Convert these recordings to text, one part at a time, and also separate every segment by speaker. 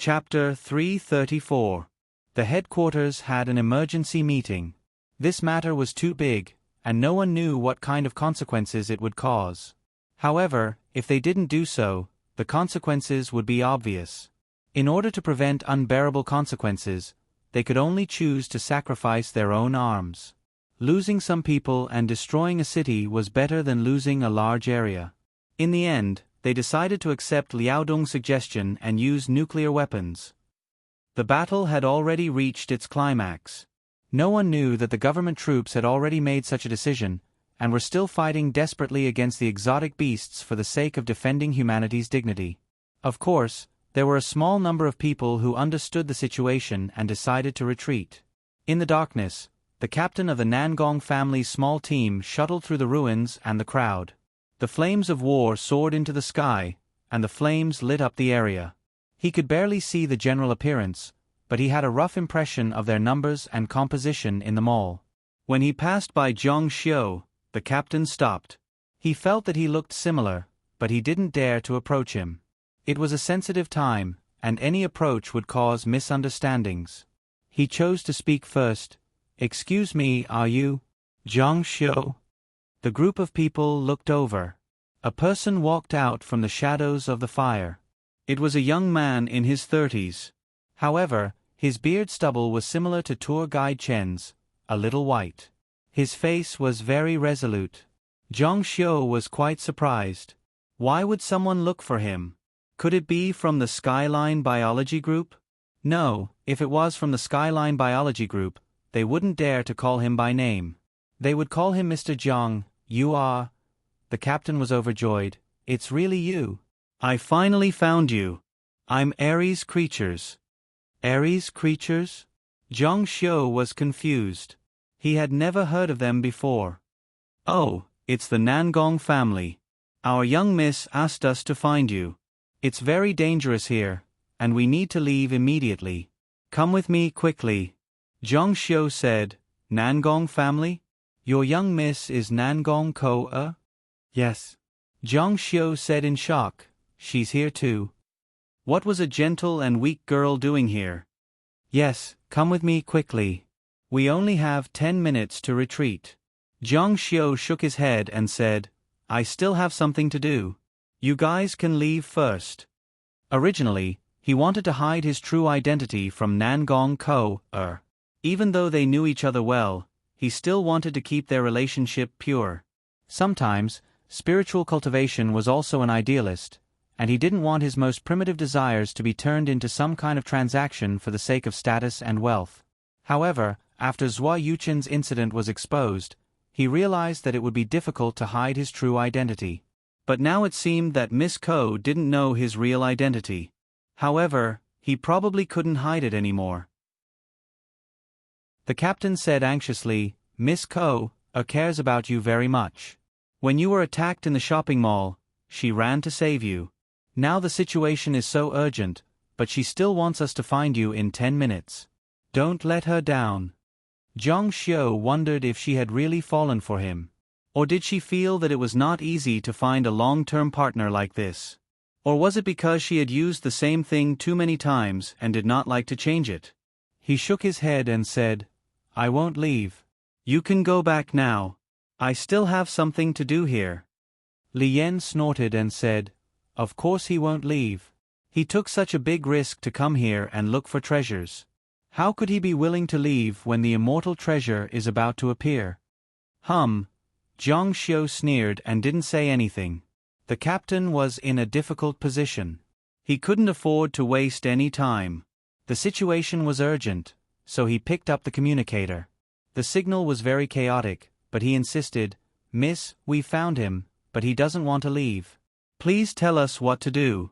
Speaker 1: Chapter 334. The headquarters had an emergency meeting. This matter was too big, and no one knew what kind of consequences it would cause. However, if they didn't do so, the consequences would be obvious. In order to prevent unbearable consequences, they could only choose to sacrifice their own arms. Losing some people and destroying a city was better than losing a large area. In the end, they decided to accept Liao Dong's suggestion and use nuclear weapons. The battle had already reached its climax. No one knew that the government troops had already made such a decision, and were still fighting desperately against the exotic beasts for the sake of defending humanity's dignity. Of course, there were a small number of people who understood the situation and decided to retreat. In the darkness, the captain of the Nangong family's small team shuttled through the ruins and the crowd. The flames of war soared into the sky, and the flames lit up the area. He could barely see the general appearance, but he had a rough impression of their numbers and composition in the mall. When he passed by Zhang Xiu, the captain stopped. He felt that he looked similar, but he didn't dare to approach him. It was a sensitive time, and any approach would cause misunderstandings. He chose to speak first. "Excuse me, are you Zhang Xiu?" The group of people looked over. A person walked out from the shadows of the fire. It was a young man in his 30s. However, his beard stubble was similar to tour guide Chen's, a little white. His face was very resolute. Zhang Xiu was quite surprised. Why would someone look for him? Could it be from the Skyline Biology Group? No, if it was from the Skyline Biology Group, they wouldn't dare to call him by name. They would call him Mr. Zhang. "You are..." The captain was overjoyed. "It's really you. I finally found you. I'm Aries Creatures." Aries Creatures? Zhang Xiu was confused. He had never heard of them before. "Oh, it's the Nangong family. Our young miss asked us to find you. It's very dangerous here, and we need to leave immediately. Come with me quickly." Zhang Xiu said. "Nangong family? Your young miss is Nangong Ko-er?" "Yes." Zhang Xiu said in shock. "She's here too. What was a gentle and weak girl doing here?" "Yes, come with me quickly. We only have 10 minutes to retreat." Zhang Xiu shook his head and said, "I still have something to do. You guys can leave first." Originally, he wanted to hide his true identity from Nangong Ko-er. Even though they knew each other well, he still wanted to keep their relationship pure. Sometimes, spiritual cultivation was also an idealist, and he didn't want his most primitive desires to be turned into some kind of transaction for the sake of status and wealth. However, after Zhua Yuchen's incident was exposed, he realized that it would be difficult to hide his true identity. But now it seemed that Miss Ko didn't know his real identity. However, he probably couldn't hide it anymore. The captain said anxiously, "Miss Ko cares about you very much. When you were attacked in the shopping mall, she ran to save you. Now the situation is so urgent, but she still wants us to find you in 10 minutes. Don't let her down." Zhang Xiu wondered if she had really fallen for him. Or did she feel that it was not easy to find a long-term partner like this? Or was it because she had used the same thing too many times and did not like to change it? He shook his head and said, "I won't leave. You can go back now. I still have something to do here." Li Yan snorted and said, "Of course he won't leave. He took such a big risk to come here and look for treasures. How could he be willing to leave when the immortal treasure is about to appear?" Zhang Xiu sneered and didn't say anything. The captain was in a difficult position. He couldn't afford to waste any time. The situation was urgent, so he picked up the communicator. The signal was very chaotic, but he insisted, "Miss, we found him, but he doesn't want to leave. Please tell us what to do."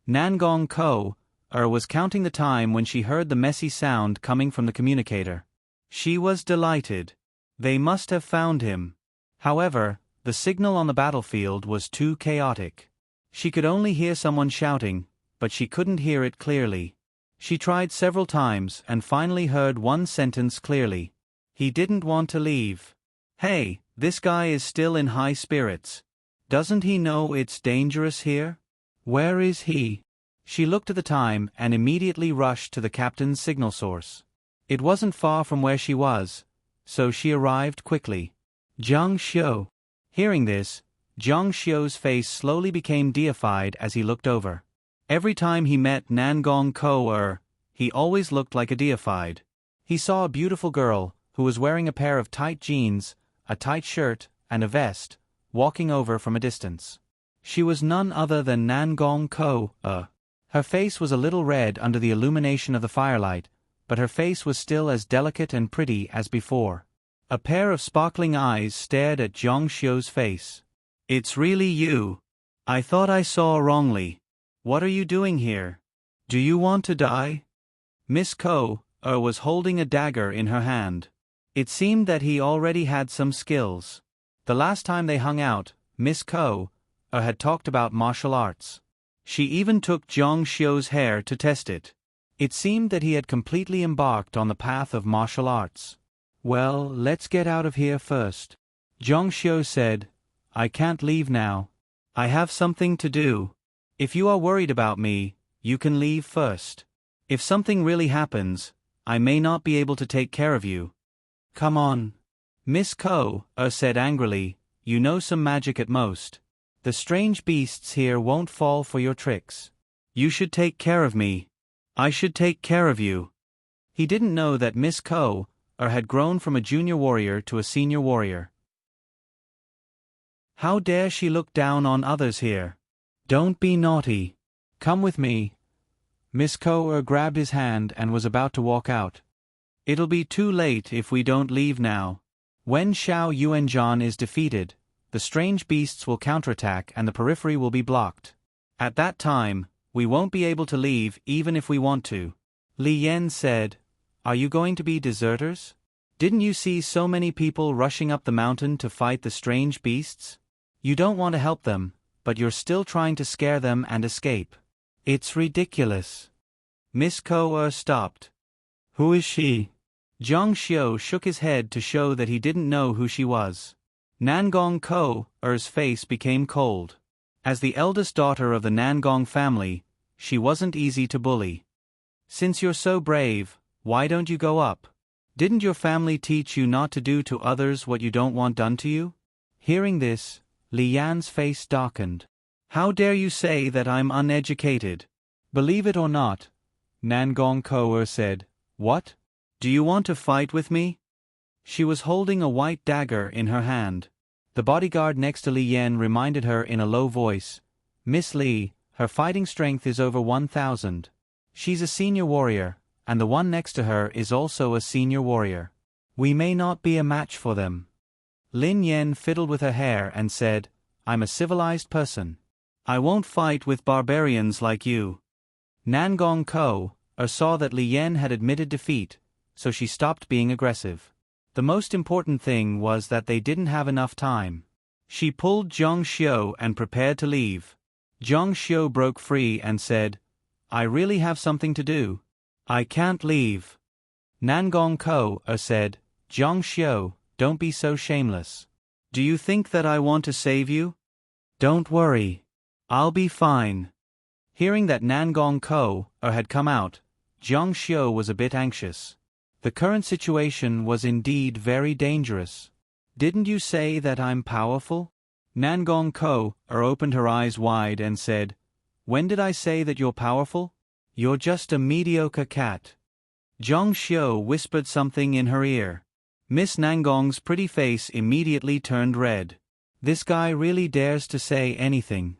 Speaker 1: Nangong Ko-er was counting the time when she heard the messy sound coming from the communicator. She was delighted. They must have found him. However, the signal on the battlefield was too chaotic. She could only hear someone shouting, but she couldn't hear it clearly. She tried several times and finally heard one sentence clearly. "He didn't want to leave." Hey, this guy is still in high spirits. Doesn't he know it's dangerous here? Where is he? She looked at the time and immediately rushed to the captain's signal source. It wasn't far from where she was, so she arrived quickly. Zhang Xiu. Hearing this, Zhang Xiu's face slowly became deified as he looked over. Every time he met Nangong Ko, he always looked like a deified. He saw a beautiful girl, who was wearing a pair of tight jeans, a tight shirt, and a vest, walking over from a distance. She was none other than Nangong Ko. Her face was a little red under the illumination of the firelight, but her face was still as delicate and pretty as before. A pair of sparkling eyes stared at Zhang Xiu's face. "It's really you. I thought I saw wrongly. What are you doing here? Do you want to die?" Miss Ko was holding a dagger in her hand. It seemed that he already had some skills. The last time they hung out, Miss Ko had talked about martial arts. She even took Zhang Xiu's hair to test it. It seemed that he had completely embarked on the path of martial arts. "Well, let's get out of here first." Zhang Xiu said, "I can't leave now. I have something to do. If you are worried about me, you can leave first. If something really happens, I may not be able to take care of you." "Come on." Miss Ko said angrily, "You know some magic at most. The strange beasts here won't fall for your tricks. You should take care of me. I should take care of you." He didn't know that Miss Ko had grown from a junior warrior to a senior warrior. How dare she look down on others here? "Don't be naughty. Come with me." Miss Ko grabbed his hand and was about to walk out. "It'll be too late if we don't leave now. When Xiao Yuanzhan is defeated, the strange beasts will counterattack and the periphery will be blocked. At that time, we won't be able to leave even if we want to." Li Yan said, "Are you going to be deserters? Didn't you see so many people rushing up the mountain to fight the strange beasts? You don't want to help them, but you're still trying to scare them and escape. It's ridiculous." Miss Ko stopped. "Who is she?" Zhang Xiu shook his head to show that he didn't know who she was. Nangong Ko's face became cold. As the eldest daughter of the Nangong family, she wasn't easy to bully. "Since you're so brave, why don't you go up? Didn't your family teach you not to do to others what you don't want done to you?" Hearing this, Li Yan's face darkened. "How dare you say that I'm uneducated?" "Believe it or not," Nangong Ko said. "What? Do you want to fight with me?" She was holding a white dagger in her hand. The bodyguard next to Li Yan reminded her in a low voice, "Miss Li, her fighting strength is over 1,000. She's a senior warrior, and the one next to her is also a senior warrior. We may not be a match for them." Lin Yan fiddled with her hair and said, "I'm a civilized person. I won't fight with barbarians like you." Nangong Ko saw that Li Yan had admitted defeat, so she stopped being aggressive. The most important thing was that they didn't have enough time. She pulled Zhang Xiu and prepared to leave. Zhang Xiu broke free and said, "I really have something to do. I can't leave." Nangong Ko said, "Zhang Xiu, don't be so shameless. Do you think that I want to save you? Don't worry. I'll be fine." Hearing that Nangong Ko had come out, Zhang Xiu was a bit anxious. The current situation was indeed very dangerous. "Didn't you say that I'm powerful?" Nangong Ko opened her eyes wide and said, "When did I say that you're powerful? You're just a mediocre cat." Zhang Xiu whispered something in her ear. Miss Nangong's pretty face immediately turned red. This guy really dares to say anything.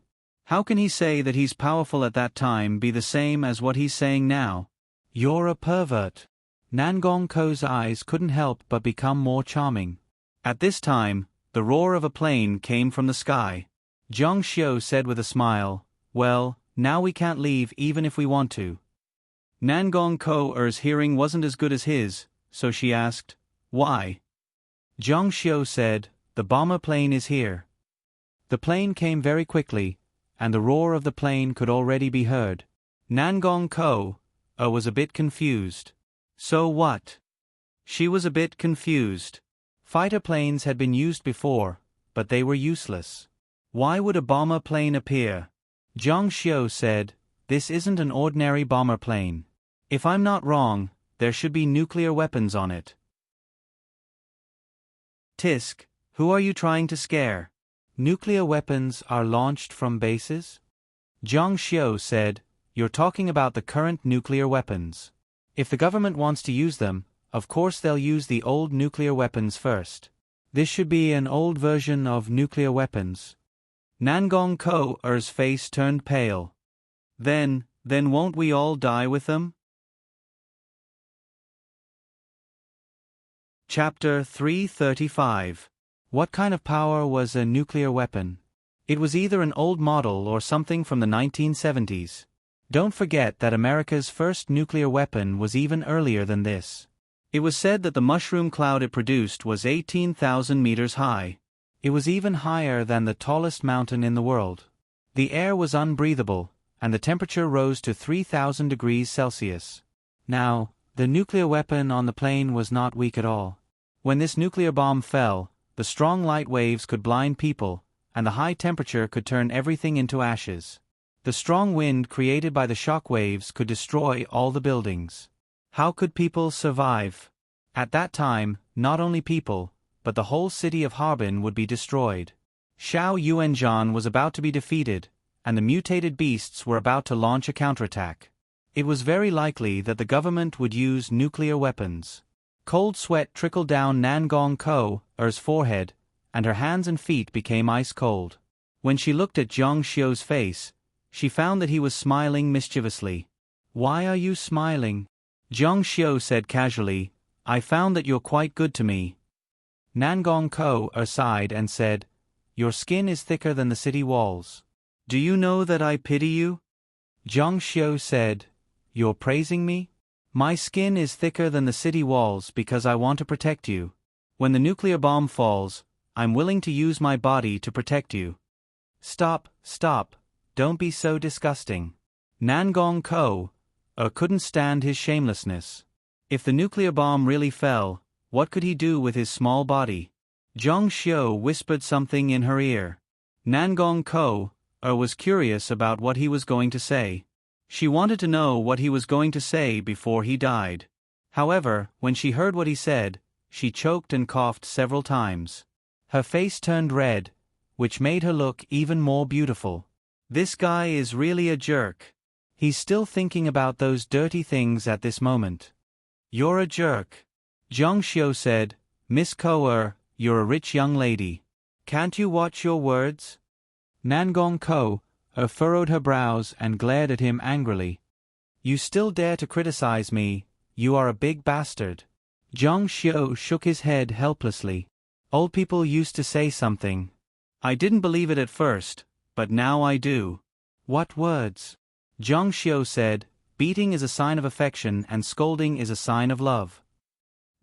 Speaker 1: How can he say that he's powerful at that time be the same as what he's saying now? "You're a pervert." Nangong Ko's eyes couldn't help but become more charming. At this time, the roar of a plane came from the sky. Zhang Xiu said with a smile, "Well, now we can't leave even if we want to." Nangong Ko's hearing wasn't as good as his, so she asked, "Why?" Zhang Xiu said, "The bomber plane is here." The plane came very quickly, and the roar of the plane could already be heard. Nangong Ko was a bit confused. So what? She was a bit confused. Fighter planes had been used before, but they were useless. Why would a bomber plane appear? Zhang Xiu said, this isn't an ordinary bomber plane. If I'm not wrong, there should be nuclear weapons on it. Tisk, who are you trying to scare? Nuclear weapons are launched from bases? Zhang Xiu said, you're talking about the current nuclear weapons. If the government wants to use them, of course they'll use the old nuclear weapons first. This should be an old version of nuclear weapons. Nangong Ko-er's face turned pale. Then won't we all die with them? Chapter 335. What kind of power was a nuclear weapon? It was either an old model or something from the 1970s. Don't forget that America's first nuclear weapon was even earlier than this. It was said that the mushroom cloud it produced was 18,000 meters high. It was even higher than the tallest mountain in the world. The air was unbreathable, and the temperature rose to 3,000 degrees Celsius. Now, the nuclear weapon on the plane was not weak at all. When this nuclear bomb fell, the strong light waves could blind people, and the high temperature could turn everything into ashes. The strong wind created by the shock waves could destroy all the buildings. How could people survive? At that time, not only people, but the whole city of Harbin would be destroyed. Xiao Yuanzhan was about to be defeated, and the mutated beasts were about to launch a counterattack. It was very likely that the government would use nuclear weapons. Cold sweat trickled down Nangong Ko-er's forehead, and her hands and feet became ice cold. When she looked at Zhang Xiu's face, she found that he was smiling mischievously. Why are you smiling? Zhang Xiu said casually, I found that you're quite good to me. Nangong Ko-er sighed and said, your skin is thicker than the city walls. Do you know that I pity you? Zhang Xiu said, you're praising me? My skin is thicker than the city walls because I want to protect you. When the nuclear bomb falls, I'm willing to use my body to protect you. Stop, don't be so disgusting. Nangong Ko-er couldn't stand his shamelessness. If the nuclear bomb really fell, what could he do with his small body? Zhang Xiu whispered something in her ear. Nangong Ko-er was curious about what he was going to say. She wanted to know what he was going to say before he died. However, when she heard what he said, she choked and coughed several times. Her face turned red, which made her look even more beautiful. This guy is really a jerk. He's still thinking about those dirty things at this moment. You're a jerk. Zhang Xiu said, Miss Ko-er, you're a rich young lady. Can't you watch your words? Nangong Ko-er furrowed her brows and glared at him angrily. You still dare to criticize me, you are a big bastard. Zhang Xiu shook his head helplessly. Old people used to say something. I didn't believe it at first, but now I do. What words? Zhang Xiu said, beating is a sign of affection and scolding is a sign of love.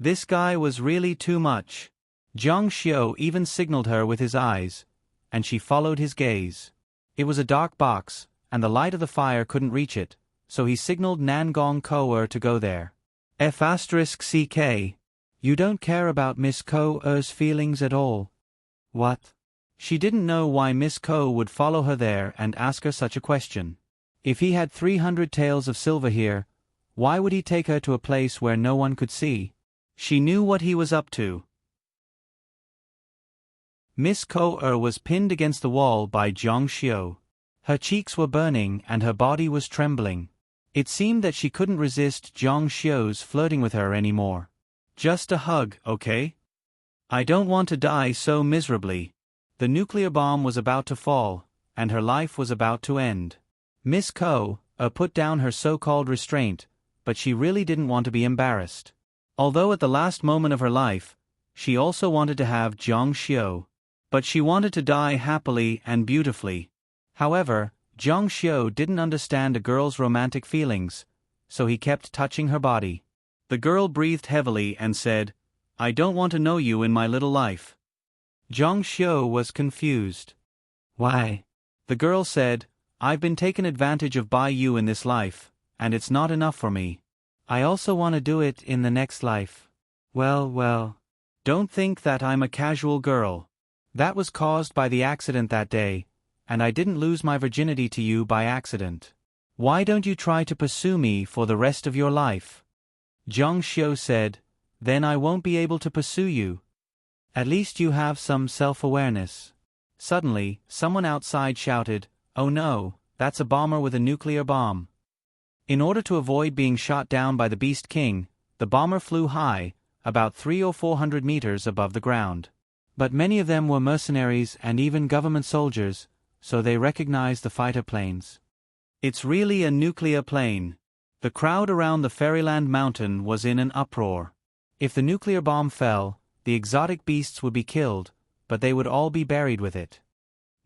Speaker 1: This guy was really too much. Zhang Xiu even signaled her with his eyes, and she followed his gaze. It was a dark box, and the light of the fire couldn't reach it, so he signaled Nangong Ko-er to go there. F***CK. You don't care about Miss Ko-er's feelings at all. What? She didn't know why Miss Ko would follow her there and ask her such a question. If he had 300 taels of silver here, why would he take her to a place where no one could see? She knew what he was up to. Miss Ko-er was pinned against the wall by Zhang Xiu. Her cheeks were burning and her body was trembling. It seemed that she couldn't resist Zhang Xiu's flirting with her anymore. Just a hug, okay? I don't want to die so miserably. The nuclear bomb was about to fall, and her life was about to end. Miss Ko-er put down her so-called restraint, but she really didn't want to be embarrassed. Although at the last moment of her life, she also wanted to have Zhang Xiu. But she wanted to die happily and beautifully. However, Zhang Xiu didn't understand a girl's romantic feelings, so he kept touching her body. The girl breathed heavily and said, I don't want to know you in my little life. Zhang Xiu was confused. Why? The girl said, I've been taken advantage of by you in this life, and it's not enough for me. I also want to do it in the next life. Well. Don't think that I'm a casual girl. That was caused by the accident that day, and I didn't lose my virginity to you by accident. Why don't you try to pursue me for the rest of your life? Zhang Xiu said, Then I won't be able to pursue you. At least you have some self-awareness. Suddenly, someone outside shouted, Oh no, that's a bomber with a nuclear bomb. In order to avoid being shot down by the Beast King, the bomber flew high, about 300 or 400 meters above the ground. But many of them were mercenaries and even government soldiers, so they recognized the fighter planes. It's really a nuclear plane. The crowd around the Fairyland Mountain was in an uproar. If the nuclear bomb fell, the exotic beasts would be killed, but they would all be buried with it.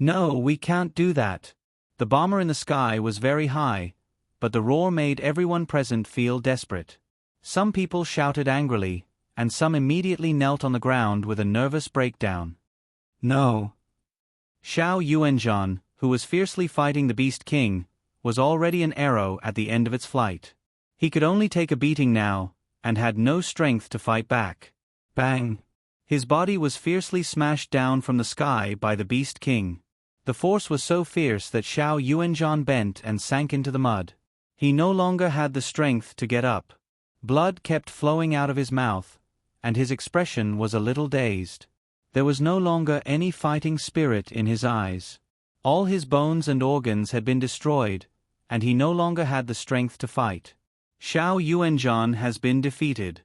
Speaker 1: No, we can't do that. The bomber in the sky was very high, but the roar made everyone present feel desperate. Some people shouted angrily, and some immediately knelt on the ground with a nervous breakdown. No. Xiao Yuanzhan, who was fiercely fighting the Beast King, was already an arrow at the end of its flight. He could only take a beating now, and had no strength to fight back. Bang! His body was fiercely smashed down from the sky by the Beast King. The force was so fierce that Xiao Yuanzhan bent and sank into the mud. He no longer had the strength to get up. Blood kept flowing out of his mouth, and his expression was a little dazed. There was no longer any fighting spirit in his eyes. All his bones and organs had been destroyed, and he no longer had the strength to fight. Xiao Yuanzhan has been defeated.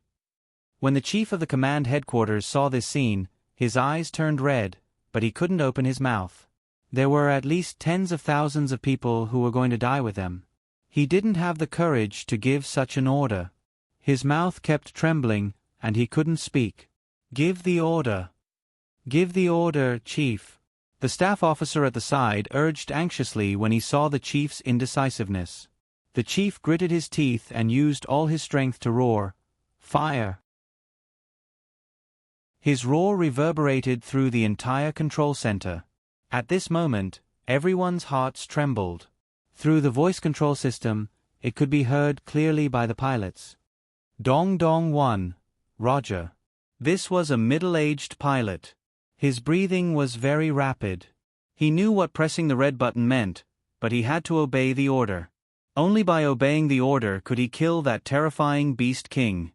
Speaker 1: When the chief of the command headquarters saw this scene, his eyes turned red, but he couldn't open his mouth. There were at least tens of thousands of people who were going to die with them. He didn't have the courage to give such an order. His mouth kept trembling, and he couldn't speak. Give the order. Give the order, chief. The staff officer at the side urged anxiously when he saw the chief's indecisiveness. The chief gritted his teeth and used all his strength to roar, Fire! His roar reverberated through the entire control center. At this moment, everyone's hearts trembled. Through the voice control system, it could be heard clearly by the pilots. Dong Dong 1, Roger. This was a middle-aged pilot. His breathing was very rapid. He knew what pressing the red button meant, but he had to obey the order. Only by obeying the order could he kill that terrifying Beast King.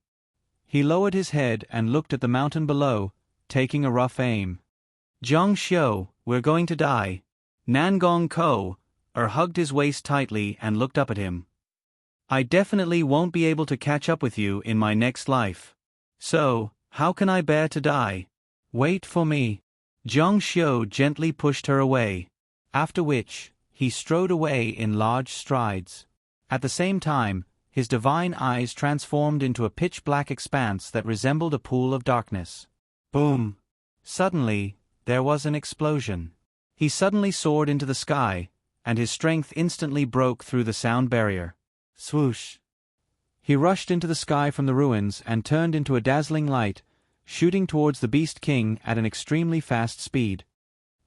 Speaker 1: He lowered his head and looked at the mountain below, taking a rough aim. Zhang Xiu, we're going to die. Nangong Ko hugged his waist tightly and looked up at him. I definitely won't be able to catch up with you in my next life. So, how can I bear to die? Wait for me. Zhang Xiu gently pushed her away. After which, he strode away in large strides. At the same time, his divine eyes transformed into a pitch-black expanse that resembled a pool of darkness. Boom! Suddenly, there was an explosion. He suddenly soared into the sky, and his strength instantly broke through the sound barrier. Swoosh! He rushed into the sky from the ruins and turned into a dazzling light, shooting towards the Beast King at an extremely fast speed.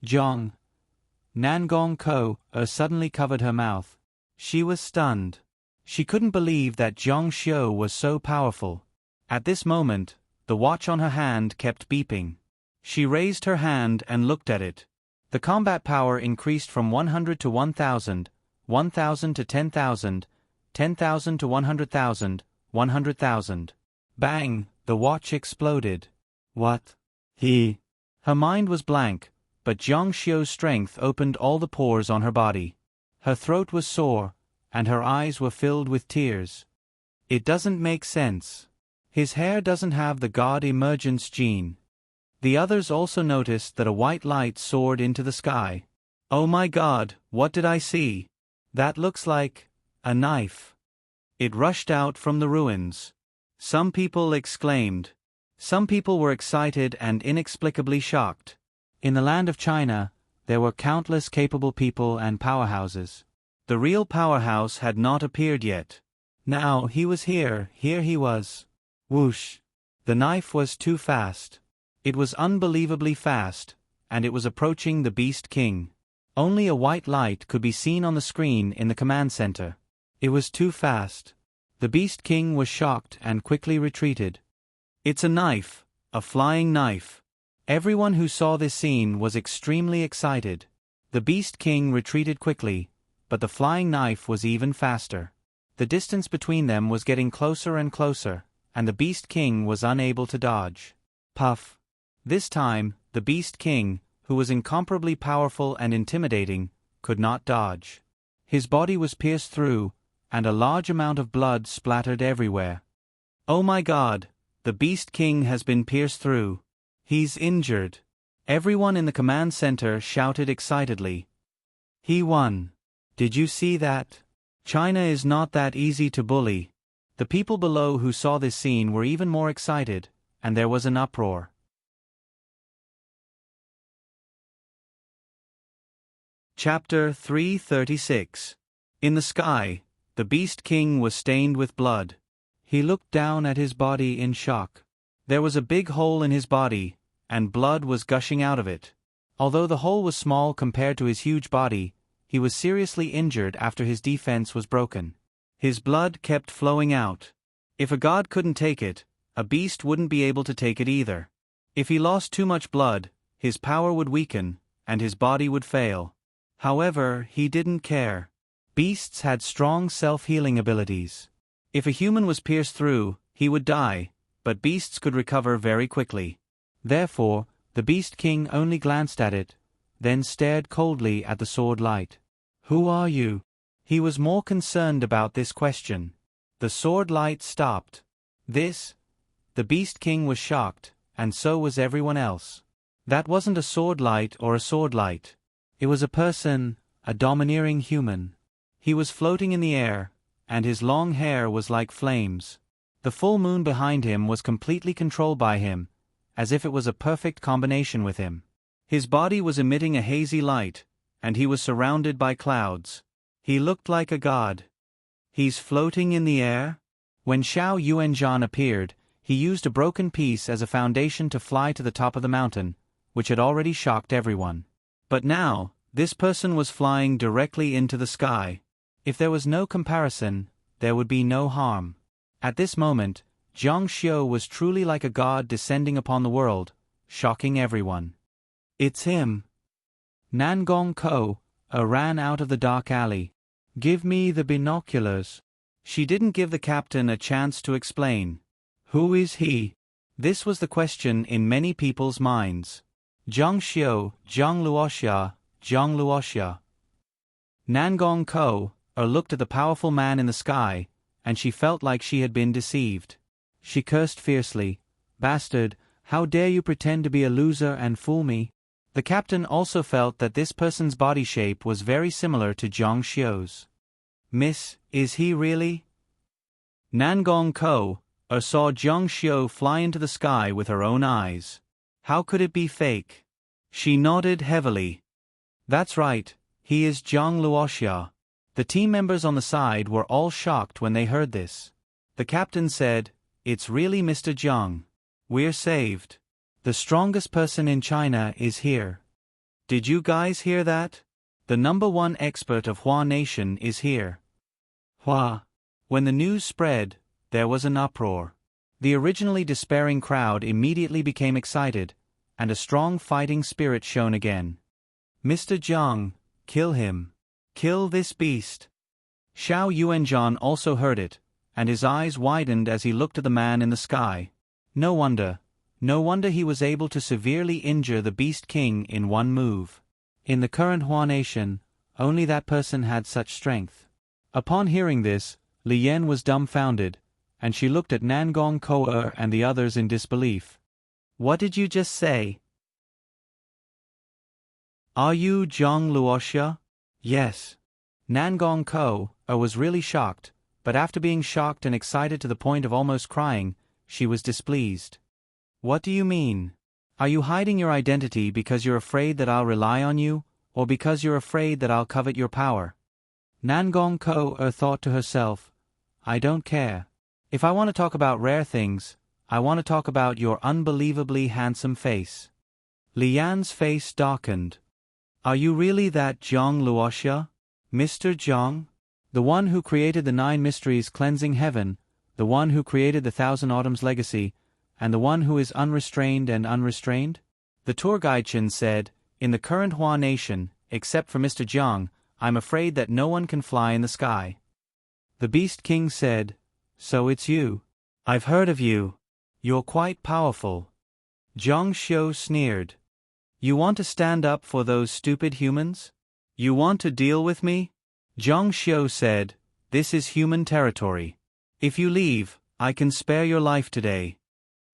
Speaker 1: Zhang! Nangong Ko suddenly covered her mouth. She was stunned. She couldn't believe that Zhang Xiu was so powerful. At this moment, the watch on her hand kept beeping. She raised her hand and looked at it. The combat power increased from 100 to 1,000, 1,000 to 10,000, 10,000 to 100,000, 100,000. Bang! The watch exploded. What? Her mind was blank, but Zhang Xiu's strength opened all the pores on her body. Her throat was sore, and her eyes were filled with tears. It doesn't make sense. His hair doesn't have the God emergence gene. The others also noticed that a white light soared into the sky. Oh my God, what did I see? That looks like a knife. It rushed out from the ruins. Some people exclaimed. Some people were excited and inexplicably shocked. In the land of China, there were countless capable people and powerhouses. The real powerhouse had not appeared yet. Now he was here he was. Whoosh! The knife was too fast. It was unbelievably fast, and it was approaching the Beast King. Only a white light could be seen on the screen in the command center. It was too fast. The Beast King was shocked and quickly retreated. It's a knife, a flying knife. Everyone who saw this scene was extremely excited. The Beast King retreated quickly, but the flying knife was even faster. The distance between them was getting closer and closer, and the Beast King was unable to dodge. Puff! This time, the Beast King, who was incomparably powerful and intimidating, could not dodge. His body was pierced through, and a large amount of blood splattered everywhere. Oh my God! The Beast King has been pierced through. He's injured. Everyone in the command center shouted excitedly. He won. Did you see that? China is not that easy to bully. The people below who saw this scene were even more excited, and there was an uproar. Chapter 336. In the sky, the Beast King was stained with blood. He looked down at his body in shock. There was a big hole in his body, and blood was gushing out of it. Although the hole was small compared to his huge body, he was seriously injured after his defense was broken. His blood kept flowing out. If a god couldn't take it, a beast wouldn't be able to take it either. If he lost too much blood, his power would weaken, and his body would fail. However, he didn't care. Beasts had strong self-healing abilities. If a human was pierced through, he would die, but beasts could recover very quickly. Therefore, the Beast King only glanced at it, then stared coldly at the sword light. Who are you? He was more concerned about this question. The sword light stopped. The Beast King was shocked, and so was everyone else. That wasn't a sword light or a sword light. It was a person, a domineering human. He was floating in the air, and his long hair was like flames. The full moon behind him was completely controlled by him, as if it was a perfect combination with him. His body was emitting a hazy light, and he was surrounded by clouds. He looked like a god. He's floating in the air? When Xiao Yuanzhan appeared, he used a broken piece as a foundation to fly to the top of the mountain, which had already shocked everyone. But now, this person was flying directly into the sky. If there was no comparison, there would be no harm. At this moment, Zhang Xiu was truly like a god descending upon the world, shocking everyone. It's him. Nangong Ko ran out of the dark alley. Give me the binoculars. She didn't give the captain a chance to explain. Who is he? This was the question in many people's minds. Zhang Xiu, Zhang Luoxia, Zhang Luoxia. Nangong Ko looked at the powerful man in the sky, and she felt like she had been deceived. She cursed fiercely. Bastard, how dare you pretend to be a loser and fool me? The captain also felt that this person's body shape was very similar to Zhang Xiu's. Miss, is he really? Nangong Ko saw Zhang Xiu fly into the sky with her own eyes. How could it be fake? She nodded heavily. That's right, he is Zhang Luoxia. The team members on the side were all shocked when they heard this. The captain said, It's really Mr. Zhang. We're saved. The strongest person in China is here. Did you guys hear that? The #1 expert of Hua Nation is here. Hua. When the news spread, there was an uproar. The originally despairing crowd immediately became excited, and a strong fighting spirit shone again. Mr. Zhang, kill him. Kill this beast. Xiao Yuanzhan also heard it, and his eyes widened as he looked at the man in the sky. No wonder he was able to severely injure the Beast King in one move. In the current Hua Nation, only that person had such strength. Upon hearing this, Li Yan was dumbfounded, and she looked at Nangong Ko and the others in disbelief. What did you just say? Are you Zhang Luoxia? Yes. Nangong Ko was really shocked, but after being shocked and excited to the point of almost crying, she was displeased. What do you mean? Are you hiding your identity because you're afraid that I'll rely on you, or because you're afraid that I'll covet your power? Nangong Ko thought to herself, I don't care. If I want to talk about rare things, I want to talk about your unbelievably handsome face. Li Yan's face darkened. Are you really that Zhang Luoxia? Mr. Zhang? The one who created the 9 mysteries cleansing heaven, the one who created the 1,000 Autumns legacy, and the one who is unrestrained and unrestrained? The tour guide Chen said, in the current Hua Nation, except for Mr. Zhang, I'm afraid that no one can fly in the sky." The Beast King said, "So it's you. I've heard of you. You're quite powerful." Jiang Xiu sneered. "You want to stand up for those stupid humans? You want to deal with me?" Jiang Xiu said, "This is human territory. If you leave, I can spare your life today."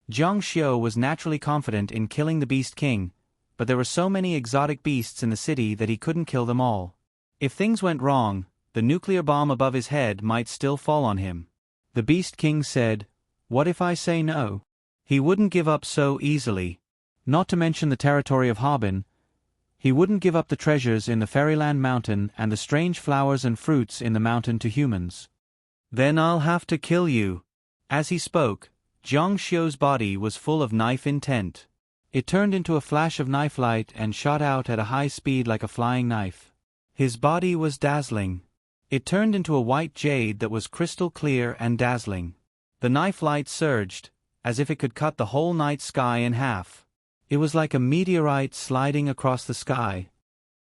Speaker 1: Jiang Xiu was naturally confident in killing the Beast King, but there were so many exotic beasts in the city that he couldn't kill them all. If things went wrong, the nuclear bomb above his head might still fall on him. The Beast King said, "What if I say no?" He wouldn't give up so easily. Not to mention the territory of Harbin, he wouldn't give up the treasures in the Fairyland Mountain and the strange flowers and fruits in the mountain to humans. "Then I'll have to kill you." As he spoke, Jiang Xiu's body was full of knife intent. It turned into a flash of knife light and shot out at a high speed like a flying knife. His body was dazzling. It turned into a white jade that was crystal clear and dazzling. The knife light surged, as if it could cut the whole night sky in half. It was like a meteorite sliding across the sky.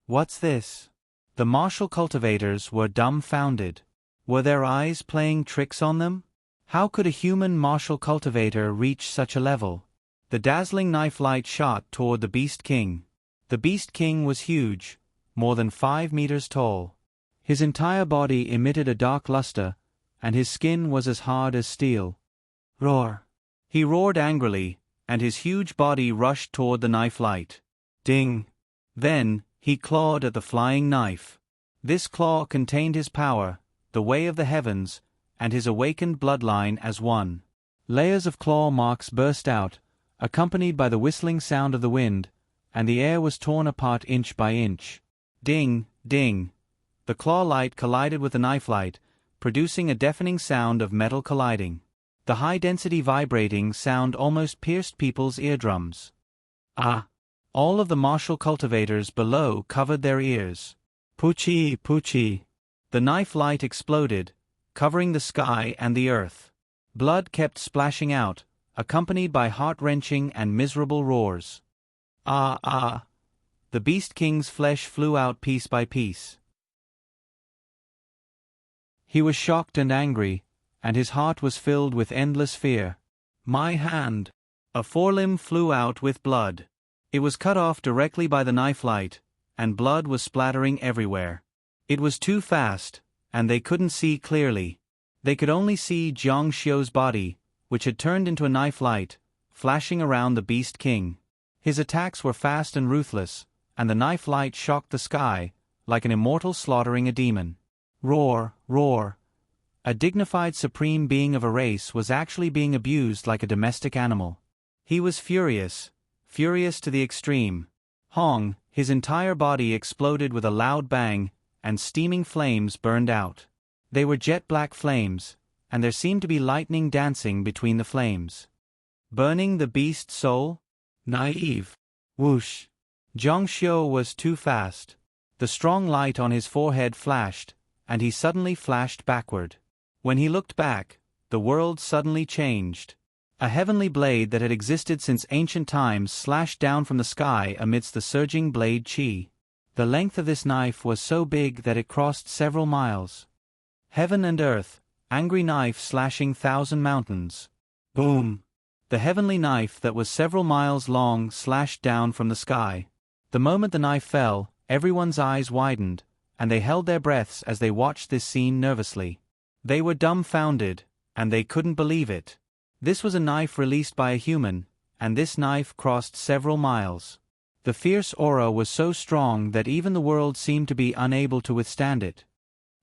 Speaker 1: "What's this?" The martial cultivators were dumbfounded. Were their eyes playing tricks on them? How could a human martial cultivator reach such a level? The dazzling knife light shot toward the Beast King. The Beast King was huge, more than 5 meters tall. His entire body emitted a dark luster, and his skin was as hard as steel. "Roar!" He roared angrily, and his huge body rushed toward the knife light. Ding! Then, he clawed at the flying knife. This claw contained his power, the way of the heavens, and his awakened bloodline as one. Layers of claw marks burst out, accompanied by the whistling sound of the wind, and the air was torn apart inch by inch. Ding, ding! The claw light collided with the knife light, producing a deafening sound of metal colliding. The high-density vibrating sound almost pierced people's eardrums. Ah! All of the martial cultivators below covered their ears. Poochie, poochie! The knife light exploded, covering the sky and the earth. Blood kept splashing out, accompanied by heart-wrenching and miserable roars. Ah, ah! The Beast King's flesh flew out piece by piece. He was shocked and angry, and his heart was filled with endless fear. "My hand!" A forelimb flew out with blood. It was cut off directly by the knife light, and blood was splattering everywhere. It was too fast, and they couldn't see clearly. They could only see Jiang Xiu's body, which had turned into a knife light, flashing around the Beast King. His attacks were fast and ruthless, and the knife light shocked the sky, like an immortal slaughtering a demon. Roar, roar! A dignified supreme being of a race was actually being abused like a domestic animal. He was furious, furious to the extreme. Hong, his entire body exploded with a loud bang, and steaming flames burned out. They were jet-black flames, and there seemed to be lightning dancing between the flames. Burning the beast's soul? Naive. Whoosh! Jiang Xiu was too fast. The strong light on his forehead flashed, and he suddenly flashed backward. When he looked back, the world suddenly changed. A heavenly blade that had existed since ancient times slashed down from the sky amidst the surging blade chi. The length of this knife was so big that it crossed several miles. Heaven and earth, angry knife slashing 1,000 mountains. Boom! The heavenly knife that was several miles long slashed down from the sky. The moment the knife fell, everyone's eyes widened, and they held their breaths as they watched this scene nervously. They were dumbfounded, and they couldn't believe it. This was a knife released by a human, and this knife crossed several miles. The fierce aura was so strong that even the world seemed to be unable to withstand it.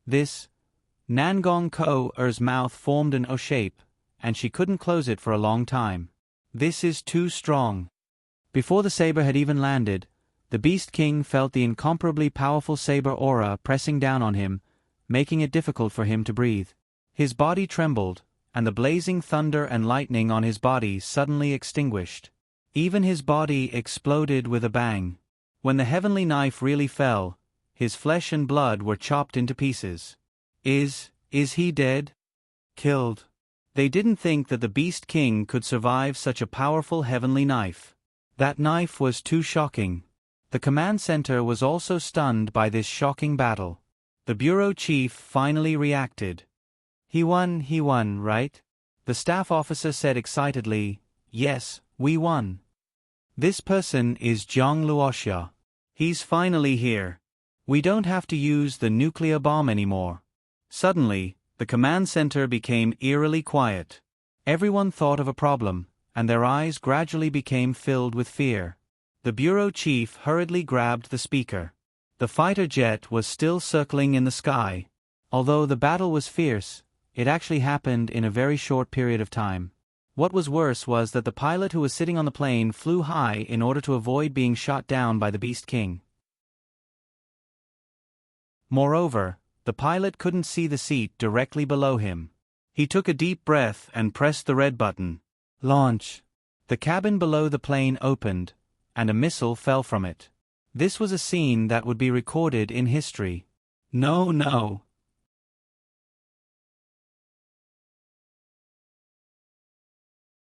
Speaker 1: This, Nangong Ko-er's mouth formed an O shape, and she couldn't close it for a long time. This is too strong. Before the saber had even landed, the Beast King felt the incomparably powerful saber aura pressing down on him, making it difficult for him to breathe. His body trembled, and the blazing thunder and lightning on his body suddenly extinguished. Even his body exploded with a bang. When the heavenly knife really fell, his flesh and blood were chopped into pieces. Is he dead? Killed? They didn't think that the Beast King could survive such a powerful heavenly knife. That knife was too shocking. The command center was also stunned by this shocking battle. The bureau chief finally reacted. He won, right? The staff officer said excitedly, "Yes, we won. This person is Zhang Luoxia. He's finally here. We don't have to use the nuclear bomb anymore." Suddenly, the command center became eerily quiet. Everyone thought of a problem, and their eyes gradually became filled with fear. The bureau chief hurriedly grabbed the speaker. The fighter jet was still circling in the sky. Although the battle was fierce, it actually happened in a very short period of time. What was worse was that the pilot who was sitting on the plane flew high in order to avoid being shot down by the Beast King. Moreover, the pilot couldn't see the seat directly below him. He took a deep breath and pressed the red button. Launch. The cabin below the plane opened, and a missile fell from it. This was a scene that would be recorded in history. No.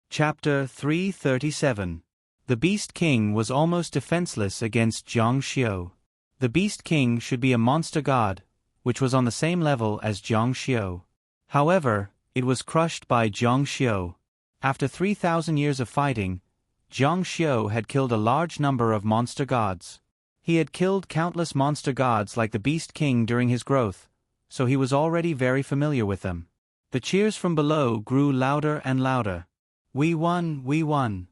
Speaker 1: Chapter 337. The Beast King was almost defenseless against Zhang Xiu. The Beast King should be a monster god, which was on the same level as Zhang Xiu. However, it was crushed by Zhang Xiu. After 3,000 years of fighting, Zhang Xiu had killed a large number of monster gods. He had killed countless monster gods like the Beast King during his growth, so he was already very familiar with them. The cheers from below grew louder and louder. We won.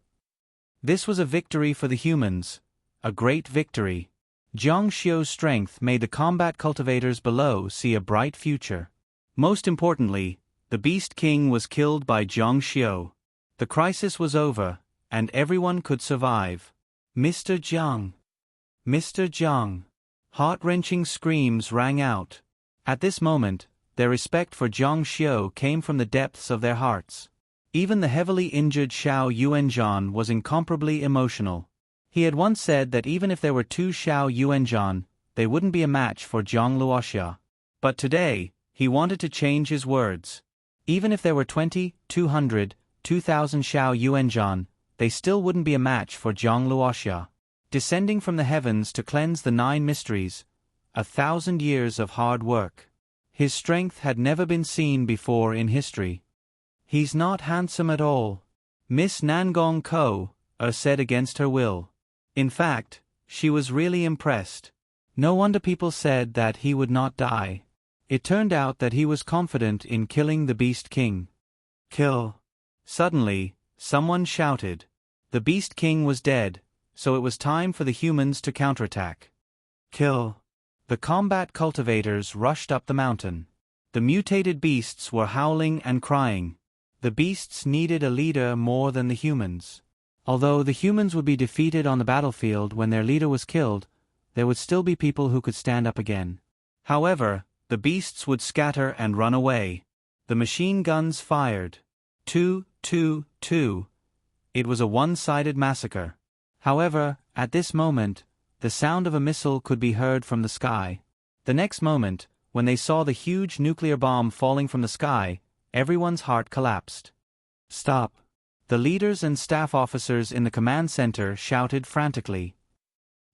Speaker 1: This was a victory for the humans, a great victory. Zhang Xiu's strength made the combat cultivators below see a bright future. Most importantly, the Beast King was killed by Zhang Xiu. The crisis was over, and everyone could survive. Mr. Zhang! Mr. Zhang! Heart-wrenching screams rang out. At this moment, their respect for Zhang Xiu came from the depths of their hearts. Even the heavily injured Xiao Yuanzhan was incomparably emotional. He had once said that even if there were 2 Xiao Yuanzhan, they wouldn't be a match for Zhang Luoxia. But today, he wanted to change his words. Even if there were 20, 200, 2,000 Xiao Yuanzhan, they still wouldn't be a match for Zhang Luoxia. Descending from the heavens to cleanse the 9 mysteries, 1,000 years of hard work. His strength had never been seen before in history. He's not handsome at all, Miss Nangong Ko said against her will. In fact, she was really impressed. No wonder people said that he would not die. It turned out that he was confident in killing the Beast King. Kill. Suddenly, someone shouted. The Beast King was dead, so it was time for the humans to counterattack. Kill. The combat cultivators rushed up the mountain. The mutated beasts were howling and crying. The beasts needed a leader more than the humans. Although the humans would be defeated on the battlefield when their leader was killed, there would still be people who could stand up again. However, the beasts would scatter and run away. The machine guns fired. 2, 2, 2. It was a one-sided massacre. However, at this moment, the sound of a missile could be heard from the sky. The next moment, when they saw the huge nuclear bomb falling from the sky, everyone's heart collapsed. Stop. The leaders and staff officers in the command center shouted frantically.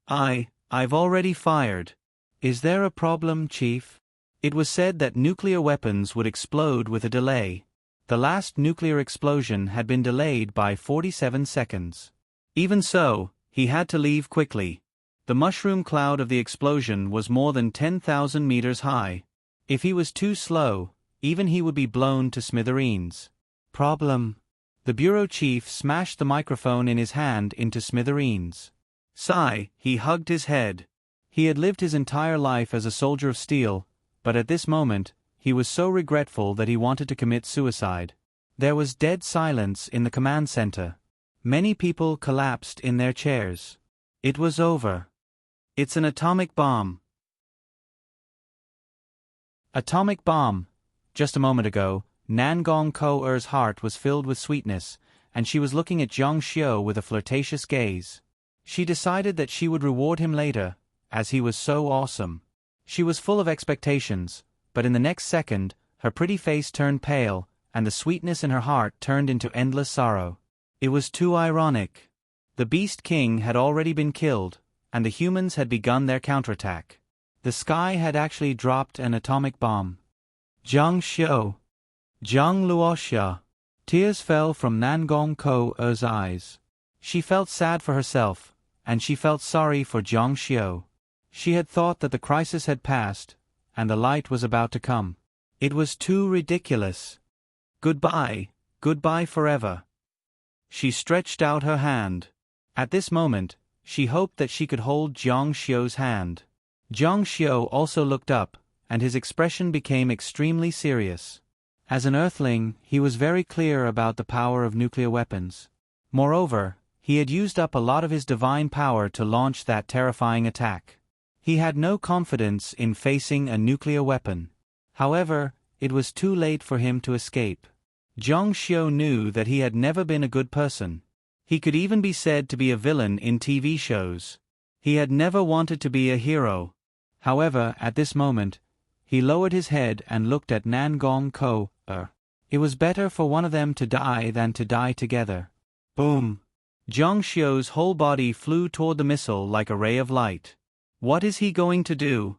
Speaker 1: I've already fired. Is there a problem, Chief? It was said that nuclear weapons would explode with a delay. The last nuclear explosion had been delayed by 47 seconds. Even so, he had to leave quickly. The mushroom cloud of the explosion was more than 10,000 meters high. If he was too slow, even he would be blown to smithereens. Problem. The bureau chief smashed the microphone in his hand into smithereens. Sigh, he hugged his head. He had lived his entire life as a soldier of steel, but at this moment, he was so regretful that he wanted to commit suicide. There was dead silence in the command center. Many people collapsed in their chairs. It was over. It's an atomic bomb. Atomic bomb. Just a moment ago, Nangong Ko-er's heart was filled with sweetness, and she was looking at Zhang Xiu with a flirtatious gaze. She decided that she would reward him later, as he was so awesome. She was full of expectations, but in the next second, her pretty face turned pale, and the sweetness in her heart turned into endless sorrow. It was too ironic. The Beast King had already been killed, and the humans had begun their counterattack. The sky had actually dropped an atomic bomb. Zhang Xiu. Zhang Luoxia. Tears fell from Nangong Ko-er's eyes. She felt sad for herself, and she felt sorry for Zhang Xiu. She had thought that the crisis had passed, and the light was about to come. It was too ridiculous. Goodbye, goodbye forever. She stretched out her hand. At this moment, she hoped that she could hold Zhang Xiu's hand. Zhang Xiu also looked up, and his expression became extremely serious. As an Earthling, he was very clear about the power of nuclear weapons. Moreover, he had used up a lot of his divine power to launch that terrifying attack. He had no confidence in facing a nuclear weapon. However, it was too late for him to escape. Zhang Xiu knew that he had never been a good person. He could even be said to be a villain in TV shows. He had never wanted to be a hero. However, at this moment, he lowered his head and looked at Nangong Ko-er. It was better for one of them to die than to die together. Boom! Zhang Xiu's whole body flew toward the missile like a ray of light. What is he going to do?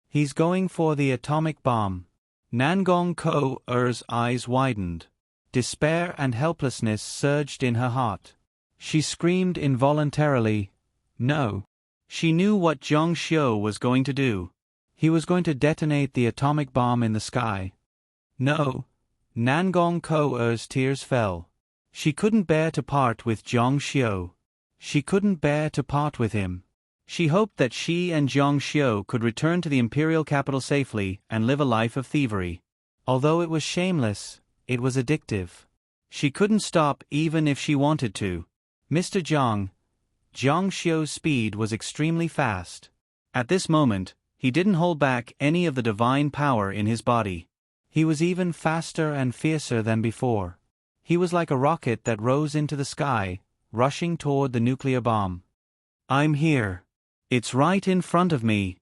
Speaker 1: He's going for the atomic bomb. Nangong Ko-er's eyes widened. Despair and helplessness surged in her heart. She screamed involuntarily, "No!" She knew what Zhang Xiu was going to do. He was going to detonate the atomic bomb in the sky. No! Nangong Ko-er's tears fell. She couldn't bear to part with Zhang Xiu. She couldn't bear to part with him. She hoped that she and Zhang Xiu could return to the imperial capital safely and live a life of thievery. Although it was shameless, it was addictive. She couldn't stop even if she wanted to. Mr. Zhang Xiu's speed was extremely fast. At this moment, he didn't hold back any of the divine power in his body. He was even faster and fiercer than before. He was like a rocket that rose into the sky, rushing toward the nuclear bomb. I'm here. It's right in front of me.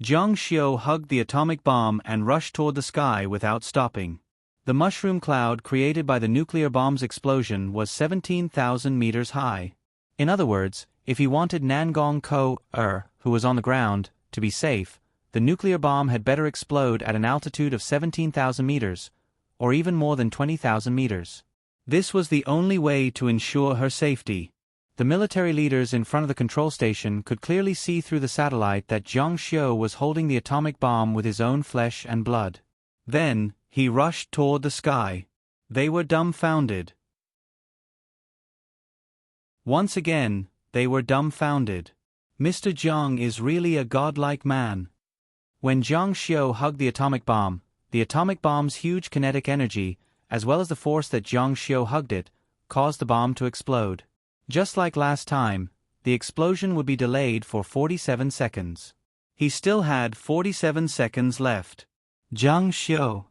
Speaker 1: Zhang Xiu hugged the atomic bomb and rushed toward the sky without stopping. The mushroom cloud created by the nuclear bomb's explosion was 17,000 meters high. In other words, if he wanted Nangong Ko-er, who was on the ground, to be safe, the nuclear bomb had better explode at an altitude of 17,000 meters, or even more than 20,000 meters. This was the only way to ensure her safety. The military leaders in front of the control station could clearly see through the satellite that Zhang Xiu was holding the atomic bomb with his own flesh and blood. Then, he rushed toward the sky. They were dumbfounded. Once again, they were dumbfounded. Mr. Zhang is really a godlike man. When Zhang Xiu hugged the atomic bomb's huge kinetic energy, as well as the force that Zhang Xiu hugged it, caused the bomb to explode. Just like last time, the explosion would be delayed for 47 seconds. He still had 47 seconds left. Zhang Xiu.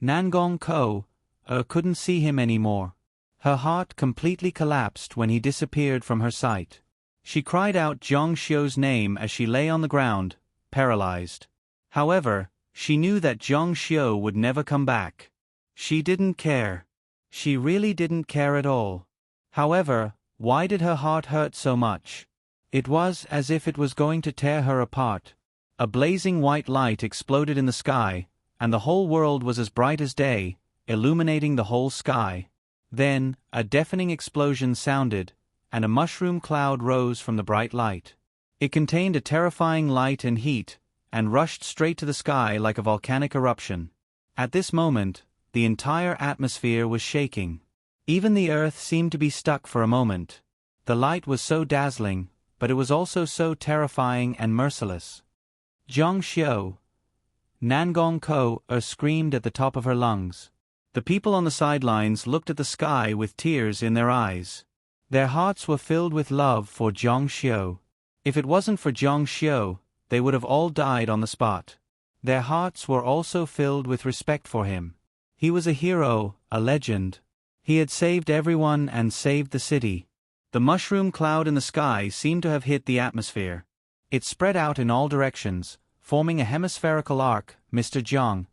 Speaker 1: Nangong Ko-er couldn't see him anymore. Her heart completely collapsed when he disappeared from her sight. She cried out Zhang Xiu's name as she lay on the ground, paralyzed. However, she knew that Zhang Xiu would never come back. She didn't care. She really didn't care at all. However, why did her heart hurt so much? It was as if it was going to tear her apart. A blazing white light exploded in the sky, and the whole world was as bright as day, illuminating the whole sky. Then, a deafening explosion sounded, and a mushroom cloud rose from the bright light. It contained a terrifying light and heat, and rushed straight to the sky like a volcanic eruption. At this moment, the entire atmosphere was shaking. Even the earth seemed to be stuck for a moment. The light was so dazzling, but it was also so terrifying and merciless. Zhang Xiu. Nangong Ko-er screamed at the top of her lungs. The people on the sidelines looked at the sky with tears in their eyes. Their hearts were filled with love for Zhang Xiu. If it wasn't for Zhang Xiu, they would have all died on the spot. Their hearts were also filled with respect for him. He was a hero, a legend. He had saved everyone and saved the city. The mushroom cloud in the sky seemed to have hit the atmosphere. It spread out in all directions, forming a hemispherical arc. Mr. Zhang,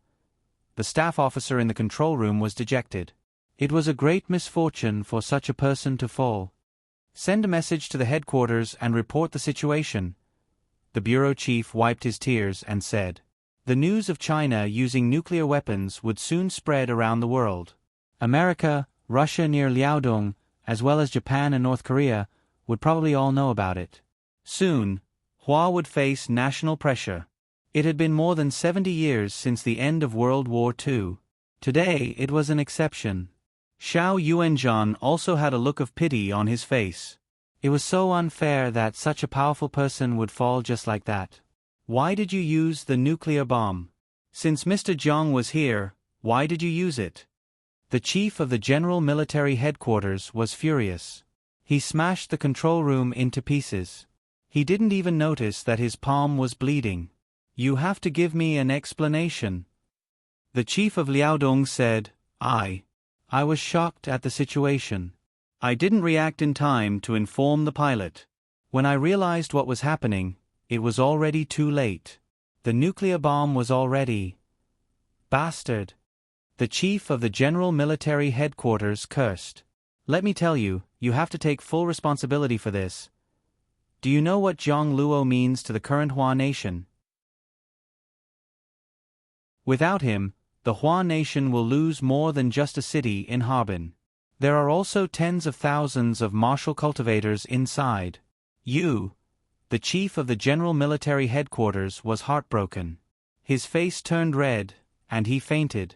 Speaker 1: the staff officer in the control room, was dejected. It was a great misfortune for such a person to fall. Send a message to the headquarters and report the situation. the bureau chief wiped his tears and said. The news of China using nuclear weapons would soon spread around the world. America, Russia near Liaodong, as well as Japan and North Korea, would probably all know about it. Soon, Hua would face national pressure. It had been more than 70 years since the end of World War II. Today it was an exception. Xiao Yuanzhan also had a look of pity on his face. It was so unfair that such a powerful person would fall just like that. Why did you use the nuclear bomb? Since Mr. Jiang was here, why did you use it? The chief of the General Military Headquarters was furious. He smashed the control room into pieces. He didn't even notice that his palm was bleeding. You have to give me an explanation. The chief of Liaodong said, I was shocked at the situation. I didn't react in time to inform the pilot. When I realized what was happening, it was already too late. The nuclear bomb was already... Bastard! The chief of the General Military Headquarters cursed. Let me tell you, you have to take full responsibility for this. Do you know what Zhang Luo means to the current Hua nation? Without him, the Hua nation will lose more than just a city in Harbin. There are also tens of thousands of martial cultivators inside. You, the chief of the General Military Headquarters, was heartbroken. His face turned red, and he fainted.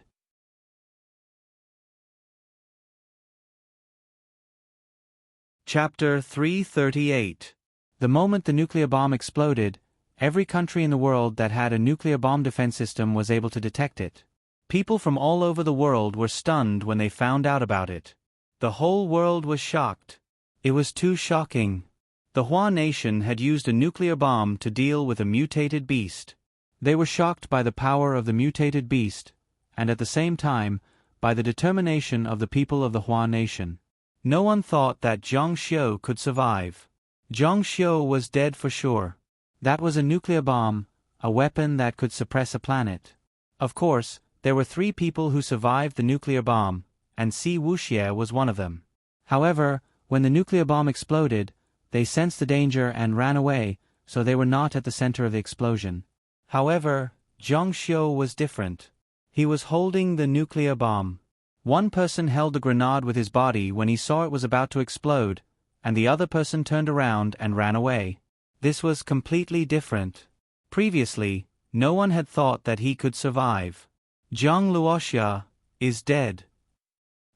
Speaker 1: Chapter 338. The moment the nuclear bomb exploded, every country in the world that had a nuclear bomb defense system was able to detect it. People from all over the world were stunned when they found out about it. The whole world was shocked. It was too shocking. The Hua nation had used a nuclear bomb to deal with a mutated beast. They were shocked by the power of the mutated beast, and at the same time, by the determination of the people of the Hua nation. No one thought that Zhang Xiu could survive. Zhang Xiu was dead for sure. That was a nuclear bomb, a weapon that could suppress a planet. Of course, there were 3 people who survived the nuclear bomb, and Si Wuxie was one of them. However, when the nuclear bomb exploded, they sensed the danger and ran away, so they were not at the center of the explosion. However, Zhang Xiu was different. He was holding the nuclear bomb. One person held the grenade with his body when he saw it was about to explode, and the other person turned around and ran away. This was completely different. Previously, no one had thought that he could survive. Zhang Luoxia is dead.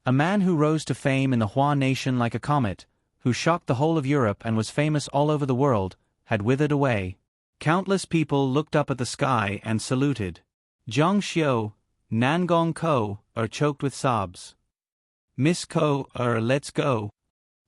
Speaker 1: A man who rose to fame in the Hua nation like a comet, who shocked the whole of Europe and was famous all over the world, had withered away. Countless people looked up at the sky and saluted. Zhang Xiu, Nangong Ko, choked with sobs. Miss Ko, let's go.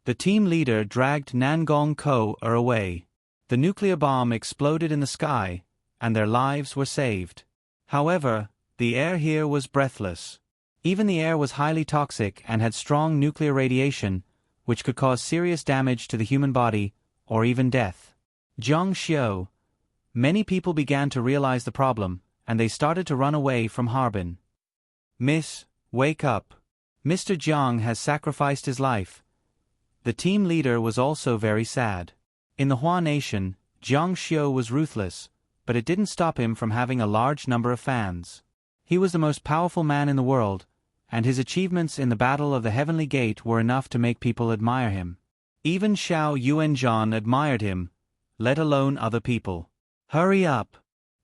Speaker 1: The team leader dragged Nangong Ko away. The nuclear bomb exploded in the sky, and their lives were saved. However, the air here was breathless. Even the air was highly toxic and had strong nuclear radiation, which could cause serious damage to the human body, or even death. Zhang Xiu. Many people began to realize the problem, and they started to run away from Harbin. Miss, wake up. Mr. Jiang has sacrificed his life. The team leader was also very sad. In the Hua nation, Zhang Xiu was ruthless, but it didn't stop him from having a large number of fans. He was the most powerful man in the world, and his achievements in the Battle of the Heavenly Gate were enough to make people admire him. Even Xiao Yuanzhan admired him, let alone other people. Hurry up!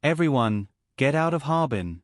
Speaker 1: Everyone, get out of Harbin.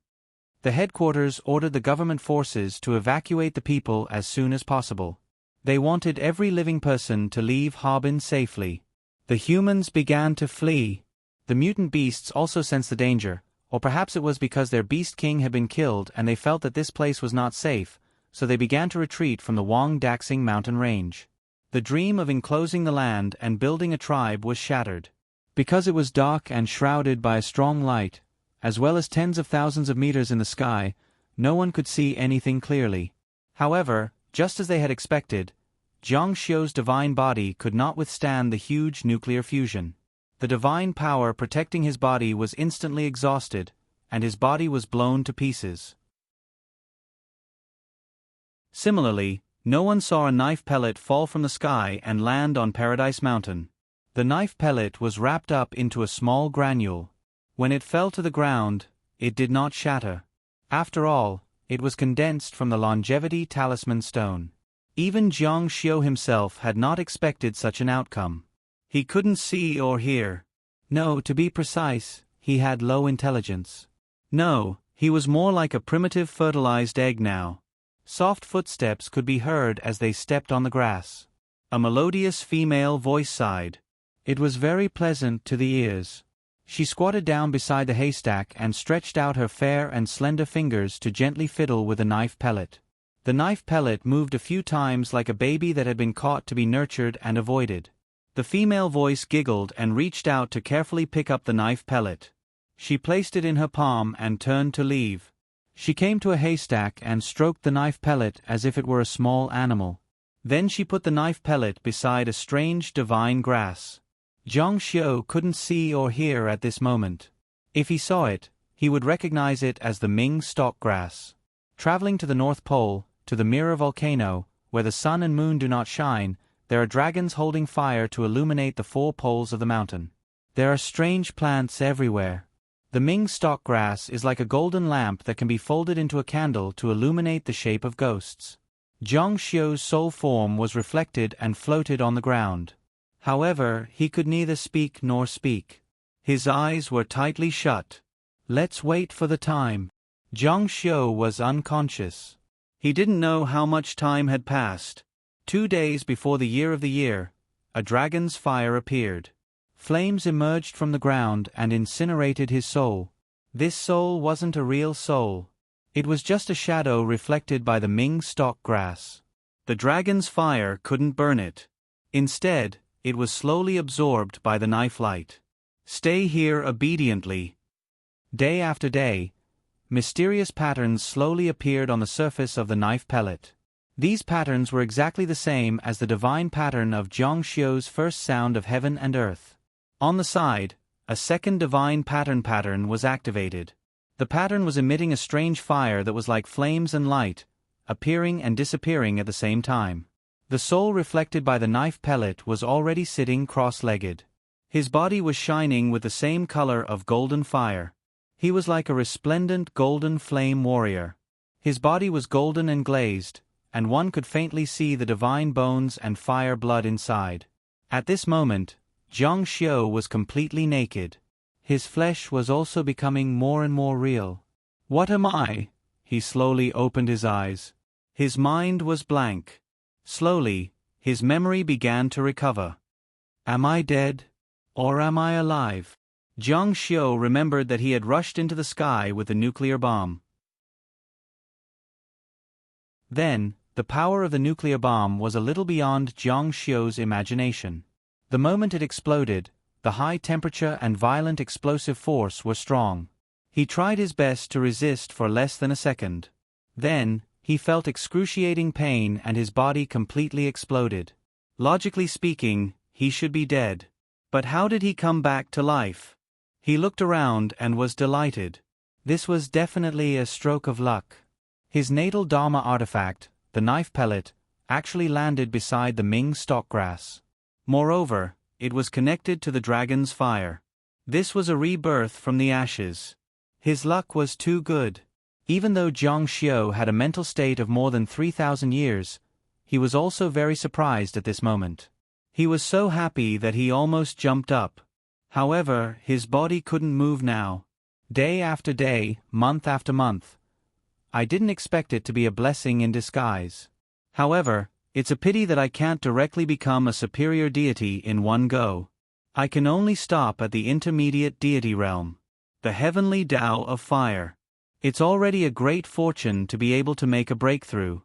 Speaker 1: The headquarters ordered the government forces to evacuate the people as soon as possible. They wanted every living person to leave Harbin safely. The humans began to flee. The mutant beasts also sensed the danger, or perhaps it was because their beast king had been killed and they felt that this place was not safe, so they began to retreat from the Wang Daxing mountain range. The dream of enclosing the land and building a tribe was shattered. Because it was dark and shrouded by a strong light, as well as tens of thousands of meters in the sky, no one could see anything clearly. However, just as they had expected, Zhang Xiu's divine body could not withstand the huge nuclear fusion. The divine power protecting his body was instantly exhausted, and his body was blown to pieces. Similarly, no one saw a knife pellet fall from the sky and land on Paradise Mountain. The knife pellet was wrapped up into a small granule. When it fell to the ground, it did not shatter. After all, it was condensed from the longevity talisman stone. Even Jiang Xiu himself had not expected such an outcome. He couldn't see or hear. No, to be precise, he had low intelligence. No, he was more like a primitive fertilized egg now. Soft footsteps could be heard as they stepped on the grass. A melodious female voice sighed. It was very pleasant to the ears. She squatted down beside the haystack and stretched out her fair and slender fingers to gently fiddle with the knife pellet. The knife pellet moved a few times like a baby that had been caught to be nurtured and avoided. The female voice giggled and reached out to carefully pick up the knife pellet. She placed it in her palm and turned to leave. She came to a haystack and stroked the knife pellet as if it were a small animal. Then she put the knife pellet beside a strange divine grass. Jiang Xiu couldn't see or hear at this moment. If he saw it, he would recognize it as the Ming stock grass. Traveling to the North Pole, to the Mirror Volcano, where the sun and moon do not shine, there are dragons holding fire to illuminate the 4 poles of the mountain. There are strange plants everywhere. The Ming stock grass is like a golden lamp that can be folded into a candle to illuminate the shape of ghosts. Jiang Xiu's soul form was reflected and floated on the ground. However, he could neither speak nor speak. His eyes were tightly shut. Let's wait for the time. Jiang Xiu was unconscious. He didn't know how much time had passed. 2 days before the year of the year, a dragon's fire appeared. Flames emerged from the ground and incinerated his soul. This soul wasn't a real soul. It was just a shadow reflected by the Ming stock grass. The dragon's fire couldn't burn it. Instead, it was slowly absorbed by the knife light. Stay here obediently. Day after day, mysterious patterns slowly appeared on the surface of the knife pellet. These patterns were exactly the same as the divine pattern of Jiang Xiu's first sound of heaven and earth. On the side, a second divine pattern was activated. The pattern was emitting a strange fire that was like flames and light, appearing and disappearing at the same time. The soul reflected by the knife pellet was already sitting cross-legged. His body was shining with the same color of golden fire. He was like a resplendent golden flame warrior. His body was golden and glazed, and one could faintly see the divine bones and fire blood inside. At this moment, Jiang Xiu was completely naked. His flesh was also becoming more and more real. What am I? He slowly opened his eyes. His mind was blank. Slowly, his memory began to recover. Am I dead? Or am I alive? Jiang Xiu remembered that he had rushed into the sky with the nuclear bomb. Then, the power of the nuclear bomb was a little beyond Jiang Xiu's imagination. The moment it exploded, the high temperature and violent explosive force were strong. He tried his best to resist for less than a second. Then, he felt excruciating pain and his body completely exploded. Logically speaking, he should be dead. But how did he come back to life? He looked around and was delighted. This was definitely a stroke of luck. His natal Dharma artifact, the knife pellet, actually landed beside the Ming stock grass. Moreover, it was connected to the dragon's fire. This was a rebirth from the ashes. His luck was too good. Even though Jiang Xiu had a mental state of more than 3,000 years, he was also very surprised at this moment. He was so happy that he almost jumped up. However, his body couldn't move now. Day after day, month after month. I didn't expect it to be a blessing in disguise. However, it's a pity that I can't directly become a superior deity in one go. I can only stop at the intermediate deity realm. The heavenly Tao of fire. It's already a great fortune to be able to make a breakthrough.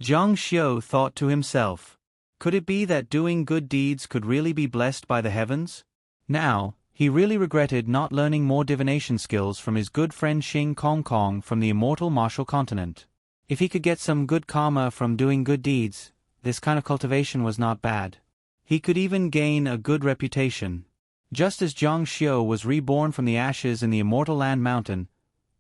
Speaker 1: Jiang Xiu thought to himself. Could it be that doing good deeds could really be blessed by the heavens? Now, he really regretted not learning more divination skills from his good friend Xing Kong Kong from the immortal martial continent. If he could get some good karma from doing good deeds, this kind of cultivation was not bad. He could even gain a good reputation. Just as Jiang Xiu was reborn from the ashes in the immortal land mountain,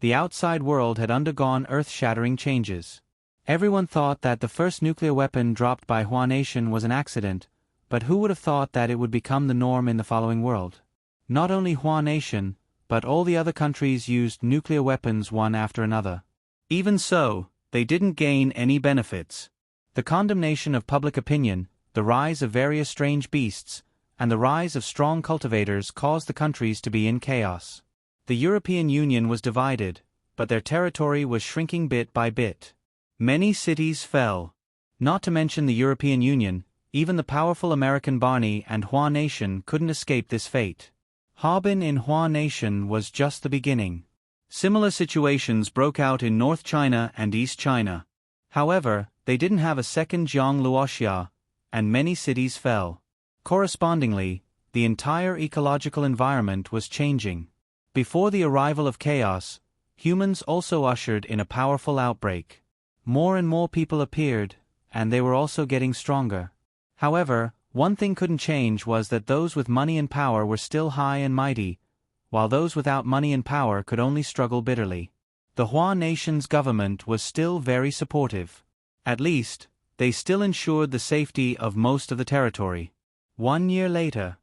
Speaker 1: the outside world had undergone earth-shattering changes. Everyone thought that the first nuclear weapon dropped by Hua Nation was an accident, but who would have thought that it would become the norm in the following world? Not only Hua Nation, but all the other countries used nuclear weapons one after another. Even so, they didn't gain any benefits. The condemnation of public opinion, the rise of various strange beasts, and the rise of strong cultivators caused the countries to be in chaos. The European Union was divided, but their territory was shrinking bit by bit. Many cities fell. Not to mention the European Union, even the powerful American Barney and Hua Nation couldn't escape this fate. Harbin in Hua Nation was just the beginning. Similar situations broke out in North China and East China. However, they didn't have a second Jiang Luoxia, and many cities fell. Correspondingly, the entire ecological environment was changing. Before the arrival of chaos, humans also ushered in a powerful outbreak. More and more people appeared, and they were also getting stronger. However, one thing couldn't change was that those with money and power were still high and mighty, while those without money and power could only struggle bitterly. The Hua Nation's government was still very supportive. At least, they still ensured the safety of most of the territory. 1 year later,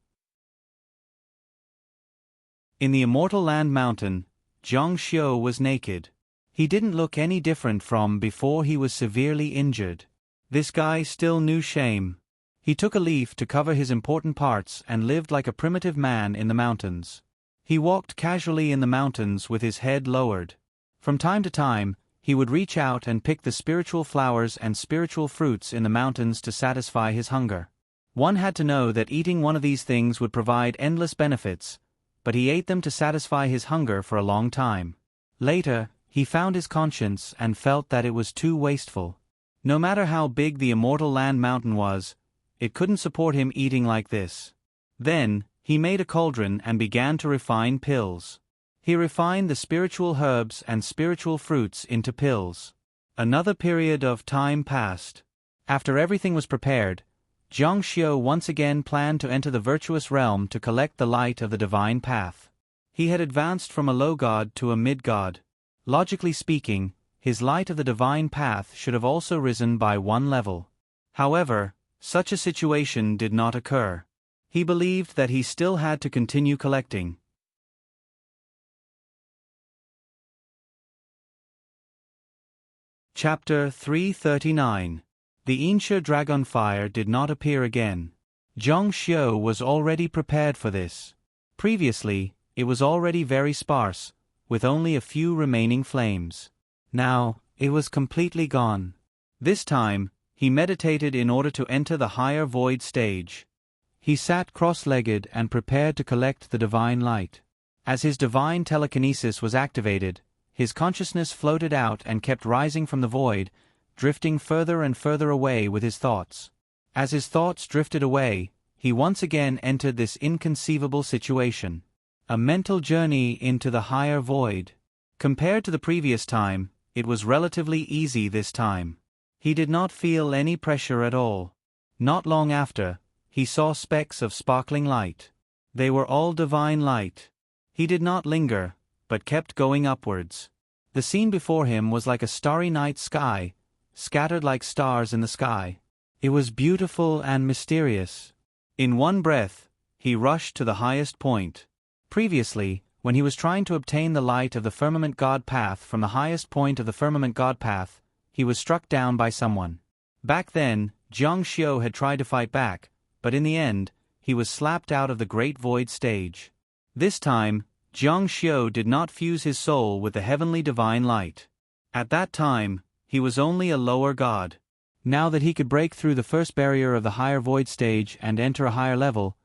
Speaker 1: in the Immortal Land Mountain, Zhang Xiu was naked. He didn't look any different from before he was severely injured. This guy still knew shame. He took a leaf to cover his important parts and lived like a primitive man in the mountains. He walked casually in the mountains with his head lowered. From time to time, he would reach out and pick the spiritual flowers and spiritual fruits in the mountains to satisfy his hunger. One had to know that eating one of these things would provide endless benefits, but he ate them to satisfy his hunger for a long time. Later, he found his conscience and felt that it was too wasteful. No matter how big the Immortal Land Mountain was, it couldn't support him eating like this. Then, he made a cauldron and began to refine pills. He refined the spiritual herbs and spiritual fruits into pills. Another period of time passed. After everything was prepared, Zhang Xiu once again planned to enter the virtuous realm to collect the light of the divine path. He had advanced from a low god to a mid-god. Logically speaking, his light of the divine path should have also risen by one level. However, such a situation did not occur. He believed that he still had to continue collecting. Chapter 339. The Insha Dragonfire did not appear again. Zhang Xiu was already prepared for this. Previously, it was already very sparse, with only a few remaining flames. Now, it was completely gone. This time, he meditated in order to enter the higher void stage. He sat cross-legged and prepared to collect the divine light. As his divine telekinesis was activated, his consciousness floated out and kept rising from the void, drifting further and further away with his thoughts. As his thoughts drifted away, he once again entered this inconceivable situation. A mental journey into the higher void. Compared to the previous time, it was relatively easy this time. He did not feel any pressure at all. Not long after, he saw specks of sparkling light. They were all divine light. He did not linger, but kept going upwards. The scene before him was like a starry night sky, scattered like stars in the sky. It was beautiful and mysterious. In one breath, he rushed to the highest point. Previously, when he was trying to obtain the light of the Firmament God Path from the highest point of the Firmament God Path, he was struck down by someone. Back then, Zhang Xiu had tried to fight back, but in the end, he was slapped out of the Great Void stage. This time, Zhang Xiu did not fuse his soul with the heavenly divine light. At that time, he was only a lower god. Now that he could break through the first barrier of the higher void stage and enter a higher level,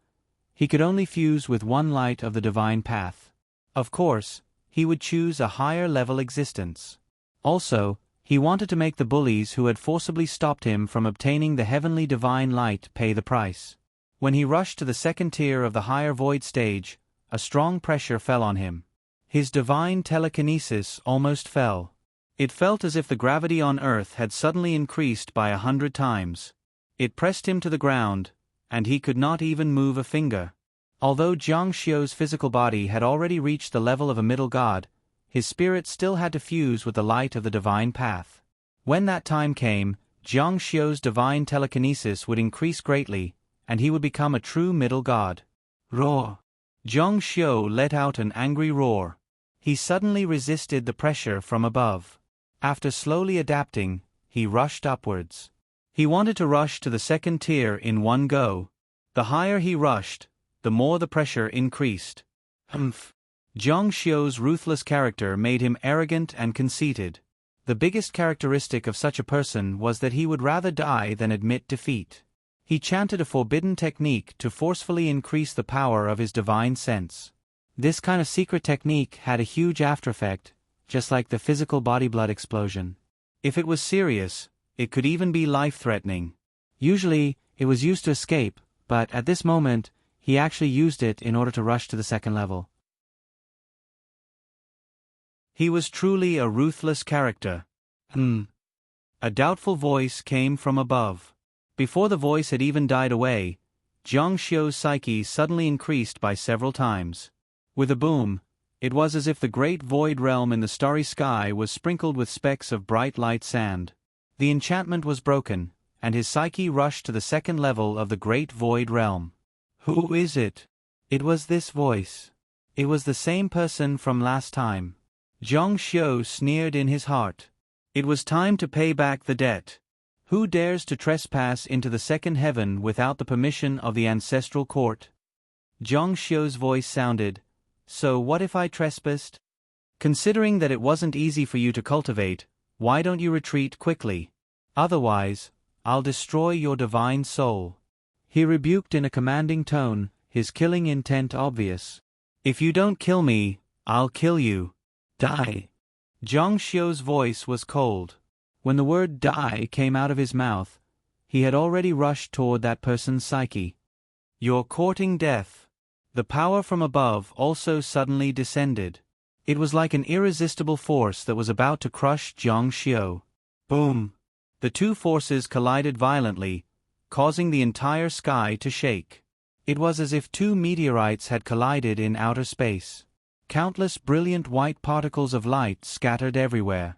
Speaker 1: he could only fuse with one light of the divine path. Of course, he would choose a higher level existence. Also, he wanted to make the bullies who had forcibly stopped him from obtaining the heavenly divine light pay the price. When he rushed to the second tier of the higher void stage, a strong pressure fell on him. His divine telekinesis almost fell. It felt as if the gravity on Earth had suddenly increased by 100 times. It pressed him to the ground, and he could not even move a finger. Although Zhang Xiu's physical body had already reached the level of a middle god, his spirit still had to fuse with the light of the divine path. When that time came, Zhang Xiu's divine telekinesis would increase greatly, and he would become a true middle god. Roar! Zhang Xiu let out an angry roar. He suddenly resisted the pressure from above. After slowly adapting, he rushed upwards. He wanted to rush to the second tier in one go. The higher he rushed, the more the pressure increased. Humph! Zhang Xiu's ruthless character made him arrogant and conceited. The biggest characteristic of such a person was that he would rather die than admit defeat. He chanted a forbidden technique to forcefully increase the power of his divine sense. This kind of secret technique had a huge aftereffect, just like the physical body blood explosion. If it was serious, it could even be life-threatening. Usually, it was used to escape, but at this moment, he actually used it in order to rush to the second level. He was truly a ruthless character. A doubtful voice came from above. Before the voice had even died away, Zhang Xiu's psyche suddenly increased by several times. With a boom, it was as if the great void realm in the starry sky was sprinkled with specks of bright light sand. The enchantment was broken, and his psyche rushed to the second level of the great void realm. Who is it? It was this voice. It was the same person from last time. Zhang Xiu sneered in his heart. It was time to pay back the debt. Who dares to trespass into the second heaven without the permission of the ancestral court? Zhang Xiu's voice sounded, "So what if I trespassed? Considering that it wasn't easy for you to cultivate, why don't you retreat quickly? Otherwise, I'll destroy your divine soul." He rebuked in a commanding tone, his killing intent obvious. "If you don't kill me, I'll kill you. Die." Zhang Xiu's voice was cold. When the word die came out of his mouth, he had already rushed toward that person's psyche. "You're courting death." The power from above also suddenly descended. It was like an irresistible force that was about to crush Zhang Xiu. Boom! The two forces collided violently, causing the entire sky to shake. It was as if two meteorites had collided in outer space. Countless brilliant white particles of light scattered everywhere.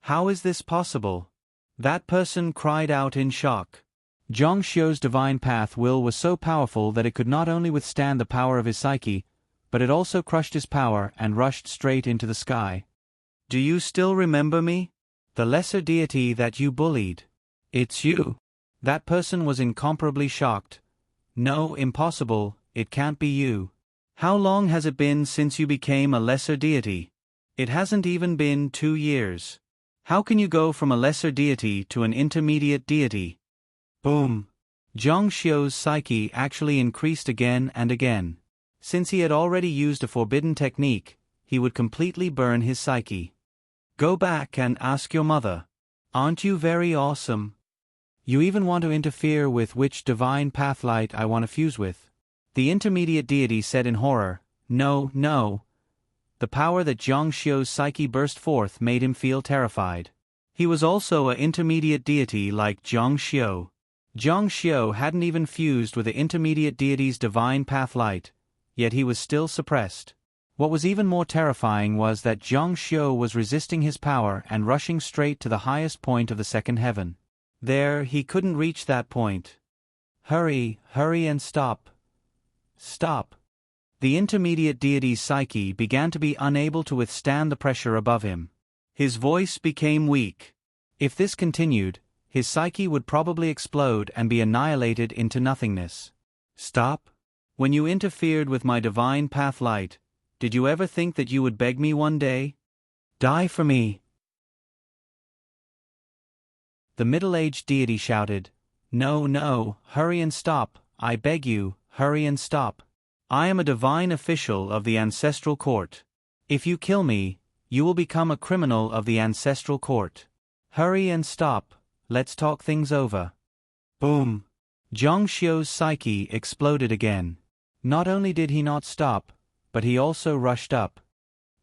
Speaker 1: How is this possible? That person cried out in shock. Zhang Xiu's divine path will was so powerful that it could not only withstand the power of his psyche, but it also crushed his power and rushed straight into the sky. "Do you still remember me? The lesser deity that you bullied? It's you." That person was incomparably shocked. "No, impossible, it can't be you. How long has it been since you became a lesser deity? It hasn't even been 2 years. How can you go from a lesser deity to an intermediate deity?" Boom! Zhang Xiu's psyche actually increased again and again. Since he had already used a forbidden technique, he would completely burn his psyche. "Go back and ask your mother. Aren't you very awesome? You even want to interfere with which divine pathlight I want to fuse with." The intermediate deity said in horror, "No, no." The power that Zhang Xiu's psyche burst forth made him feel terrified. He was also an intermediate deity like Zhang Xiu. Zhang Xiu hadn't even fused with the intermediate deity's divine pathlight, yet he was still suppressed. What was even more terrifying was that Zhang Xiu was resisting his power and rushing straight to the highest point of the second heaven. There, he couldn't reach that point. "Hurry, hurry and stop. Stop." The intermediate deity's psyche began to be unable to withstand the pressure above him. His voice became weak. If this continued, his psyche would probably explode and be annihilated into nothingness. "Stop? When you interfered with my divine pathlight, did you ever think that you would beg me one day? Die for me." The middle-aged deity shouted, "No, no, hurry and stop, I beg you, hurry and stop. I am a divine official of the ancestral court. If you kill me, you will become a criminal of the ancestral court. Hurry and stop, let's talk things over." Boom! Zhang Xiu's psyche exploded again. Not only did he not stop, but he also rushed up.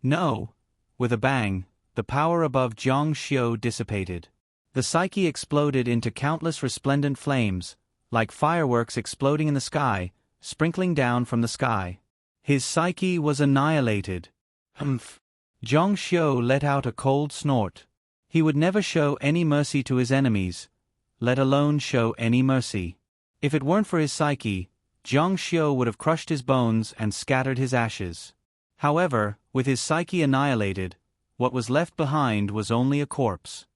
Speaker 1: No! With a bang, the power above Zhang Xiu dissipated. The psyche exploded into countless resplendent flames, like fireworks exploding in the sky, sprinkling down from the sky. His psyche was annihilated. Humph! Zhang Xiu let out a cold snort. He would never show any mercy to his enemies, let alone show any mercy. If it weren't for his psyche, Jiang Xiu would have crushed his bones and scattered his ashes. However, with his psyche annihilated, what was left behind was only a corpse.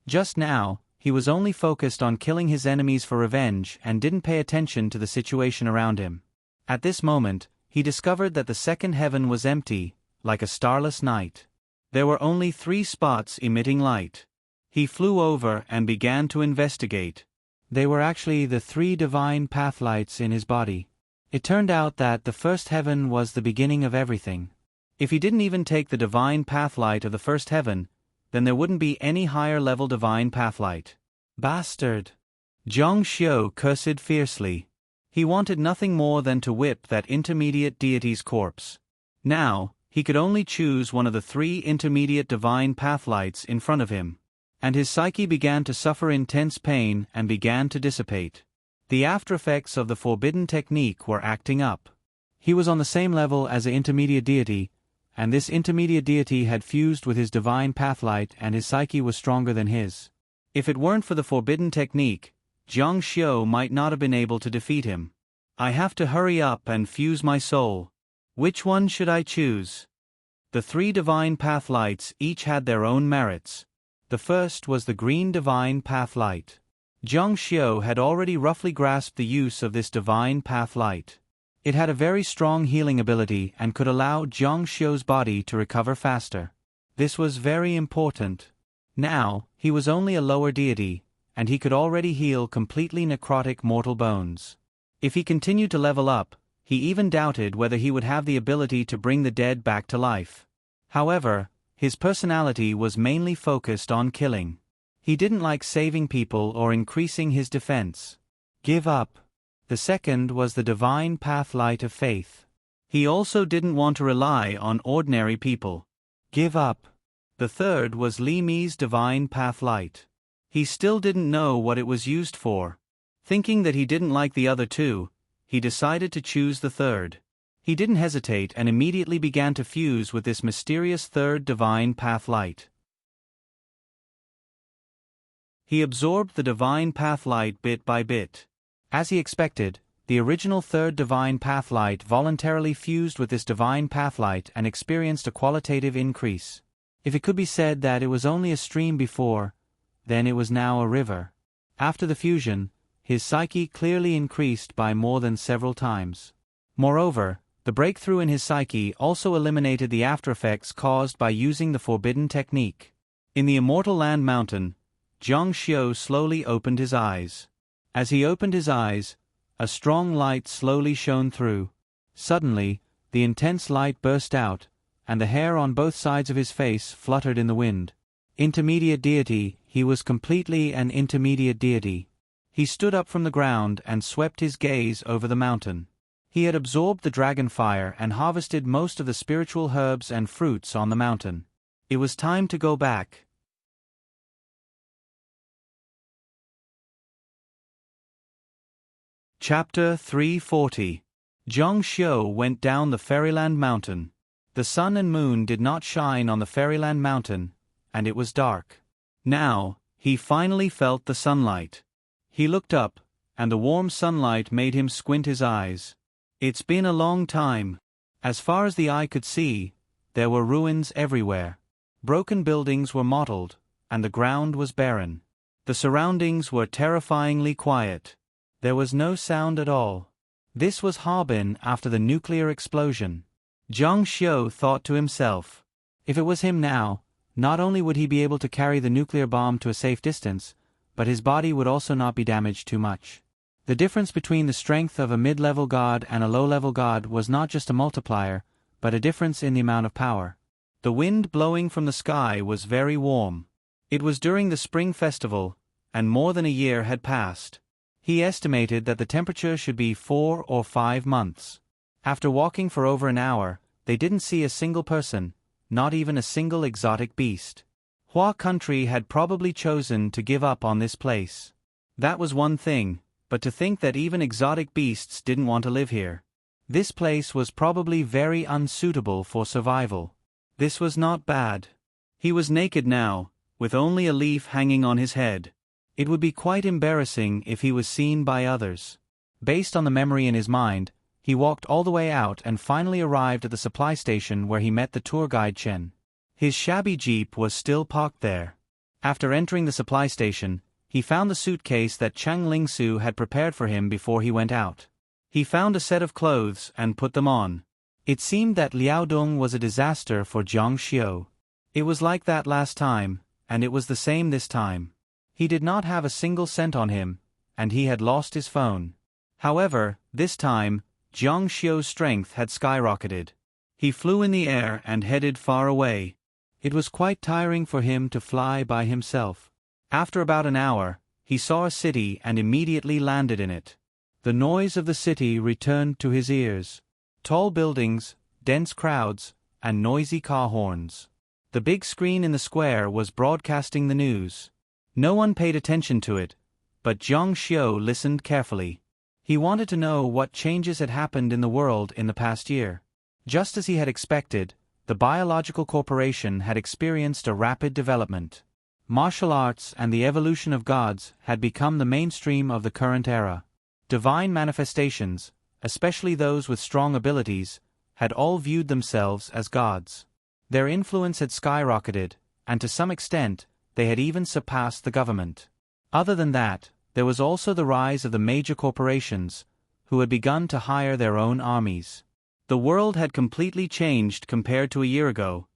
Speaker 1: Just now, he was only focused on killing his enemies for revenge and didn't pay attention to the situation around him. At this moment, he discovered that the second heaven was empty, like a starless night. There were only 3 spots emitting light. He flew over and began to investigate. They were actually the 3 divine pathlights in his body. It turned out that the first heaven was the beginning of everything. If he didn't even take the divine pathlight of the first heaven, then there wouldn't be any higher level divine pathlight. Bastard! Jiang Xiu cursed fiercely. He wanted nothing more than to whip that intermediate deity's corpse. Now, he could only choose one of the 3 intermediate divine pathlights in front of him. And his psyche began to suffer intense pain and began to dissipate. The aftereffects of the forbidden technique were acting up. He was on the same level as the intermediate deity, and this intermediate deity had fused with his divine pathlight and his psyche was stronger than his. If it weren't for the forbidden technique, Jiang Xiu might not have been able to defeat him. I have to hurry up and fuse my soul. Which one should I choose? The 3 divine pathlights each had their own merits. The first was the green divine pathlight. Jiang Xiu had already roughly grasped the use of this divine pathlight. It had a very strong healing ability and could allow Jiang Xiu's body to recover faster. This was very important. Now, he was only a lower deity, and he could already heal completely necrotic mortal bones. If he continued to level up, he even doubted whether he would have the ability to bring the dead back to life. However, his personality was mainly focused on killing. He didn't like saving people or increasing his defense. Give up. The second was the divine pathlight of faith. He also didn't want to rely on ordinary people. Give up. The third was Li Mi's divine pathlight. He still didn't know what it was used for. Thinking that he didn't like the other 2, he decided to choose the third. He didn't hesitate and immediately began to fuse with this mysterious third divine pathlight. He absorbed the divine pathlight bit by bit. As he expected, the original third divine pathlight voluntarily fused with this divine pathlight and experienced a qualitative increase. If it could be said that it was only a stream before, then it was now a river. After the fusion, his psyche clearly increased by more than several times. Moreover, the breakthrough in his psyche also eliminated the aftereffects caused by using the forbidden technique. In the Immortal Land Mountain, Jiang Xiu slowly opened his eyes. As he opened his eyes, a strong light slowly shone through. Suddenly, the intense light burst out, and the hair on both sides of his face fluttered in the wind. Intermediate deity, he was completely an intermediate deity. He stood up from the ground and swept his gaze over the mountain. He had absorbed the dragon fire and harvested most of the spiritual herbs and fruits on the mountain. It was time to go back. Chapter 340. Jiang Xiu went down the Fairyland Mountain. The sun and moon did not shine on the Fairyland Mountain, and it was dark. Now, he finally felt the sunlight. He looked up, and the warm sunlight made him squint his eyes. It's been a long time. As far as the eye could see, there were ruins everywhere. Broken buildings were mottled, and the ground was barren. The surroundings were terrifyingly quiet. There was no sound at all. This was Harbin after the nuclear explosion. Jiang Xiu thought to himself. If it was him now, not only would he be able to carry the nuclear bomb to a safe distance, but his body would also not be damaged too much. The difference between the strength of a mid-level god and a low-level god was not just a multiplier, but a difference in the amount of power. The wind blowing from the sky was very warm. It was during the spring festival, and more than a year had passed. He estimated that the temperature should be 4 or 5 months. After walking for over an hour, they didn't see a single person, not even a single exotic beast. Hua country had probably chosen to give up on this place. That was one thing, but to think that even exotic beasts didn't want to live here. This place was probably very unsuitable for survival. This was not bad. He was naked now, with only a leaf hanging on his head. It would be quite embarrassing if he was seen by others. Based on the memory in his mind, he walked all the way out and finally arrived at the supply station where he met the tour guide Chen. His shabby jeep was still parked there. After entering the supply station, he found the suitcase that Chang Lingsu had prepared for him before he went out. He found a set of clothes and put them on. It seemed that Liaodong was a disaster for Jiang Xiu. It was like that last time, and it was the same this time. He did not have a single cent on him, and he had lost his phone. However, this time, Jiang Xiu's strength had skyrocketed. He flew in the air and headed far away. It was quite tiring for him to fly by himself. After about an hour, he saw a city and immediately landed in it. The noise of the city returned to his ears. Tall buildings, dense crowds, and noisy car horns. The big screen in the square was broadcasting the news. No one paid attention to it, but Jiang Xiu listened carefully. He wanted to know what changes had happened in the world in the past year. Just as he had expected, the biological corporation had experienced a rapid development. Martial arts and the evolution of gods had become the mainstream of the current era. Divine manifestations, especially those with strong abilities, had all viewed themselves as gods. Their influence had skyrocketed, and to some extent, they had even surpassed the government. Other than that, there was also the rise of the major corporations, who had begun to hire their own armies. The world had completely changed compared to a year ago.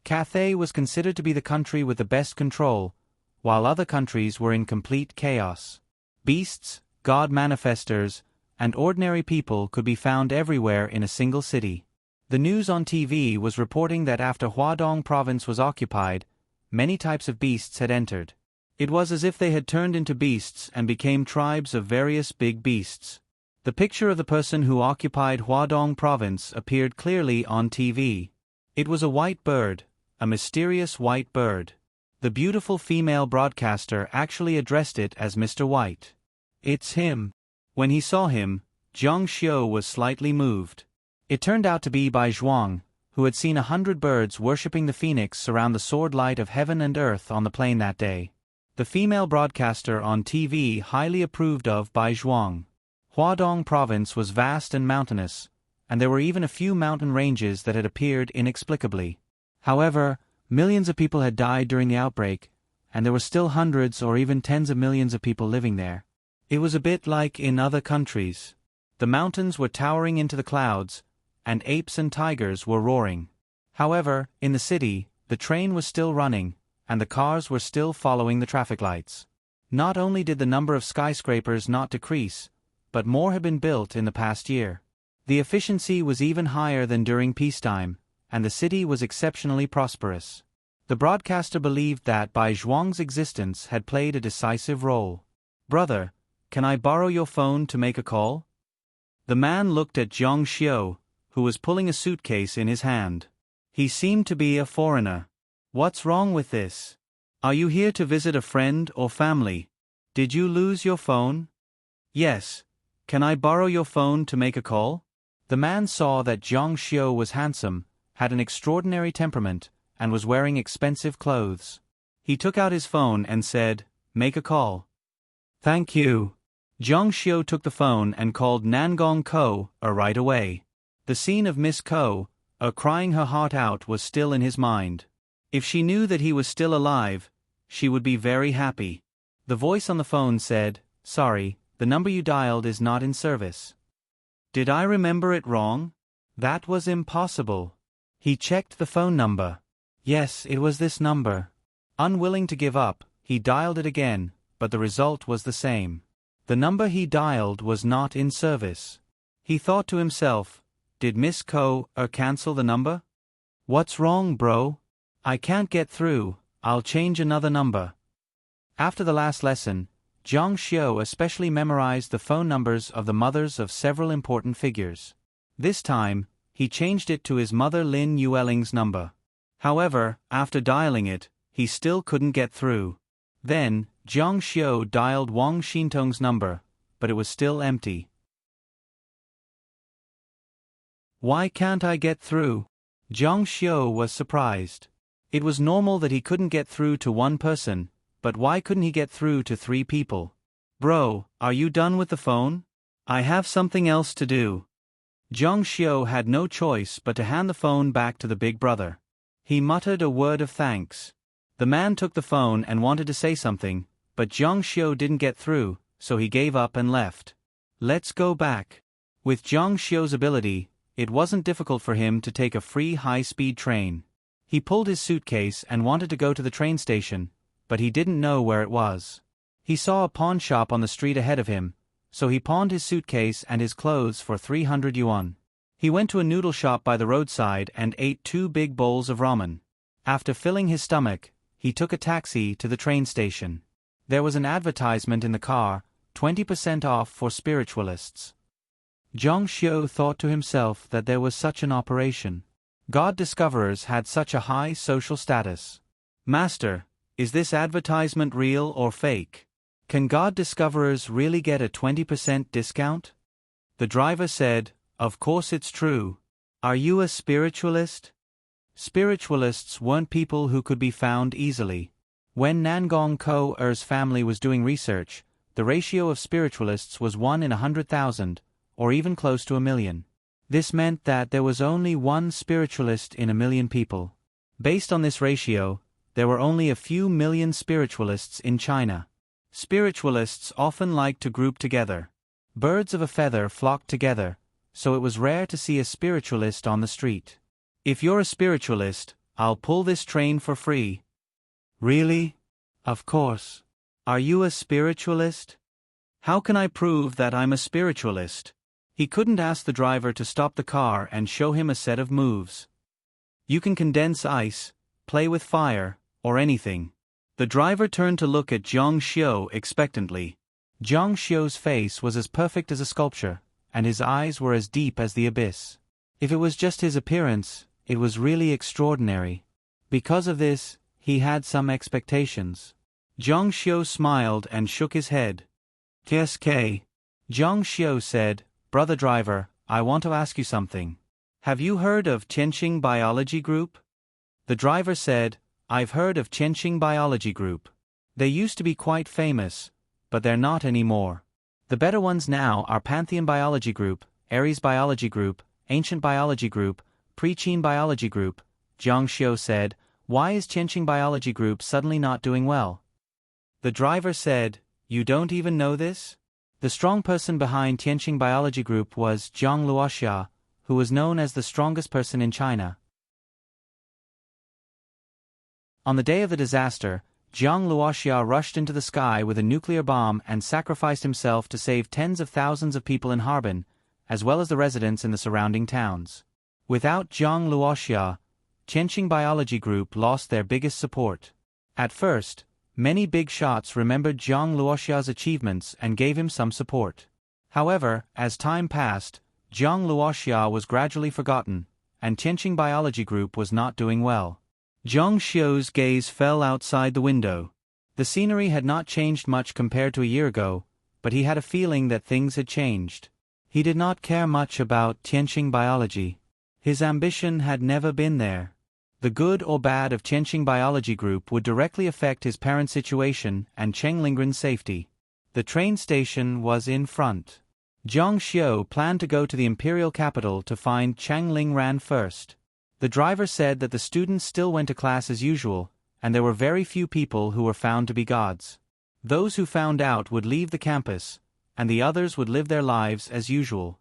Speaker 1: Cathay was considered to be the country with the best control, while other countries were in complete chaos. Beasts, god manifestors, and ordinary people could be found everywhere in a single city. The news on TV was reporting that after Huadong province was occupied, many types of beasts had entered. It was as if they had turned into beasts and became tribes of various big beasts. The picture of the person who occupied Huadong province appeared clearly on TV. It was a white bird, a mysterious white bird. The beautiful female broadcaster actually addressed it as Mr. White. "It's him." When he saw him, Jiang Xiu was slightly moved. It turned out to be Bai Zhuang, who had seen 100 birds worshipping the phoenix surround the sword light of heaven and earth on the plain that day. The female broadcaster on TV highly approved of Bai Zhuang. Huadong province was vast and mountainous, and there were even a few mountain ranges that had appeared inexplicably. However, millions of people had died during the outbreak, and there were still hundreds or even tens of millions of people living there. It was a bit like in other countries. The mountains were towering into the clouds, and apes and tigers were roaring. However, in the city, the train was still running, and the cars were still following the traffic lights. Not only did the number of skyscrapers not decrease, but more had been built in the past year. The efficiency was even higher than during peacetime, and the city was exceptionally prosperous. The broadcaster believed that Bai Zhuang's existence had played a decisive role. "Brother, can I borrow your phone to make a call?" The man looked at Jiang Xiu, who was pulling a suitcase in his hand. He seemed to be a foreigner. "What's wrong with this? Are you here to visit a friend or family? Did you lose your phone?" "Yes. Can I borrow your phone to make a call?" The man saw that Jiang Xiu was handsome, had an extraordinary temperament, and was wearing expensive clothes. He took out his phone and said, "Make a call." "Thank you." Jiang Xiu took the phone and called Nangong Ko right away. The scene of Miss Ko, crying her heart out, was still in his mind. If she knew that he was still alive, she would be very happy. The voice on the phone said, "Sorry, the number you dialed is not in service." Did I remember it wrong? That was impossible. He checked the phone number. Yes, it was this number. Unwilling to give up, he dialed it again, but the result was the same. The number he dialed was not in service. He thought to himself, "Did Miss Ko cancel the number? What's wrong, bro? I can't get through, I'll change another number." After the last lesson, Jiang Xiu especially memorized the phone numbers of the mothers of several important figures. This time, he changed it to his mother Lin Yueling's number. However, after dialing it, he still couldn't get through. Then, Jiang Xiu dialed Wang Xintong's number, but it was still empty. "Why can't I get through?" Jiang Xiu was surprised. It was normal that he couldn't get through to one person, but why couldn't he get through to 3 people? Bro, are you done with the phone? I have something else to do. Zhang Xiu had no choice but to hand the phone back to the big brother. He muttered a word of thanks. The man took the phone and wanted to say something, but Zhang Xiu didn't get through, so he gave up and left. Let's go back. With Zhang Xiu's ability, it wasn't difficult for him to take a free high-speed train. He pulled his suitcase and wanted to go to the train station, but he didn't know where it was. He saw a pawn shop on the street ahead of him, so he pawned his suitcase and his clothes for 300 yuan. He went to a noodle shop by the roadside and ate 2 big bowls of ramen. After filling his stomach, he took a taxi to the train station. There was an advertisement in the car, 20% off for spiritualists. Zhang Xiu thought to himself that there was such an operation. God discoverers had such a high social status. Master, is this advertisement real or fake? Can God discoverers really get a 20% discount? The driver said, of course it's true. Are you a spiritualist? Spiritualists weren't people who could be found easily. When Nangong Ko-er's family was doing research, the ratio of spiritualists was 1 in 100,000, or even close to 1 million. This meant that there was only 1 spiritualist in 1 million people. Based on this ratio, there were only a few million spiritualists in China. Spiritualists often liked to group together. Birds of a feather flocked together, so it was rare to see a spiritualist on the street. If you're a spiritualist, I'll pull this train for free. Really? Of course. Are you a spiritualist? How can I prove that I'm a spiritualist? He couldn't ask the driver to stop the car and show him a set of moves. You can condense ice, play with fire, or anything. The driver turned to look at Zhang Xiu expectantly. Zhang Xiu's face was as perfect as a sculpture, and his eyes were as deep as the abyss. If it was just his appearance, it was really extraordinary. Because of this, he had some expectations. Zhang Xiu smiled and shook his head. TSK. Zhang Xiu said, Brother driver, I want to ask you something. Have you heard of Qianxing Biology Group? The driver said, I've heard of Qianxing Biology Group. They used to be quite famous, but they're not anymore. The better ones now are Pantheon Biology Group, Ares Biology Group, Ancient Biology Group, Pre-Qin Biology Group. Zhang Xiu said, why is Qianxing Biology Group suddenly not doing well? The driver said, you don't even know this? The strong person behind Qianxing Biology Group was Zhang Luoxia, who was known as the strongest person in China. On the day of the disaster, Zhang Luoxia rushed into the sky with a nuclear bomb and sacrificed himself to save tens of thousands of people in Harbin, as well as the residents in the surrounding towns. Without Zhang Luoxia, Qianxing Biology Group lost their biggest support. At first, many big shots remembered Zhang Luoxia's achievements and gave him some support. However, as time passed, Zhang Luoxia was gradually forgotten, and Qianxing Biology Group was not doing well. Zhang Xiu's gaze fell outside the window. The scenery had not changed much compared to a year ago, but he had a feeling that things had changed. He did not care much about Qianxing Biology. His ambition had never been there. The good or bad of Qianxing Biology Group would directly affect his parents' situation and Cheng Lingren's safety. The train station was in front. Zhang Xiu planned to go to the imperial capital to find Cheng Lingren first. The driver said that the students still went to class as usual, and there were very few people who were found to be gods. Those who found out would leave the campus, and the others would live their lives as usual.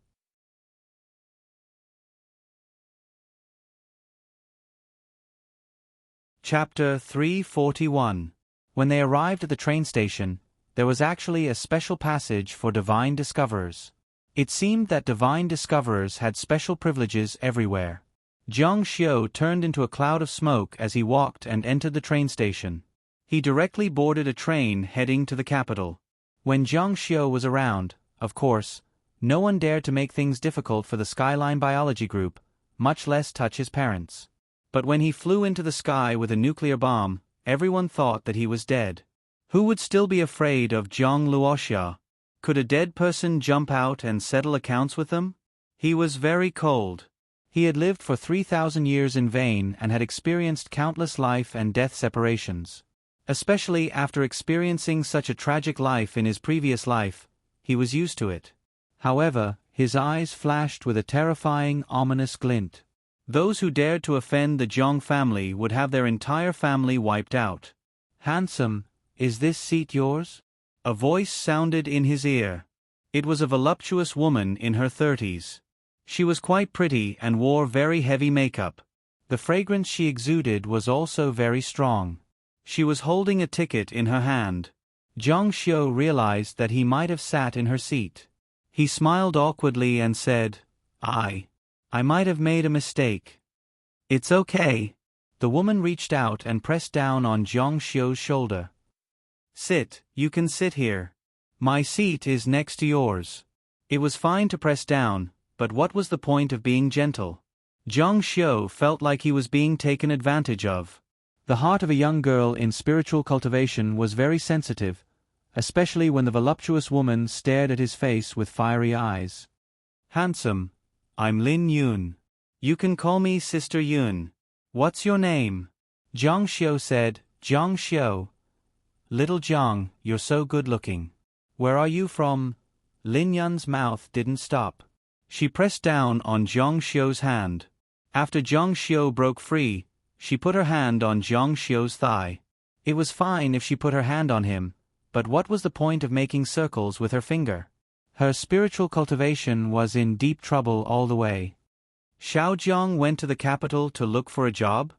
Speaker 1: Chapter 341. When they arrived at the train station, there was actually a special passage for divine discoverers. It seemed that divine discoverers had special privileges everywhere. Zhang Xiu turned into a cloud of smoke as he walked and entered the train station. He directly boarded a train heading to the capital. When Zhang Xiu was around, of course, no one dared to make things difficult for the Skyline Biology Group, much less touch his parents. But when he flew into the sky with a nuclear bomb, everyone thought that he was dead. Who would still be afraid of Zhang Luoxia? Could a dead person jump out and settle accounts with them? He was very cold. He had lived for 3,000 years in vain and had experienced countless life and death separations. Especially after experiencing such a tragic life in his previous life, he was used to it. However, his eyes flashed with a terrifying, ominous glint. Those who dared to offend the Jiang family would have their entire family wiped out. "Handsome, is this seat yours?" A voice sounded in his ear. It was a voluptuous woman in her 30s. She was quite pretty and wore very heavy makeup. The fragrance she exuded was also very strong. She was holding a ticket in her hand. Zhang Xiu realized that he might have sat in her seat. He smiled awkwardly and said, I might have made a mistake." "It's okay." The woman reached out and pressed down on Zhang Xiu's shoulder. "Sit, you can sit here. My seat is next to yours." It was fine to press down, but what was the point of being gentle? Zhang Xiu felt like he was being taken advantage of. The heart of a young girl in spiritual cultivation was very sensitive, especially when the voluptuous woman stared at his face with fiery eyes. "Handsome, I'm Lin Yun. You can call me Sister Yun. What's your name?" Zhang Xiu said. "Zhang Xiu. Little Zhang, you're so good-looking. Where are you from?" Lin Yun's mouth didn't stop. She pressed down on Zhang Xiu's hand. After Zhang Xiu broke free, she put her hand on Zhang Xiu's thigh. It was fine if she put her hand on him, but what was the point of making circles with her finger? Her spiritual cultivation was in deep trouble all the way. Xiao Jiang went to the capital to look for a job?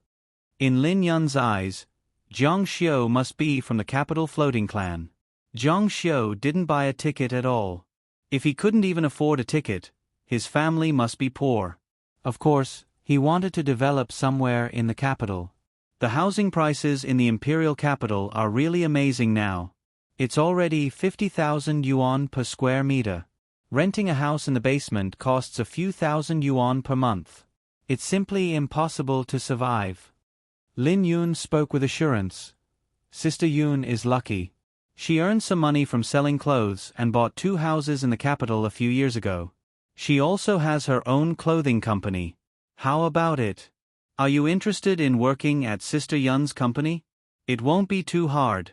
Speaker 1: In Lin Yun's eyes, Zhang Xiu must be from the capital floating clan. Zhang Xiu didn't buy a ticket at all. If he couldn't even afford a ticket, his family must be poor. Of course, he wanted to develop somewhere in the capital. The housing prices in the imperial capital are really amazing now. It's already 50,000 yuan per square meter. Renting a house in the basement costs a few thousand yuan per month. It's simply impossible to survive. Lin Yun spoke with assurance. Sister Yun is lucky. She earned some money from selling clothes and bought 2 houses in the capital a few years ago. She also has her own clothing company. How about it? Are you interested in working at Sister Yun's company? It won't be too hard.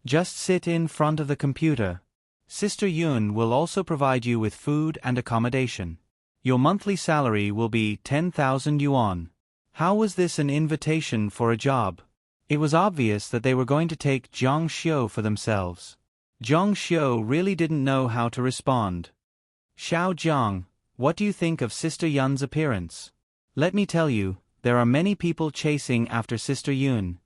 Speaker 1: Just sit in front of the computer. Sister Yun will also provide you with food and accommodation. Your monthly salary will be 10,000 yuan. How was this an invitation for a job? It was obvious that they were going to take Zhang Xiu for themselves. Zhang Xiu really didn't know how to respond. "Xiao Jiang, what do you think of Sister Yun's appearance? Let me tell you, there are many people chasing after Sister Yun."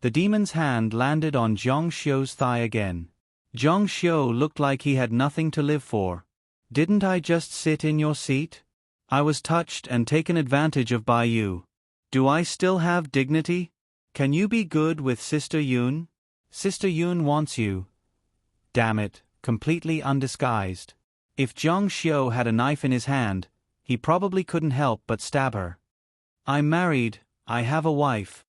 Speaker 1: The demon's hand landed on Zhang Xiu's thigh again. Zhang Xiu looked like he had nothing to live for. "Didn't I just sit in your seat? I was touched and taken advantage of by you. Do I still have dignity? Can you be good with Sister Yun? Sister Yun wants you." Damn it, completely undisguised. If Zhang Xiu had a knife in his hand, he probably couldn't help but stab her. "I'm married, I have a wife."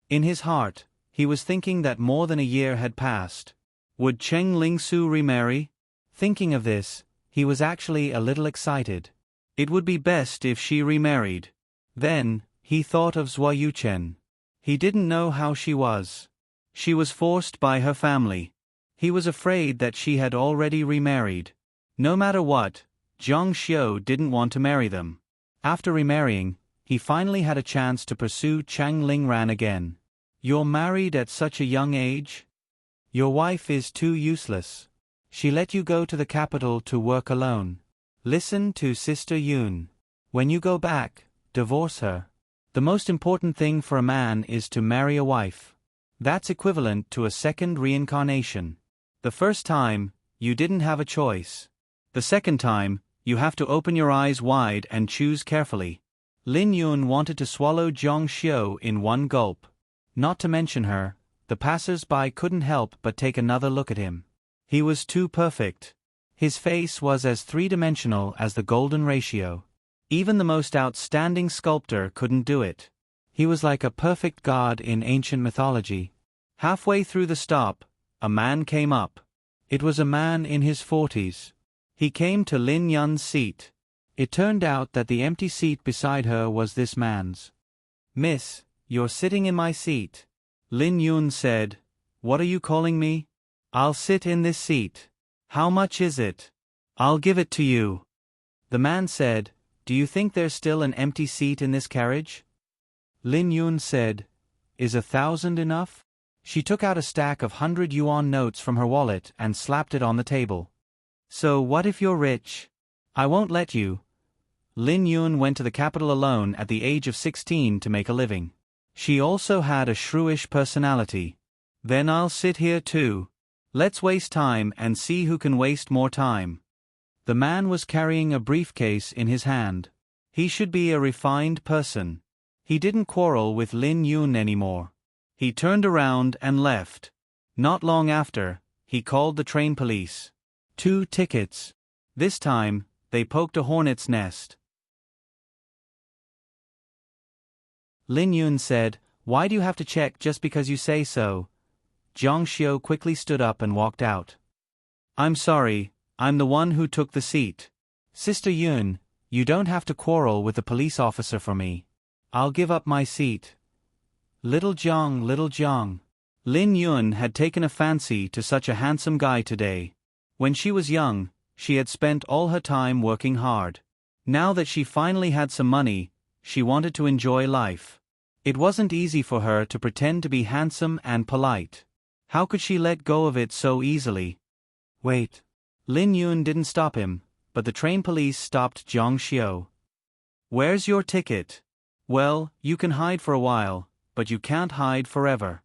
Speaker 1: In his heart, he was thinking that more than a year had passed. Would Cheng Lingsu remarry? Thinking of this, he was actually a little excited. It would be best if she remarried. Then, he thought of Zhua Yuchen. He didn't know how she was. She was forced by her family. He was afraid that she had already remarried. No matter what, Zhang Xiu didn't want to marry them. After remarrying, he finally had a chance to pursue Chang Lingran again. "You're married at such a young age? Your wife is too useless. She let you go to the capital to work alone. Listen to Sister Yun. When you go back, divorce her. The most important thing for a man is to marry a wife. That's equivalent to a second reincarnation. The first time, you didn't have a choice. The second time, you have to open your eyes wide and choose carefully." Lin Yun wanted to swallow Zhang Xiu in one gulp. Not to mention her, the passers-by couldn't help but take another look at him. He was too perfect. His face was as three-dimensional as the golden ratio. Even the most outstanding sculptor couldn't do it. He was like a perfect god in ancient mythology. Halfway through the stop, a man came up. It was a man in his 40s. He came to Lin Yun's seat. It turned out that the empty seat beside her was this man's. "Miss, you're sitting in my seat." Lin Yun said, "What are you calling me? I'll sit in this seat. How much is it? I'll give it to you." The man said, "Do you think there's still an empty seat in this carriage?" Lin Yun said, "Is 1,000 enough?" She took out a stack of 100 yuan notes from her wallet and slapped it on the table. "So what if you're rich? I won't let you." Lin Yun went to the capital alone at the age of 16 to make a living. She also had a shrewish personality. "Then I'll sit here too. Let's waste time and see who can waste more time." The man was carrying a briefcase in his hand. He should be a refined person. He didn't quarrel with Lin Yun anymore. He turned around and left. Not long after, he called the train police. 2 tickets. This time, they poked a hornet's nest. Lin Yun said, "Why do you have to check just because you say so?" Zhang Xiu quickly stood up and walked out. "I'm sorry, I'm the one who took the seat. Sister Yun, you don't have to quarrel with the police officer for me. I'll give up my seat." Little Zhang. Lin Yun had taken a fancy to such a handsome guy today. When she was young, she had spent all her time working hard. Now that she finally had some money, she wanted to enjoy life. It wasn't easy for her to pretend to be handsome and polite. How could she let go of it so easily? "Wait." Lin Yun didn't stop him, but the train police stopped Zhang Xiu. "Where's your ticket?" "Well, you can hide for a while, but you can't hide forever."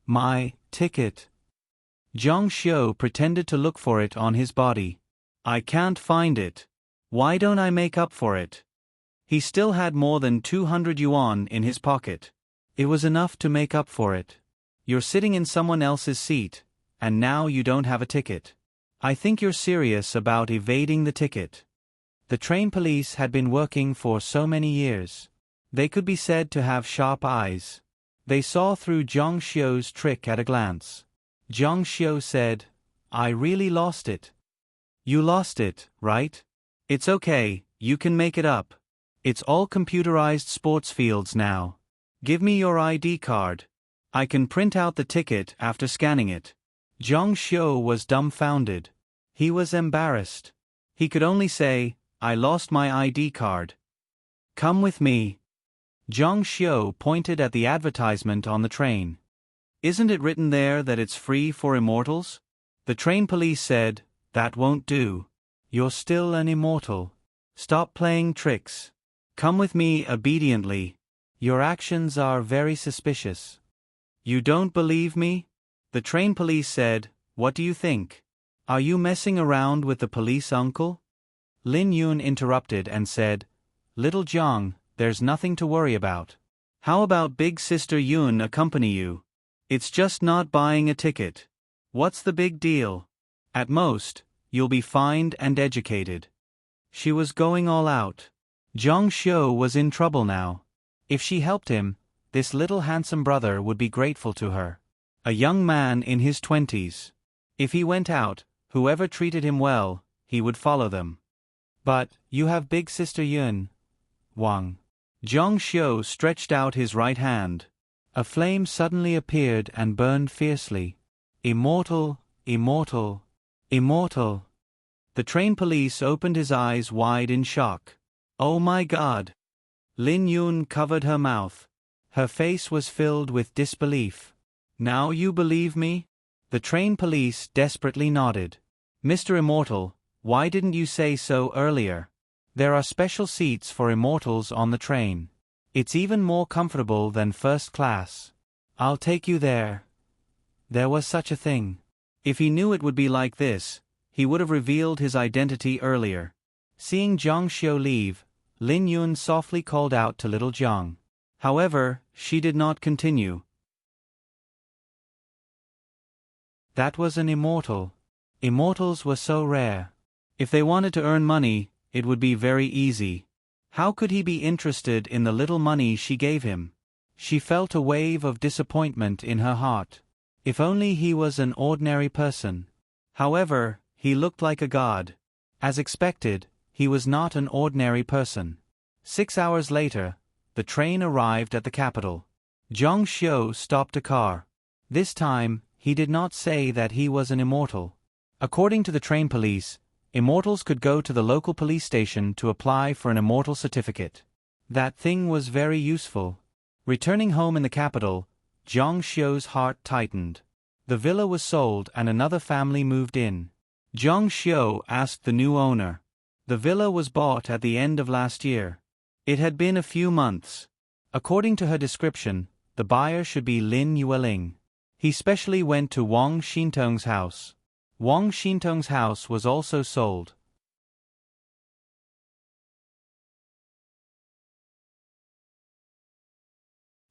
Speaker 1: "My ticket." Zhang Xiu pretended to look for it on his body. "I can't find it. Why don't I make up for it?" He still had more than 200 yuan in his pocket. It was enough to make up for it. "You're sitting in someone else's seat, and now you don't have a ticket. I think you're serious about evading the ticket." The train police had been working for so many years. They could be said to have sharp eyes. They saw through Zhang Xiu's trick at a glance. Zhang Xiu said, "I really lost it." "You lost it, right? It's okay, you can make it up. It's all computerized sports fields now. Give me your ID card. I can print out the ticket after scanning it." Zhang Xiu was dumbfounded. He was embarrassed. He could only say, "I lost my ID card." "Come with me." Zhang Xiu pointed at the advertisement on the train. "Isn't it written there that it's free for immortals?" The train police said, "That won't do. You're still an immortal. Stop playing tricks. Come with me obediently. Your actions are very suspicious." "You don't believe me?" The train police said, "What do you think? Are you messing around with the police uncle?" Lin Yun interrupted and said, "Little Zhang, there's nothing to worry about. How about Big Sister Yun accompany you? It's just not buying a ticket. What's the big deal? At most, you'll be fined and educated." She was going all out. Zhang Xiu was in trouble now. If she helped him, this little handsome brother would be grateful to her. A young man in his 20s. If he went out, whoever treated him well, he would follow them. "But, you have Big Sister Yun." "Wang." Zhang Xiu stretched out his right hand. A flame suddenly appeared and burned fiercely. "Immortal, immortal, immortal." The train police opened his eyes wide in shock. "Oh my God!" Lin Yun covered her mouth. Her face was filled with disbelief. "Now you believe me?" The train police desperately nodded. "Mr. Immortal, why didn't you say so earlier? There are special seats for immortals on the train. It's even more comfortable than first class. I'll take you there." There was such a thing. If he knew it would be like this, he would have revealed his identity earlier. Seeing Zhang Xiu leave, Lin Yun softly called out to little Zhang. However, she did not continue. That was an immortal. Immortals were so rare. If they wanted to earn money, it would be very easy. How could he be interested in the little money she gave him? She felt a wave of disappointment in her heart. If only he was an ordinary person. However, he looked like a god. As expected, he was not an ordinary person. 6 hours later, the train arrived at the capital. Zhang Xiu stopped a car. This time, he did not say that he was an immortal. According to the train police, immortals could go to the local police station to apply for an immortal certificate. That thing was very useful. Returning home in the capital, Zhang Xiu's heart tightened. The villa was sold and another family moved in. Zhang Xiu asked the new owner. The villa was bought at the end of last year. It had been a few months. According to her description, the buyer should be Lin Yueling. He specially went to Wang Xintong's house. Wang Xintong's house was also sold.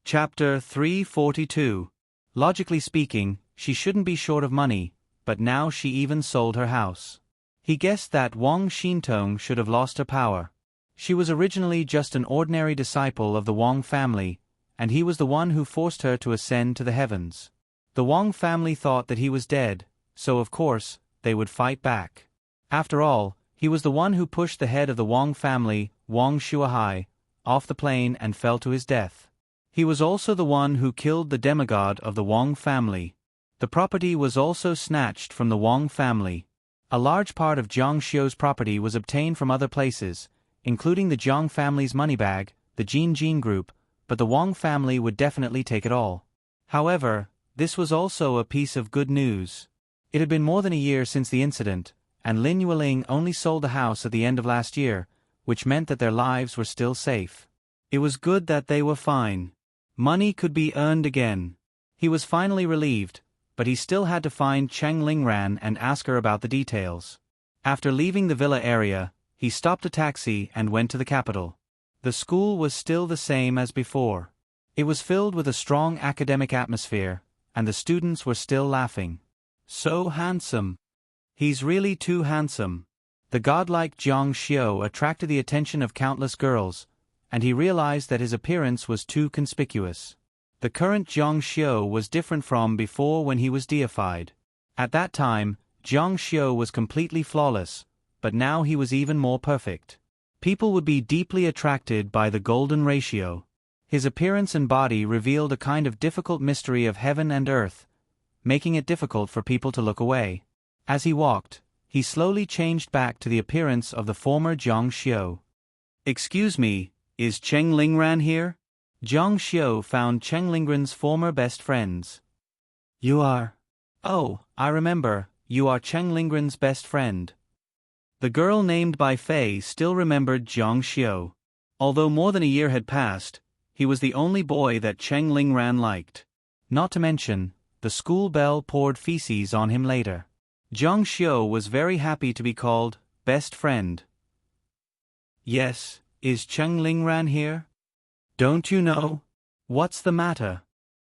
Speaker 1: Chapter 342. Logically speaking, she shouldn't be short of money, but now she even sold her house. He guessed that Wang Xintong should have lost her power. She was originally just an ordinary disciple of the Wang family, and he was the one who forced her to ascend to the heavens. The Wang family thought that he was dead, so of course, they would fight back. After all, he was the one who pushed the head of the Wang family, Wang Shuahai, off the plane and fell to his death. He was also the one who killed the demigod of the Wang family. The property was also snatched from the Wang family. A large part of Zhang Xiu's property was obtained from other places, including the Zhang family's money bag, the Jin group, but the Wang family would definitely take it all. However, this was also a piece of good news. It had been more than a year since the incident, and Lin Yueling only sold the house at the end of last year, which meant that their lives were still safe. It was good that they were fine. Money could be earned again. He was finally relieved, but he still had to find Cheng Lingran and ask her about the details. After leaving the villa area, he stopped a taxi and went to the capital. The school was still the same as before. It was filled with a strong academic atmosphere, and the students were still laughing. So handsome. He's really too handsome. The godlike Zhang Xiu attracted the attention of countless girls, and he realized that his appearance was too conspicuous. The current Zhang Xiu was different from before when he was deified. At that time, Zhang Xiu was completely flawless, but now he was even more perfect. People would be deeply attracted by the golden ratio. His appearance and body revealed a kind of difficult mystery of heaven and earth, making it difficult for people to look away. As he walked, he slowly changed back to the appearance of the former Zhang Xiu. "Excuse me, is Cheng Lingran here?" Zhang Xiu found Cheng Lingran's former best friends. "You are..." "Oh, I remember, you are Cheng Lingran's best friend." The girl named by Fei still remembered Zhang Xiu. Although more than a year had passed, he was the only boy that Cheng Lingran liked. Not to mention, the school bell poured feces on him later. Zhang Xiu was very happy to be called best friend. "Yes, is Cheng Lingran here?" "Don't you know?" "What's the matter?"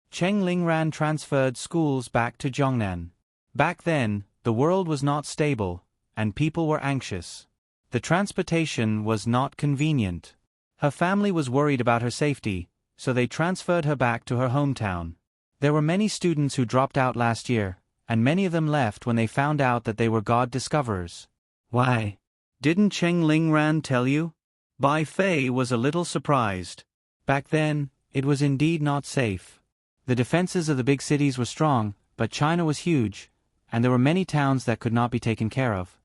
Speaker 1: Cheng Lingran transferred schools back to Zhongnan. Back then, the world was not stable, and people were anxious. The transportation was not convenient. Her family was worried about her safety, so they transferred her back to her hometown. There were many students who dropped out last year, and many of them left when they found out that they were God discoverers. "Why? Didn't Cheng Lingran tell you?" Bai Fei was a little surprised. Back then, it was indeed not safe. The defenses of the big cities were strong, but China was huge, and there were many towns that could not be taken care of.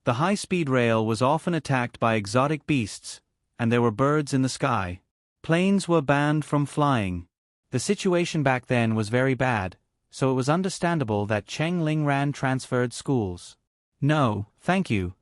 Speaker 1: The high-speed rail was often attacked by exotic beasts, and there were birds in the sky. Planes were banned from flying. The situation back then was very bad, so it was understandable that Cheng Lingran transferred schools. "No, thank you."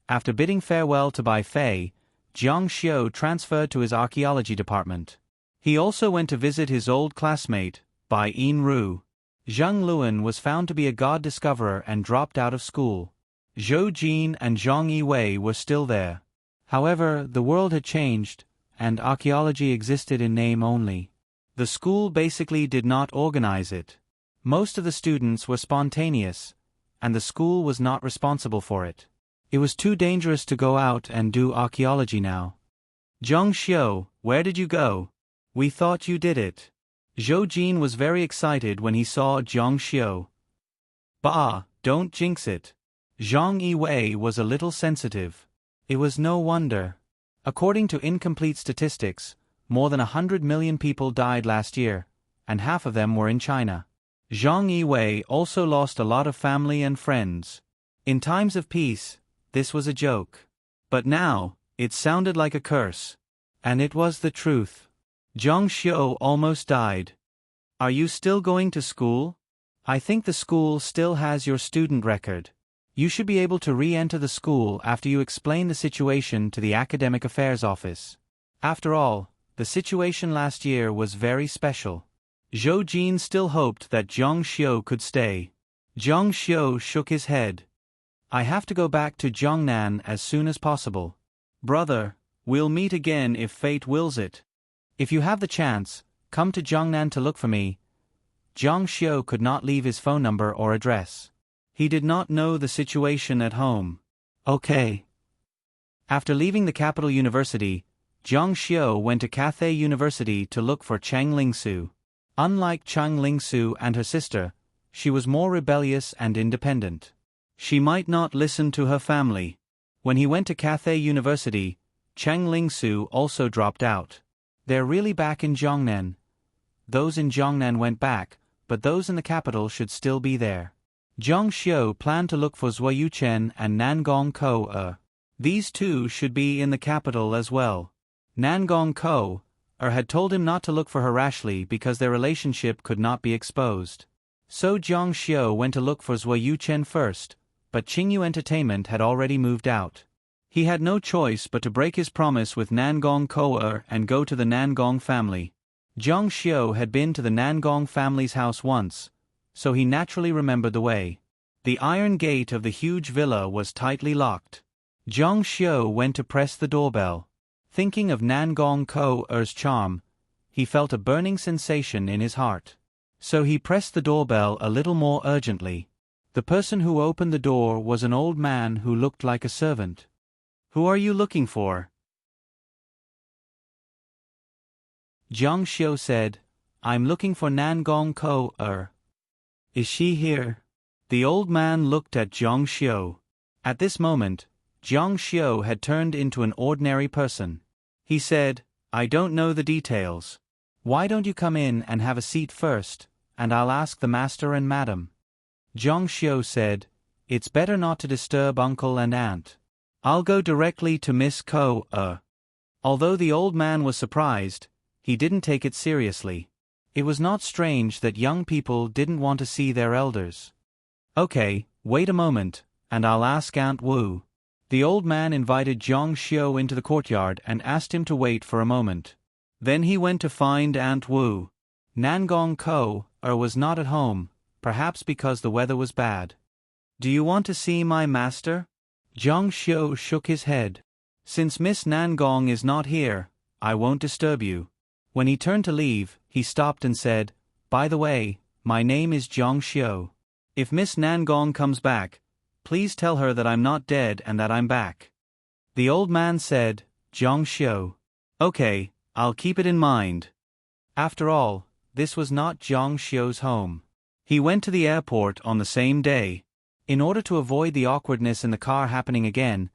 Speaker 1: After bidding farewell to Bai Fei, Zhang Xiu transferred to his archaeology department. He also went to visit his old classmate, Bai Yin Ru. Zhang Luan was found to be a god discoverer and dropped out of school. Zhou Jin and Zhang Yiwei were still there. However, the world had changed, and archaeology existed in name only. The school basically did not organize it. Most of the students were spontaneous, and the school was not responsible for it. It was too dangerous to go out and do archaeology now. "Zhang Xiu, where did you go? We thought you did it." Zhou Jin was very excited when he saw Zhang Xiu. "Bah, Don't jinx it. Zhang Yiwei was a little sensitive. It was no wonder. According to incomplete statistics, more than 100 million people died last year, and half of them were in China. Zhang Yiwei also lost a lot of family and friends. In times of peace, this was a joke. But now, it sounded like a curse. And it was the truth. Zhang Xiu almost died. Are you still going to school? I think the school still has your student record. You should be able to re-enter the school after you explain the situation to the Academic Affairs Office. After all, the situation last year was very special. Zhou Jin still hoped that Zhang Xiu could stay. Zhang Xiu shook his head. I have to go back to Jiangnan as soon as possible. Brother, we'll meet again if fate wills it. If you have the chance, come to Jiangnan to look for me. Zhang Xiu could not leave his phone number or address. He did not know the situation at home. Okay. After leaving the capital university, Zhang Xiu went to Cathay University to look for Chang Lingsu. Unlike Chang Lingsu and her sister, she was more rebellious and independent. She might not listen to her family. When he went to Cathay University, Chang Lingsu also dropped out. They're really back in Jiangnan. Those in Jiangnan went back, but those in the capital should still be there. Zhang Xiu planned to look for Zhou Yuchen and Nangong Kou. These two should be in the capital as well. Nangong Kou had told him not to look for her rashly because their relationship could not be exposed. So Zhang Xiu went to look for Zhou Yuchen first, but Qingyu Entertainment had already moved out. He had no choice but to break his promise with Nangong Kou and go to the Nangong family. Zhang Xiu had been to the Nangong family's house once, so he naturally remembered the way. The iron gate of the huge villa was tightly locked. Zhang Xiu went to press the doorbell. Thinking of Nangong Kou's charm, he felt a burning sensation in his heart. So he pressed the doorbell a little more urgently. The person who opened the door was an old man who looked like a servant. Who are you looking for? Zhang Xiu said, I'm looking for Nangong Kou. Is she here? The old man looked at Zhang Xiu. At this moment, Zhang Xiu had turned into an ordinary person. He said, I don't know the details. Why don't you come in and have a seat first, and I'll ask the master and madam. Zhang Xiu said, It's better not to disturb uncle and aunt. I'll go directly to Miss Kou. Although the old man was surprised, he didn't take it seriously. It was not strange that young people didn't want to see their elders. Okay, wait a moment, and I'll ask Aunt Wu. The old man invited Zhang Xiu into the courtyard and asked him to wait for a moment. Then he went to find Aunt Wu. Nangong Kou was not at home, perhaps because the weather was bad. Do you want to see my master? Zhang Xiu shook his head. Since Miss Nangong is not here, I won't disturb you. When he turned to leave, he stopped and said, By the way, my name is Zhang Xiu. If Miss Nangong comes back, please tell her that I'm not dead and that I'm back. The old man said, Zhang Xiu. Okay, I'll keep it in mind. After all, this was not Zhang Xiu's home. He went to the airport on the same day. In order to avoid the awkwardness in the car happening again,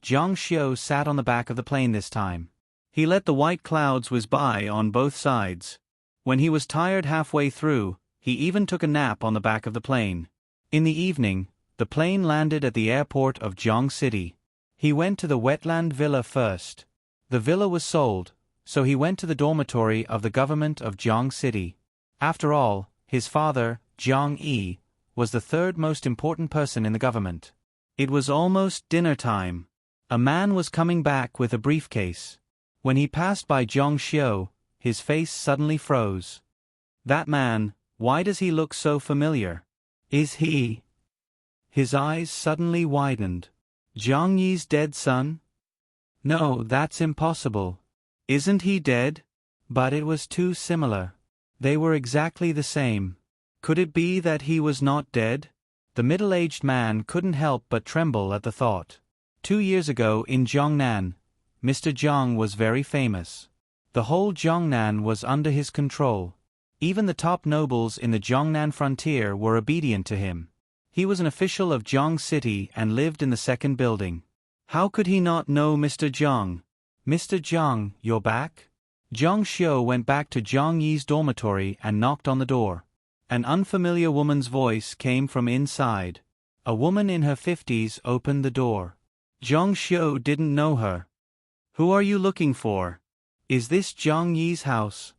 Speaker 1: Zhang Xiu sat on the back of the plane this time. He let the white clouds whiz by on both sides. When he was tired halfway through, he even took a nap on the back of the plane. In the evening, the plane landed at the airport of Jiang City. He went to the wetland villa first. The villa was sold, so he went to the dormitory of the government of Jiang City. After all, his father, Jiang Yi, was the third most important person in the government. It was almost dinner time. A man was coming back with a briefcase. When he passed by Zhang Xiu, his face suddenly froze. That man, why does he look so familiar? Is he? His eyes suddenly widened. Jiang Yi's dead son? No, that's impossible. Isn't he dead? But it was too similar. They were exactly the same. Could it be that he was not dead? The middle-aged man couldn't help but tremble at the thought. 2 years ago in Jiangnan, Mr. Jiang was very famous. The whole Jiangnan was under his control. Even the top nobles in the Jiangnan frontier were obedient to him. He was an official of Jiang City and lived in the second building. How could he not know Mr. Jiang? Mr. Jiang, you're back? Jiang Xiu went back to Jiang Yi's dormitory and knocked on the door. An unfamiliar woman's voice came from inside. A woman in her 50s opened the door. Jiang Xiu didn't know her. Who are you looking for? Is this Jiang Yi's house?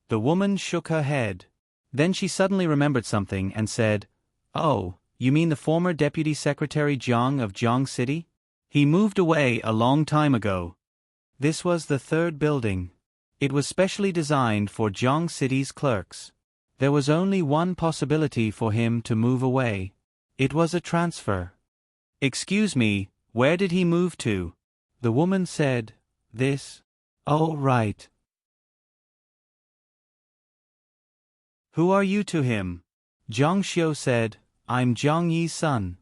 Speaker 1: The woman shook her head. Then she suddenly remembered something and said, Oh, you mean the former Deputy Secretary Jiang of Jiang City? He moved away a long time ago. This was the third building. It was specially designed for Jiang City's clerks. There was only one possibility for him to move away. It was a transfer. Excuse me, where did he move to? The woman said, This. Oh, right. Who are you to him? Jiang Xiu said, I'm Jiang Yi's son.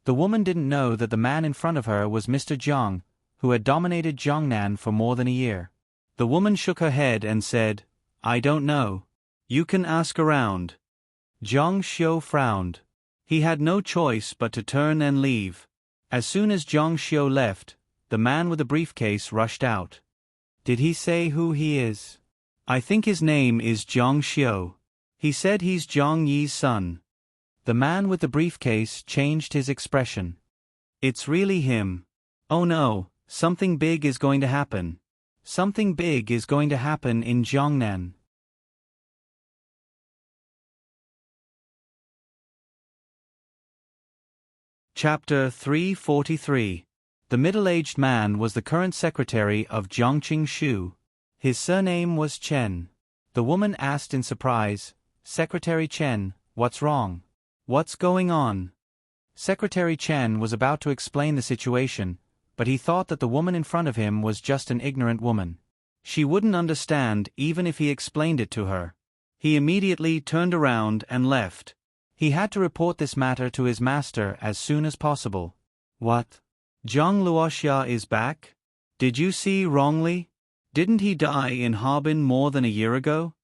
Speaker 1: The woman didn't know that the man in front of her was Mr. Jiang, who had dominated Jiangnan for more than a year. The woman shook her head and said, I don't know. You can ask around. Jiang Xiu frowned. He had no choice but to turn and leave. As soon as Jiang Xiu left, the man with the briefcase rushed out. Did he say who he is? I think his name is Jiang Xiu. He said he's Jiang Yi's son. The man with the briefcase changed his expression. It's really him. Oh no, something big is going to happen. Something big is going to happen in Jiangnan. Chapter 343. The middle-aged man was the current secretary of Jiangqing Shu. His surname was Chen. The woman asked in surprise, Secretary Chen, what's wrong? What's going on? Secretary Chen was about to explain the situation, but he thought that the woman in front of him was just an ignorant woman. She wouldn't understand even if he explained it to her. He immediately turned around and left. He had to report this matter to his master as soon as possible. What? Zhang Luoxia is back? Did you see wrongly? Didn't he die in Harbin more than a year ago?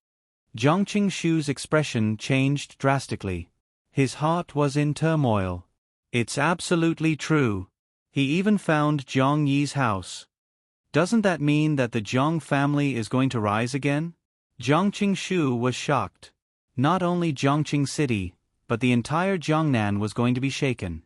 Speaker 1: Jiang Qingshu's expression changed drastically. His heart was in turmoil. It's absolutely true. He even found Jiang Yi's house. Doesn't that mean that the Jiang family is going to rise again? Jiang Qingshu was shocked. Not only Jiangqing City, but the entire Jiangnan was going to be shaken.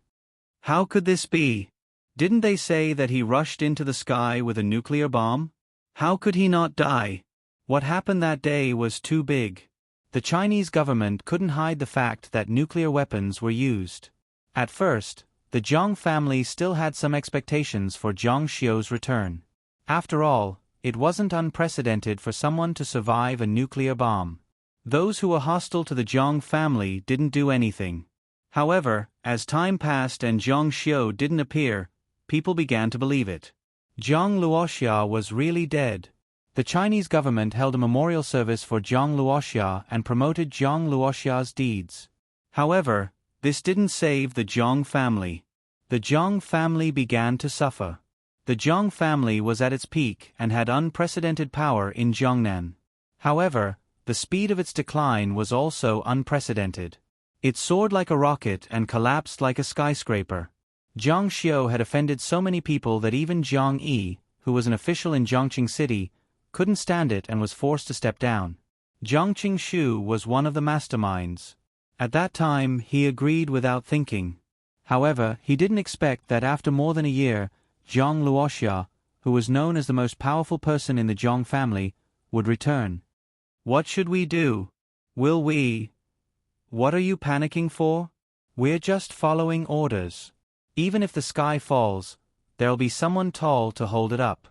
Speaker 1: How could this be? Didn't they say that he rushed into the sky with a nuclear bomb? How could he not die? What happened that day was too big. The Chinese government couldn't hide the fact that nuclear weapons were used. At first, the Jiang family still had some expectations for Jiang Xiu's return. After all, it wasn't unprecedented for someone to survive a nuclear bomb. Those who were hostile to the Jiang family didn't do anything. However, as time passed and Jiang Xiu didn't appear, people began to believe it. Zhang Luoxia was really dead. The Chinese government held a memorial service for Zhang Luoxia and promoted Zhang Luoxia's deeds. However, this didn't save the Jiang family. The Jiang family began to suffer. The Jiang family was at its peak and had unprecedented power in Jiangnan. However, the speed of its decline was also unprecedented. It soared like a rocket and collapsed like a skyscraper. Jiang Xiu had offended so many people that even Jiang Yi, who was an official in Jiangqing City, couldn't stand it and was forced to step down. Jiang Qingshu was one of the masterminds. At that time, he agreed without thinking. However, he didn't expect that after more than a year, Zhang Luoxia, who was known as the most powerful person in the Jiang family, would return. What should we do? Will we? What are you panicking for? We're just following orders. Even if the sky falls, there'll be someone tall to hold it up.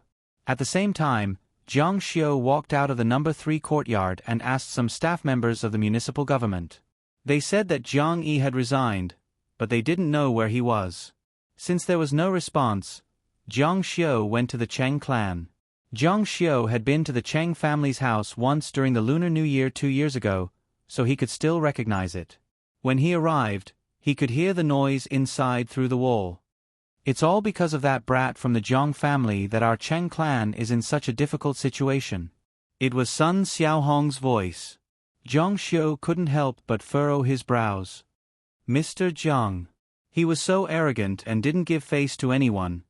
Speaker 1: At the same time, Jiang Xiu walked out of the number 3 courtyard and asked some staff members of the municipal government. They said that Jiang Yi had resigned, but they didn't know where he was. Since there was no response, Jiang Xiu went to the Cheng clan. Jiang Xiu had been to the Cheng family's house once during the Lunar New Year 2 years ago, so he could still recognize it. When he arrived, he could hear the noise inside through the wall. It's all because of that brat from the Jiang family that our Cheng clan is in such a difficult situation. It was Sun Xiaohong's voice. Jiang Xiu couldn't help but furrow his brows. Mr. Jiang. He was so arrogant and didn't give face to anyone.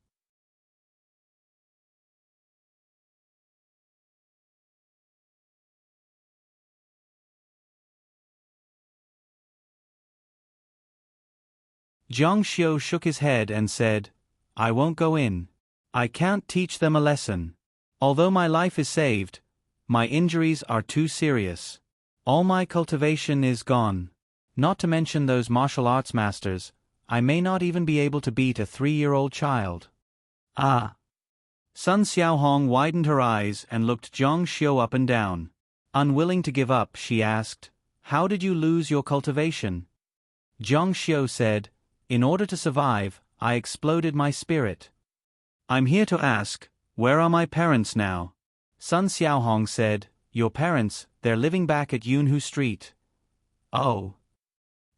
Speaker 1: Jiang Xiu shook his head and said, I won't go in. I can't teach them a lesson. Although my life is saved, my injuries are too serious. All my cultivation is gone. Not to mention those martial arts masters, I may not even be able to beat a 3-year-old child. Ah! Sun Xiaohong widened her eyes and looked Jiang Xiu up and down. Unwilling to give up, she asked, How did you lose your cultivation? Jiang Xiu said, In order to survive, I exploded my spirit. I'm here to ask, where are my parents now? Sun Xiaohong said, Your parents, they're living back at Yunhu Street. Oh.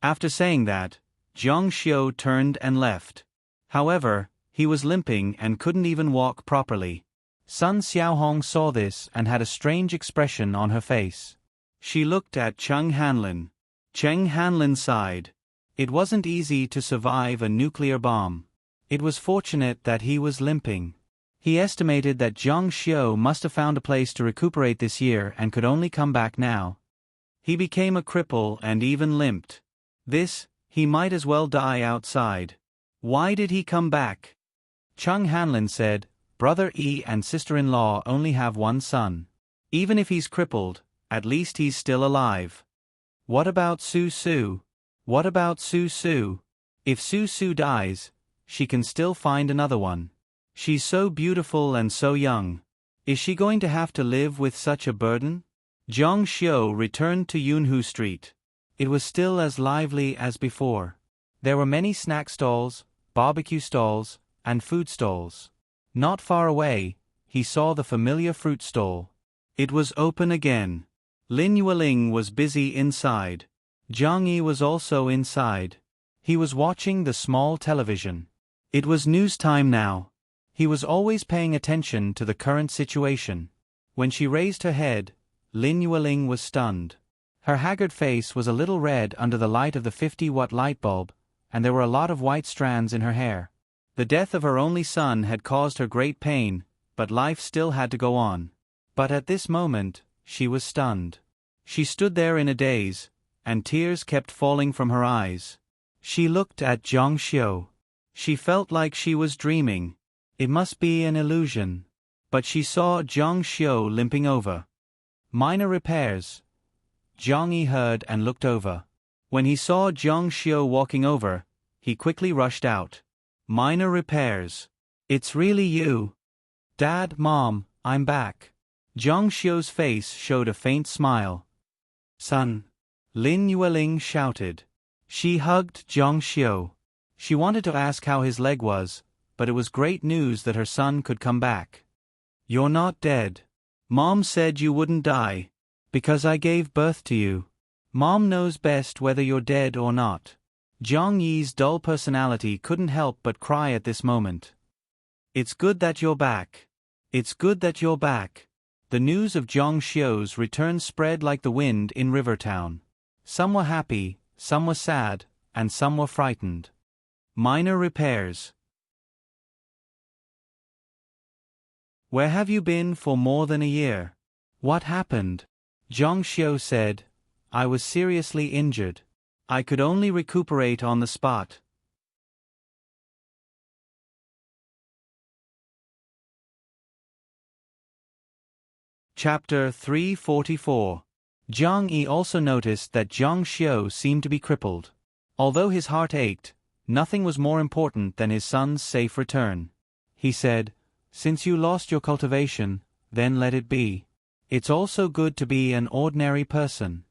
Speaker 1: After saying that, Jiang Xiu turned and left. However, he was limping and couldn't even walk properly. Sun Xiaohong saw this and had a strange expression on her face. She looked at Cheng Hanlin. Cheng Hanlin sighed. It wasn't easy to survive a nuclear bomb. It was fortunate that he was limping. He estimated that Jiang Xiu must have found a place to recuperate this year and could only come back now. He became a cripple and even limped. He might as well die outside. Why did he come back? Cheng Hanlin said, Brother Yi and sister-in-law only have one son. Even if he's crippled, at least he's still alive. What about Su Su? What about Su Su? If Su Su dies, she can still find another one. She's so beautiful and so young. Is she going to have to live with such a burden? Jiang Xiu returned to Yunhu Street. It was still as lively as before. There were many snack stalls, barbecue stalls, and food stalls. Not far away, he saw the familiar fruit stall. It was open again. Lin Yueling was busy inside. Jiang Yi was also inside. He was watching the small television. It was news time now. He was always paying attention to the current situation. When she raised her head, Lin Yueling was stunned. Her haggard face was a little red under the light of the 50-watt light bulb, and there were a lot of white strands in her hair. The death of her only son had caused her great pain, but life still had to go on. But at this moment, she was stunned. She stood there in a daze, and tears kept falling from her eyes. She looked at Jiang Xiu. She felt like she was dreaming. It must be an illusion. But she saw Jiang Xiu limping over. Minor repairs. Jiang Yi heard and looked over. When he saw Jiang Xiu walking over, he quickly rushed out. Minor repairs. It's really you. Dad, Mom, I'm back. Jiang Xiu's face showed a faint smile. Son. Lin Yueling shouted. She hugged Jiang Xiu. She wanted to ask how his leg was, but it was great news that her son could come back. You're not dead. Mom said you wouldn't die. Because I gave birth to you. Mom knows best whether you're dead or not. Jiang Yi's dull personality couldn't help but cry at this moment. It's good that you're back. It's good that you're back. The news of Jiang Xiu's return spread like the wind in Rivertown. Some were happy, some were sad, and some were frightened. Minor repairs. Where have you been for more than a year? What happened? Jiang Xiu said, I was seriously injured. I could only recuperate on the spot. Chapter 344. Jiang Yi also noticed that Jiang Xiu seemed to be crippled. Although his heart ached, nothing was more important than his son's safe return. He said, Since you lost your cultivation, then let it be. It's also good to be an ordinary person.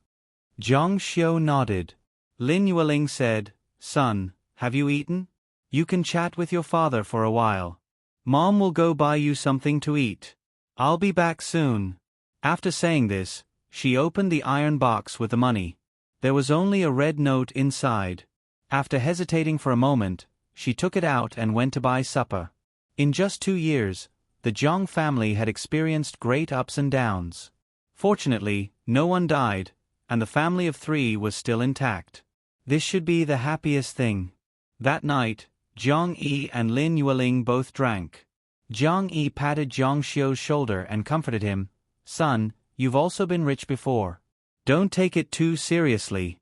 Speaker 1: Jiang Xiu nodded. Lin Yueling said, Son, have you eaten? You can chat with your father for a while. Mom will go buy you something to eat. I'll be back soon. After saying this, she opened the iron box with the money. There was only a red note inside. After hesitating for a moment, she took it out and went to buy supper. In just 2 years, the Jiang family had experienced great ups and downs. Fortunately, no one died, and the family of 3 was still intact. This should be the happiest thing. That night, Zhang Yi and Lin Yueling both drank. Zhang Yi patted Zhang Xiu's shoulder and comforted him. Son, you've also been rich before. Don't take it too seriously.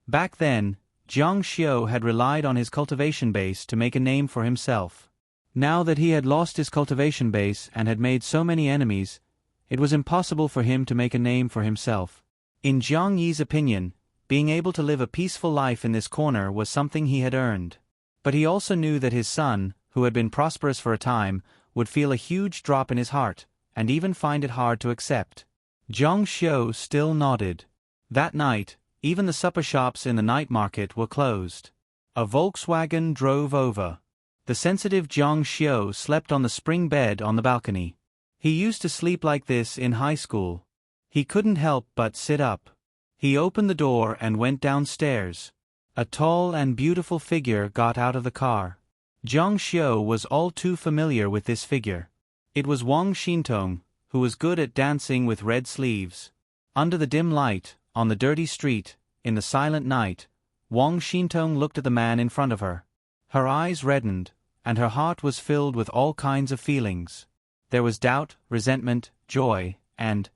Speaker 1: Back then, Zhang Xiu had relied on his cultivation base to make a name for himself. Now that he had lost his cultivation base and had made so many enemies, it was impossible for him to make a name for himself. In Zhang Yi's opinion, being able to live a peaceful life in this corner was something he had earned. But he also knew that his son, who had been prosperous for a time, would feel a huge drop in his heart, and even find it hard to accept. Zhang Xiu still nodded. That night, even the supper shops in the night market were closed. A Volkswagen drove over. The sensitive Zhang Xiu slept on the spring bed on the balcony. He used to sleep like this in high school. He couldn't help but sit up. He opened the door and went downstairs. A tall and beautiful figure got out of the car. Zhang Xiu was all too familiar with this figure. It was Wang Xintong, who was good at dancing with red sleeves. Under the dim light, on the dirty street, in the silent night, Wang Xintong looked at the man in front of her. Her eyes reddened, and her heart was filled with all kinds of feelings. There was doubt, resentment, joy, and...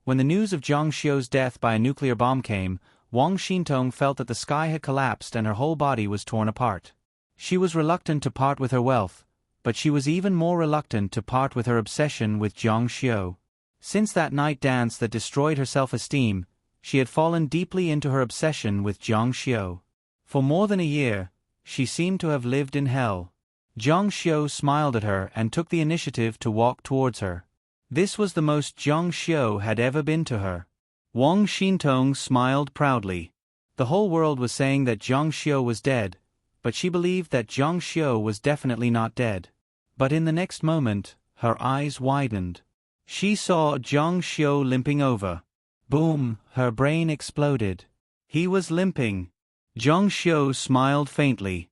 Speaker 1: When the news of Zhang Xiu's death by a nuclear bomb came, Wang Xintong felt that the sky had collapsed and her whole body was torn apart. She was reluctant to part with her wealth, but she was even more reluctant to part with her obsession with Zhang Xiu. Since that night dance that destroyed her self-esteem, she had fallen deeply into her obsession with Zhang Xiu. For more than a year, she seemed to have lived in hell. Zhang Xiu smiled at her and took the initiative to walk towards her. This was the most Zhang Xiu had ever been to her. Wang Xintong smiled proudly. The whole world was saying that Zhang Xiu was dead, but she believed that Zhang Xiu was definitely not dead. But in the next moment, her eyes widened. She saw Zhang Xiu limping over. Boom, her brain exploded. He was limping. Zhang Xiu smiled faintly.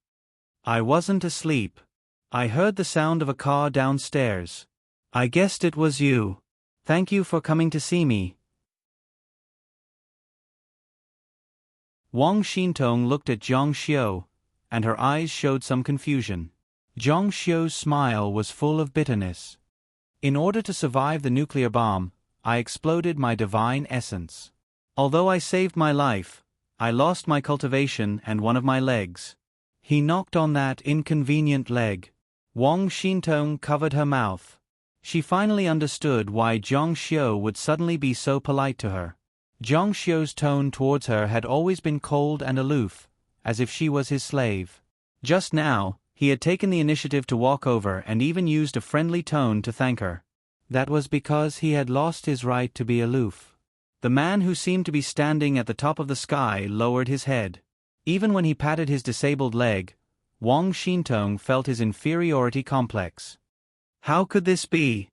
Speaker 1: I wasn't asleep. I heard the sound of a car downstairs. I guessed it was you. Thank you for coming to see me. Wang Xintong looked at Zhang Xiu, and her eyes showed some confusion. Zhang Xiu's smile was full of bitterness. In order to survive the nuclear bomb, I exploded my divine essence. Although I saved my life, I lost my cultivation and one of my legs. He knocked on that inconvenient leg. Wang Xintong covered her mouth. She finally understood why Zhang Xiu would suddenly be so polite to her. Zhang Xiu's tone towards her had always been cold and aloof, as if she was his slave. Just now, he had taken the initiative to walk over and even used a friendly tone to thank her. That was because he had lost his right to be aloof. The man who seemed to be standing at the top of the sky lowered his head. Even when he patted his disabled leg, Wang Xintong felt his inferiority complex. How could this be?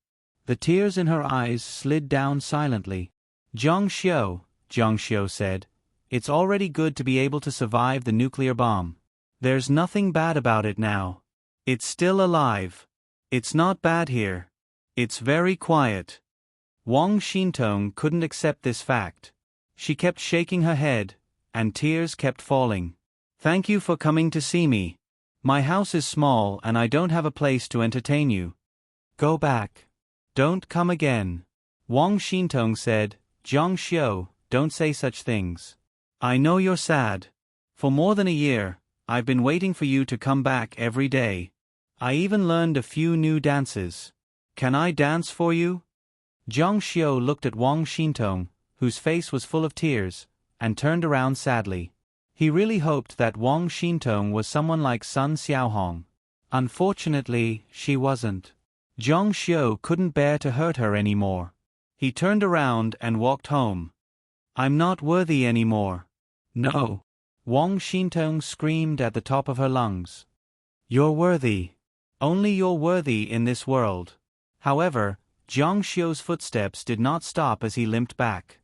Speaker 1: The tears in her eyes slid down silently. Zhang Xiu said, it's already good to be able to survive the nuclear bomb. There's nothing bad about it now. It's still alive. It's not bad here. It's very quiet. Wang Xintong couldn't accept this fact. She kept shaking her head, and tears kept falling. Thank you for coming to see me. My house is small and I don't have a place to entertain you. Go back. Don't come again. Wang Xintong said, Zhang Xiu, don't say such things. I know you're sad. For more than a year, I've been waiting for you to come back every day. I even learned a few new dances. Can I dance for you? Zhang Xiu looked at Wang Xintong, whose face was full of tears, and turned around sadly. He really hoped that Wang Xintong was someone like Sun Xiaohong. Unfortunately, she wasn't. Zhang Xiu couldn't bear to hurt her anymore. He turned around and walked home. I'm not worthy anymore. No. Wang Xintong screamed at the top of her lungs. You're worthy. Only you're worthy in this world. However, Zhang Xiu's footsteps did not stop as he limped back.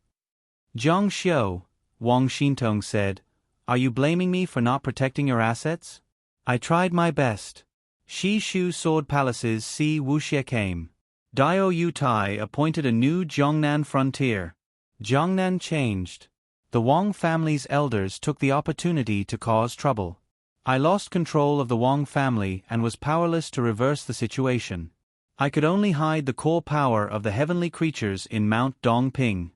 Speaker 1: Zhang Xiu, Wang Xintong said, are you blaming me for not protecting your assets? I tried my best. Shi Shu Sword Palace's Si Wuxie came. Dio Yutai appointed a new Jiangnan frontier. Jiangnan changed. The Wang family's elders took the opportunity to cause trouble. I lost control of the Wang family and was powerless to reverse the situation. I could only hide the core power of the heavenly creatures in Mount Dongping.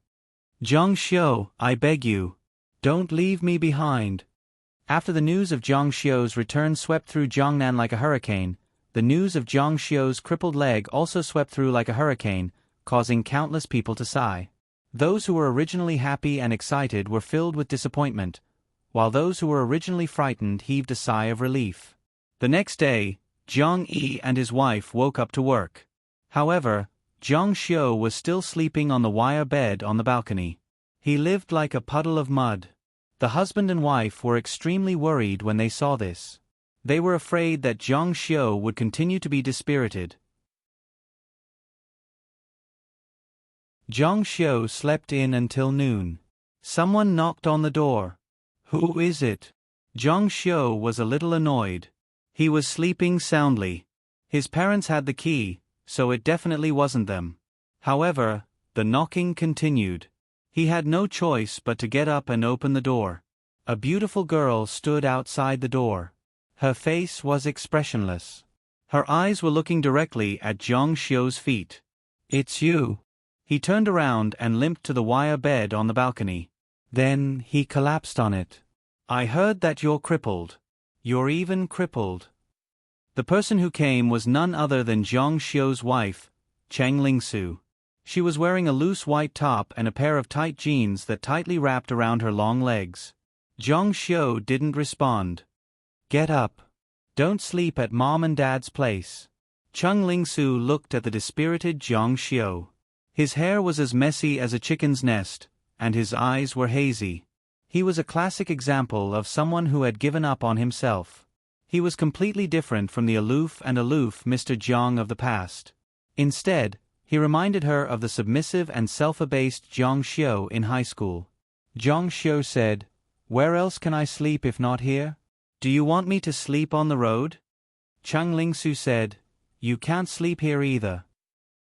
Speaker 1: Zhang Xiu, I beg you, don't leave me behind. After the news of Zhang Xiu's return swept through Jiangnan like a hurricane, the news of Zhang Xiu's crippled leg also swept through like a hurricane, causing countless people to sigh. Those who were originally happy and excited were filled with disappointment, while those who were originally frightened heaved a sigh of relief. The next day, Jiang Yi and his wife woke up to work. However, Zhang Xiu was still sleeping on the wire bed on the balcony. He lived like a puddle of mud. The husband and wife were extremely worried when they saw this. They were afraid that Zhang Xiu would continue to be dispirited. Zhang Xiu slept in until noon. Someone knocked on the door. Who is it? Zhang Xiu was a little annoyed. He was sleeping soundly. His parents had the key, so it definitely wasn't them. However, the knocking continued. He had no choice but to get up and open the door. A beautiful girl stood outside the door. Her face was expressionless. Her eyes were looking directly at Zhang Xiu's feet. It's you. He turned around and limped to the wire bed on the balcony. Then he collapsed on it. I heard that you're crippled. You're even crippled. The person who came was none other than Zhang Xiu's wife, Cheng Lingsu. She was wearing a loose white top and a pair of tight jeans that tightly wrapped around her long legs. Zhang Xiu didn't respond. Get up. Don't sleep at Mom and Dad's place. Cheng Lingsu looked at the dispirited Zhang Xiu. His hair was as messy as a chicken's nest, and his eyes were hazy. He was a classic example of someone who had given up on himself. He was completely different from the aloof Mr. Jiang of the past. Instead, he reminded her of the submissive and self-abased Zhang Xiu in high school. Zhang Xiu said, "Where else can I sleep if not here? Do you want me to sleep on the road?" Cheng Lingsu said, "You can't sleep here either.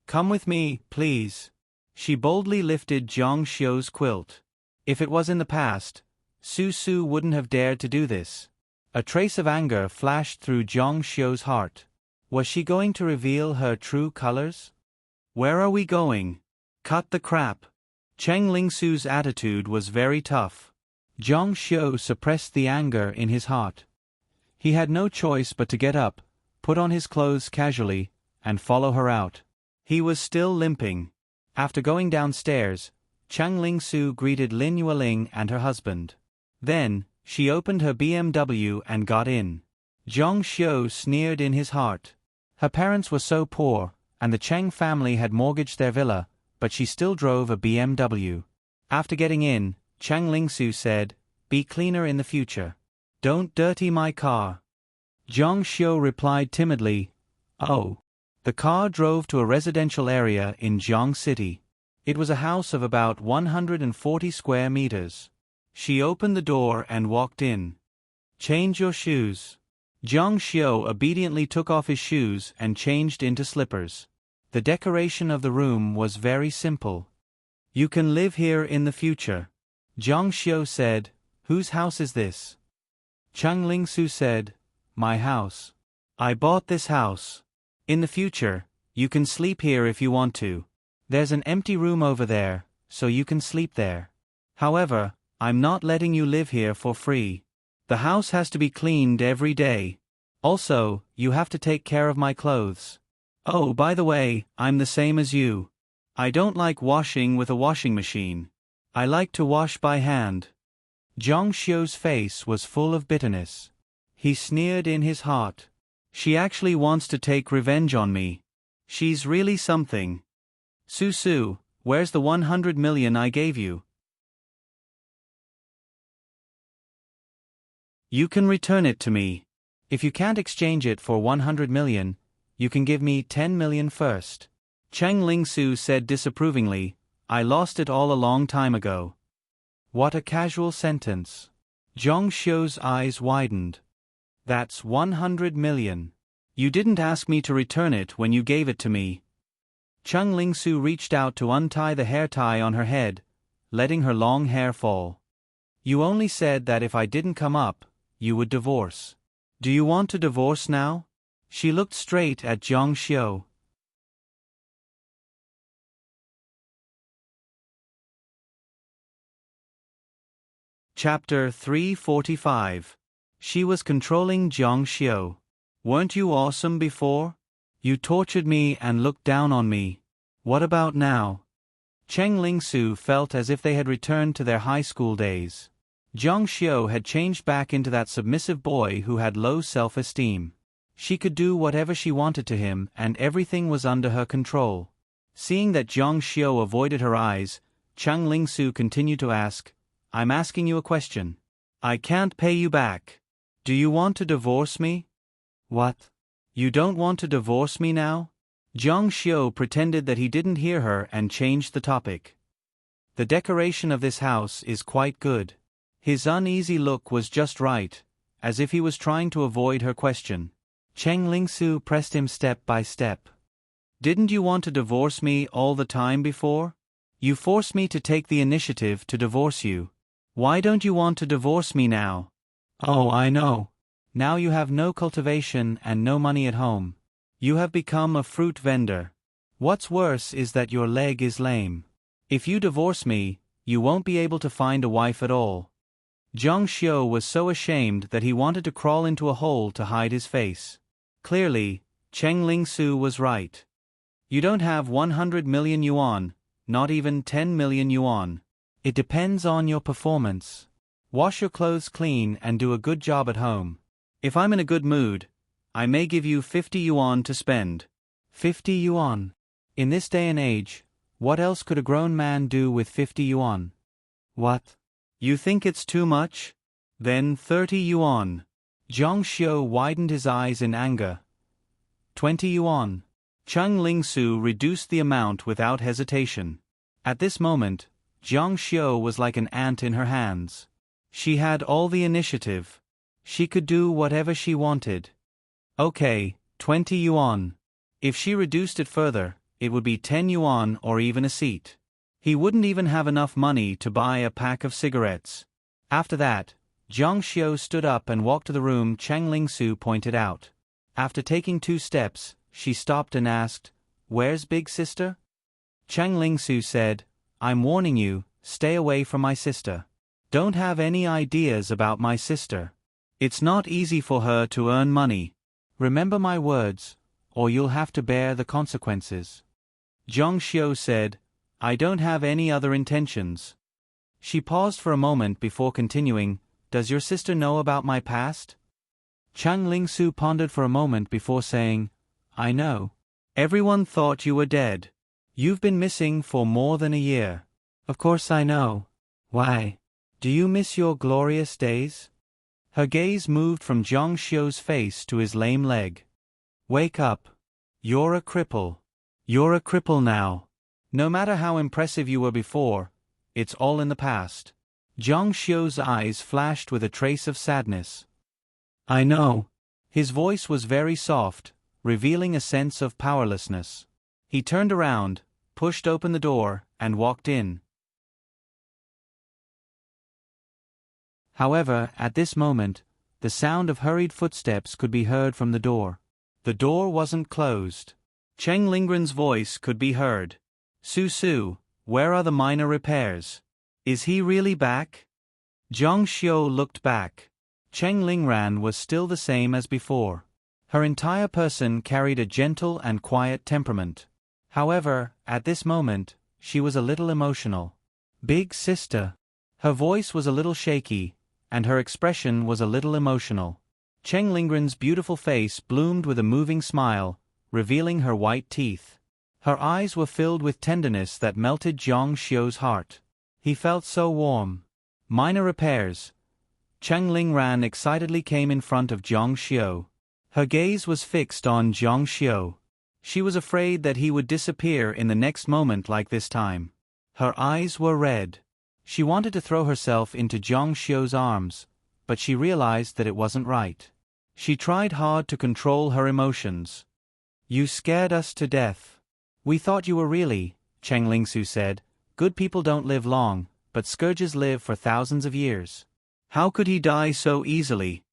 Speaker 1: Come with me, please." She boldly lifted Zhang Xiu's quilt. If it was in the past, Su wouldn't have dared to do this. A trace of anger flashed through Zhang Xiu's heart. Was she going to reveal her true colors? Where are we going? Cut the crap. Cheng Lingsu's attitude was very tough. Zhang Xiu suppressed the anger in his heart. He had no choice but to get up, put on his clothes casually, and follow her out. He was still limping. After going downstairs, Cheng Lingsu greeted Lin Yueling and her husband. Then, she opened her BMW and got in. Zhang Xiu sneered in his heart. Her parents were so poor, and the Cheng family had mortgaged their villa, but she still drove a BMW. After getting in, Cheng Lingsu said, "Be cleaner in the future. Don't dirty my car." Zhang Xiu replied timidly, "Oh." The car drove to a residential area in Jiang City. It was a house of about 140 square meters. She opened the door and walked in. "Change your shoes." Zhang Xiu obediently took off his shoes and changed into slippers. The decoration of the room was very simple. "You can live here in the future." Zhang Xiu said, "Whose house is this?" Cheng Lingsu said, "My house. I bought this house. In the future, you can sleep here if you want to. There's an empty room over there, so you can sleep there. However, I'm not letting you live here for free. The house has to be cleaned every day. Also, you have to take care of my clothes. Oh, by the way, I'm the same as you. I don't like washing with a washing machine. I like to wash by hand." Zhang Xiu's face was full of bitterness. He sneered in his heart. "She actually wants to take revenge on me. She's really something. Su, where's the 100 million I gave you?" "You can return it to me. If you can't exchange it for 100 million, you can give me 10 million first." Cheng Lingsu said disapprovingly, "I lost it all a long time ago." What a casual sentence. Zhang Xiu's eyes widened. "That's 100 million. You didn't ask me to return it when you gave it to me." Cheng Lingsu reached out to untie the hair tie on her head, letting her long hair fall. You only said that if I didn't come up, you would divorce. Do you want to divorce now? She looked straight at Jiang Xiu. Chapter 345. She was controlling Jiang Xiu. Weren't you awesome before? You tortured me and looked down on me. What about now? Cheng Lingsu felt as if they had returned to their high school days. Jiang Xiu had changed back into that submissive boy who had low self-esteem. She could do whatever she wanted to him and everything was under her control. Seeing that Jiang Xiu avoided her eyes, Cheng Lingsu continued to ask, I'm asking you a question. I can't pay you back. Do you want to divorce me? What? You don't want to divorce me now? Jiang Xiu pretended that he didn't hear her and changed the topic. The decoration of this house is quite good. His uneasy look was just right, as if he was trying to avoid her question. Cheng Lingsu pressed him step by step. Didn't you want to divorce me all the time before? You forced me to take the initiative to divorce you. Why don't you want to divorce me now? Oh, I know. Now you have no cultivation and no money at home. You have become a fruit vendor. What's worse is that your leg is lame. If you divorce me, you won't be able to find a wife at all. Jiang Xiu was so ashamed that he wanted to crawl into a hole to hide his face. Clearly, Cheng Lingsu was right. You don't have 100 million yuan, not even 10 million yuan. It depends on your performance. Wash your clothes clean and do a good job at home. If I'm in a good mood, I may give you 50 yuan to spend. 50 yuan. In this day and age, what else could a grown man do with 50 yuan? What? You think it's too much? Then 30 yuan. Jiang Xiu widened his eyes in anger. 20 yuan. Cheng Lingsu reduced the amount without hesitation. At this moment, Jiang Xiu was like an ant in her hands. She had all the initiative. She could do whatever she wanted. Okay, 20 yuan. If she reduced it further, it would be 10 yuan or even a seat. He wouldn't even have enough money to buy a pack of cigarettes. After that, Jiang Xiu stood up and walked to the room Cheng Lingsu pointed out. After taking 2 steps, she stopped and asked, Where's big sister? Cheng Lingsu said, I'm warning you, stay away from my sister. Don't have any ideas about my sister. It's not easy for her to earn money. Remember my words, or you'll have to bear the consequences. Jiang Xiu said, I don't have any other intentions. She paused for a moment before continuing, Does your sister know about my past? Cheng Lingsu pondered for a moment before saying, I know. Everyone thought you were dead. You've been missing for more than a year. Of course I know. Why? Do you miss your glorious days? Her gaze moved from Jiang Xiu's face to his lame leg. Wake up. You're a cripple. You're a cripple now. No matter how impressive you were before, it's all in the past. Jiang Xiu's eyes flashed with a trace of sadness. I know. His voice was very soft, revealing a sense of powerlessness. He turned around, pushed open the door, and walked in. However, at this moment, the sound of hurried footsteps could be heard from the door. The door wasn't closed. Cheng Lingren's voice could be heard. Su, where are the minor repairs? Is he really back? Jiang Xiu looked back. Cheng Lingran was still the same as before. Her entire person carried a gentle and quiet temperament. However, at this moment, she was a little emotional. Big sister. Her voice was a little shaky, and her expression was a little emotional. Cheng Lingren's beautiful face bloomed with a moving smile, revealing her white teeth. Her eyes were filled with tenderness that melted Jiang Xiu's heart. He felt so warm. Minor repairs. Cheng Lingran excitedly came in front of Jiang Xiu. Her gaze was fixed on Jiang Xiu. She was afraid that he would disappear in the next moment like this time. Her eyes were red. She wanted to throw herself into Jiang Xiu's arms, but she realized that it wasn't right. She tried hard to control her emotions. You scared us to death. We thought you were really, Cheng Lingsu said, good people don't live long, but scourges live for thousands of years. How could he die so easily?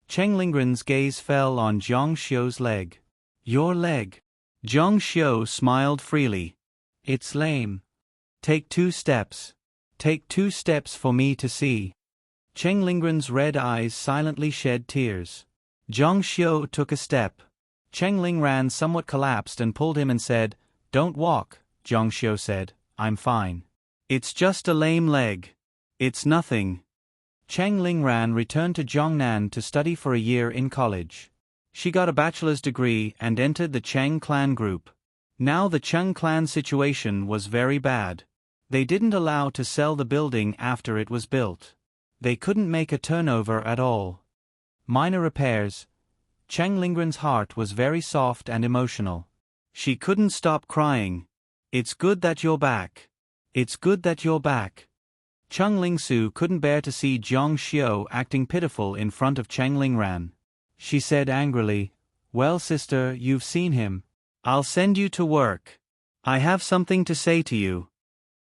Speaker 1: Cheng Lingren's gaze fell on Jiang Xiu's leg. Your leg. Jiang Xiu smiled freely. It's lame. Take 2 steps. Take 2 steps for me to see. Cheng Lingren's red eyes silently shed tears. Jiang Xiu took a step. Cheng Lingran somewhat collapsed and pulled him and said, Don't walk, Jiang Xiu said, I'm fine. It's just a lame leg. It's nothing. Cheng Lingran returned to Jiangnan to study for a year in college. She got a bachelor's degree and entered the Cheng clan group. Now the Cheng clan situation was very bad. They didn't allow to sell the building after it was built. They couldn't make a turnover at all. Minor repairs. Cheng Lingren's heart was very soft and emotional. She couldn't stop crying. It's good that you're back. It's good that you're back. Cheng Lingsu couldn't bear to see Jiang Xiu acting pitiful in front of Cheng Lingran. She said angrily, Well, sister, you've seen him. I'll send you to work. I have something to say to you.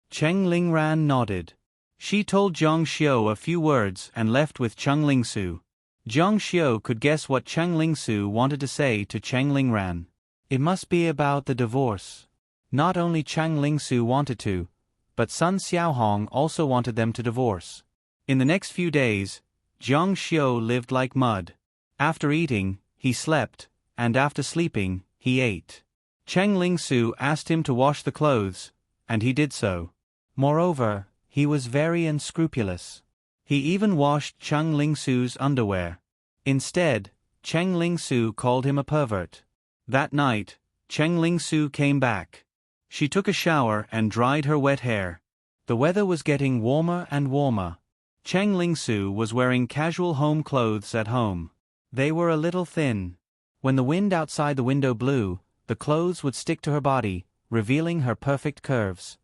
Speaker 1: Cheng Lingran nodded. She told Jiang Xiu a few words and left with Cheng Lingsu. Jiang Xiu could guess what Cheng Lingsu wanted to say to Cheng Lingran. It must be about the divorce. Not only Cheng Lingsu wanted to, but Sun Xiaohong also wanted them to divorce. In the next few days, Jiang Xiu lived like mud. After eating, he slept, and after sleeping, he ate. Cheng Lingsu asked him to wash the clothes, and he did so. Moreover, he was very unscrupulous. He even washed Cheng Lingsu's underwear. Instead, Cheng Lingsu called him a pervert. That night, Cheng Lingsu came back. She took a shower and dried her wet hair. The weather was getting warmer and warmer. Cheng Lingsu was wearing casual home clothes at home. They were a little thin. When the wind outside the window blew, the clothes would stick to her body, revealing her perfect curves.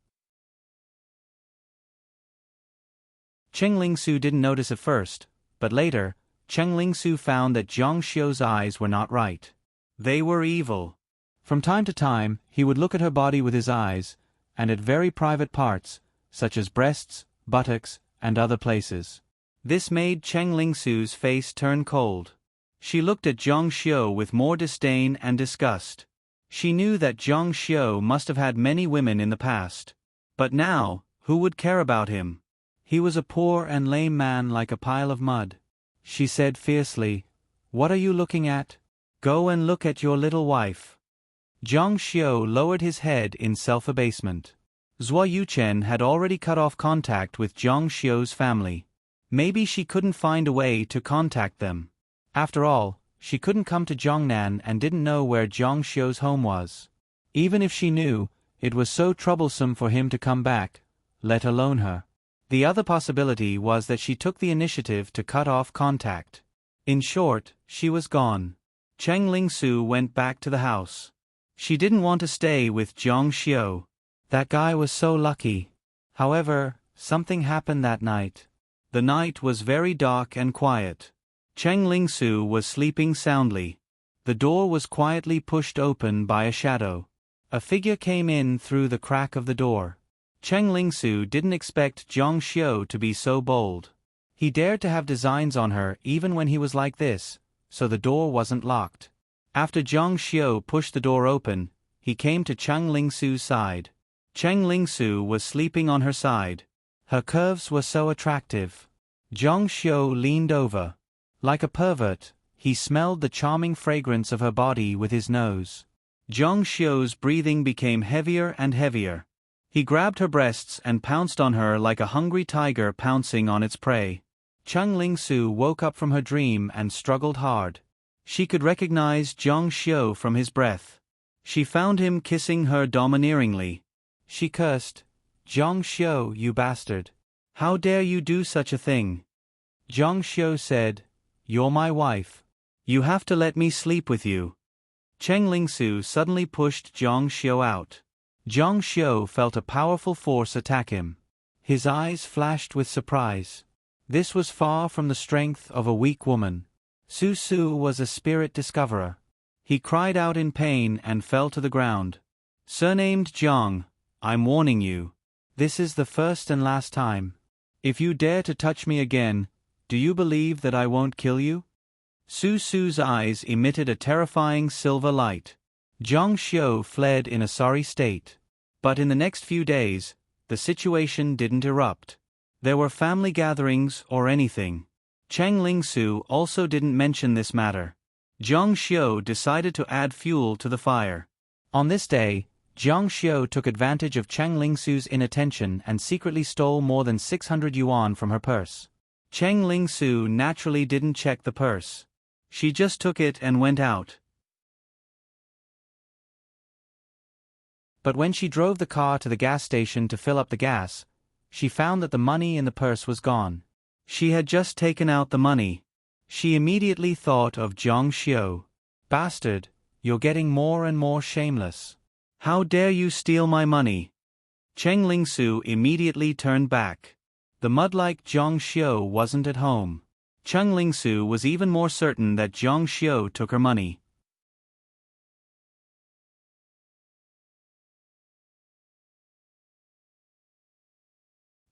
Speaker 1: Cheng Lingsu didn't notice at first, but later, Cheng Lingsu found that Jiang Xiu's eyes were not right. They were evil. From time to time, he would look at her body with his eyes, and at very private parts, such as breasts, buttocks, and other places. This made Cheng Lingsu's face turn cold. She looked at Jiang Xiu with more disdain and disgust. She knew that Jiang Xiu must have had many women in the past. But now, who would care about him? He was a poor and lame man like a pile of mud. She said fiercely, What are you looking at? Go and look at your little wife. Jiang Xiu lowered his head in self-abasement. Zhuo Yuchen had already cut off contact with Jiang Xiu's family. Maybe she couldn't find a way to contact them. After all, she couldn't come to Jiangnan and didn't know where Jiang Xiu's home was. Even if she knew, it was so troublesome for him to come back, let alone her. The other possibility was that she took the initiative to cut off contact. In short, she was gone. Cheng Lingsu went back to the house. She didn't want to stay with Jiang Xiu. That guy was so lucky. However, something happened that night. The night was very dark and quiet. Cheng Lingsu was sleeping soundly. The door was quietly pushed open by a shadow. A figure came in through the crack of the door. Cheng Lingsu didn't expect Jiang Xiu to be so bold. He dared to have designs on her even when he was like this, so the door wasn't locked. After Jiang Xiu pushed the door open, he came to Cheng Lingsu's side. Cheng Lingsu was sleeping on her side. Her curves were so attractive. Jiang Xiu leaned over. Like a pervert, he smelled the charming fragrance of her body with his nose. Jiang Xiu's breathing became heavier and heavier. He grabbed her breasts and pounced on her like a hungry tiger pouncing on its prey. Cheng Lingsu woke up from her dream and struggled hard. She could recognize Jiang Xiu from his breath. She found him kissing her domineeringly. She cursed, Jiang Xiu, you bastard. How dare you do such a thing? Jiang Xiu said, You're my wife. You have to let me sleep with you. Cheng Lingsu suddenly pushed Jiang Xiu out. Jiang Xiu felt a powerful force attack him. His eyes flashed with surprise. This was far from the strength of a weak woman. Su Su was a spirit discoverer. He cried out in pain and fell to the ground. Surnamed Jiang, I'm warning you. This is the first and last time. If you dare to touch me again, do you believe that I won't kill you? Su Su's eyes emitted a terrifying silver light. Zhang Xiu fled in a sorry state. But in the next few days, the situation didn't erupt. There were family gatherings or anything. Cheng Lingsu also didn't mention this matter. Zhang Xiu decided to add fuel to the fire. On this day, Zhang Xiu took advantage of Cheng Lingsu's inattention and secretly stole more than 600 yuan from her purse. Cheng Lingsu naturally didn't check the purse. She just took it and went out. But when she drove the car to the gas station to fill up the gas, she found that the money in the purse was gone. She had just taken out the money. She immediately thought of Zhang Xiu. Bastard, you're getting more and more shameless. How dare you steal my money? Cheng Lingsu immediately turned back. The mud-like Zhang Xiu wasn't at home. Cheng Lingsu was even more certain that Zhang Xiu took her money.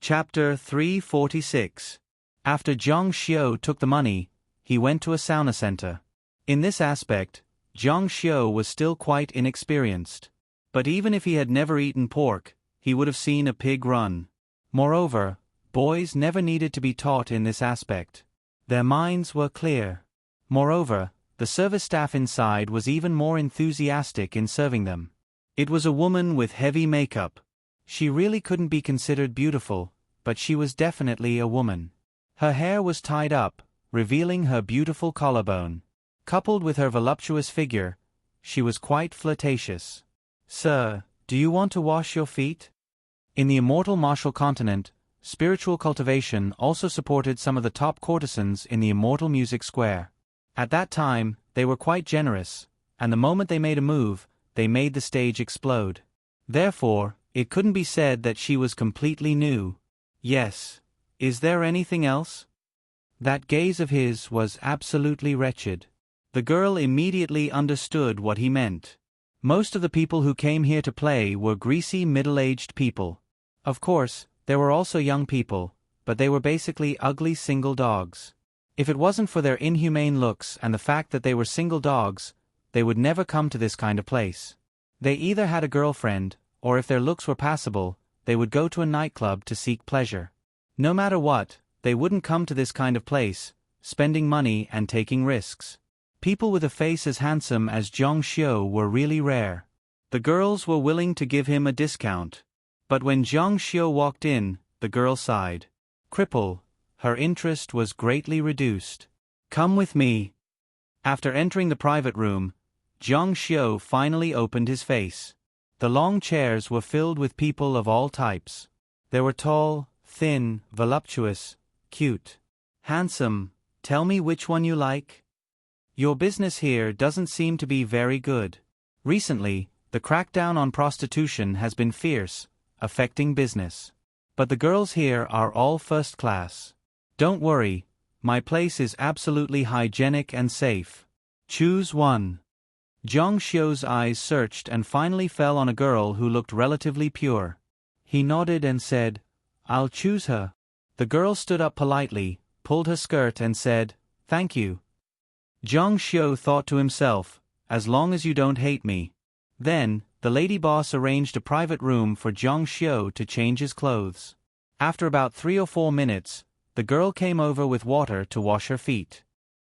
Speaker 1: Chapter 346. After Zhang Xiu took the money, he went to a sauna center. In this aspect, Zhang Xiu was still quite inexperienced. But even if he had never eaten pork, he would have seen a pig run. Moreover, boys never needed to be taught in this aspect. Their minds were clear. Moreover, the service staff inside was even more enthusiastic in serving them. It was a woman with heavy makeup. She really couldn't be considered beautiful, but she was definitely a woman. Her hair was tied up, revealing her beautiful collarbone. Coupled with her voluptuous figure, she was quite flirtatious. Sir, do you want to wash your feet? In the immortal martial continent, spiritual cultivation also supported some of the top courtesans in the immortal music square. At that time, they were quite generous, and the moment they made a move, they made the stage explode. Therefore, it couldn't be said that she was completely new. Yes. Is there anything else? That gaze of his was absolutely wretched. The girl immediately understood what he meant. Most of the people who came here to play were greasy middle-aged people. Of course, there were also young people, but they were basically ugly single dogs. If it wasn't for their inhumane looks and the fact that they were single dogs, they would never come to this kind of place. They either had a girlfriend, or if their looks were passable, they would go to a nightclub to seek pleasure. No matter what, they wouldn't come to this kind of place, spending money and taking risks. People with a face as handsome as Zhang Xiu were really rare. The girls were willing to give him a discount. But when Zhang Xiu walked in, the girl sighed. Cripple, her interest was greatly reduced. Come with me. After entering the private room, Zhang Xiu finally opened his face. The long chairs were filled with people of all types. There were tall, thin, voluptuous, cute, handsome. Tell me which one you like. Your business here doesn't seem to be very good. Recently, the crackdown on prostitution has been fierce, affecting business. But the girls here are all first class. Don't worry, my place is absolutely hygienic and safe. Choose one. Zhang Xiu's eyes searched and finally fell on a girl who looked relatively pure. He nodded and said, I'll choose her. The girl stood up politely, pulled her skirt and said, Thank you. Zhang Xiu thought to himself, as long as you don't hate me. Then, the lady boss arranged a private room for Zhang Xiu to change his clothes. After about 3 or 4 minutes, the girl came over with water to wash her feet.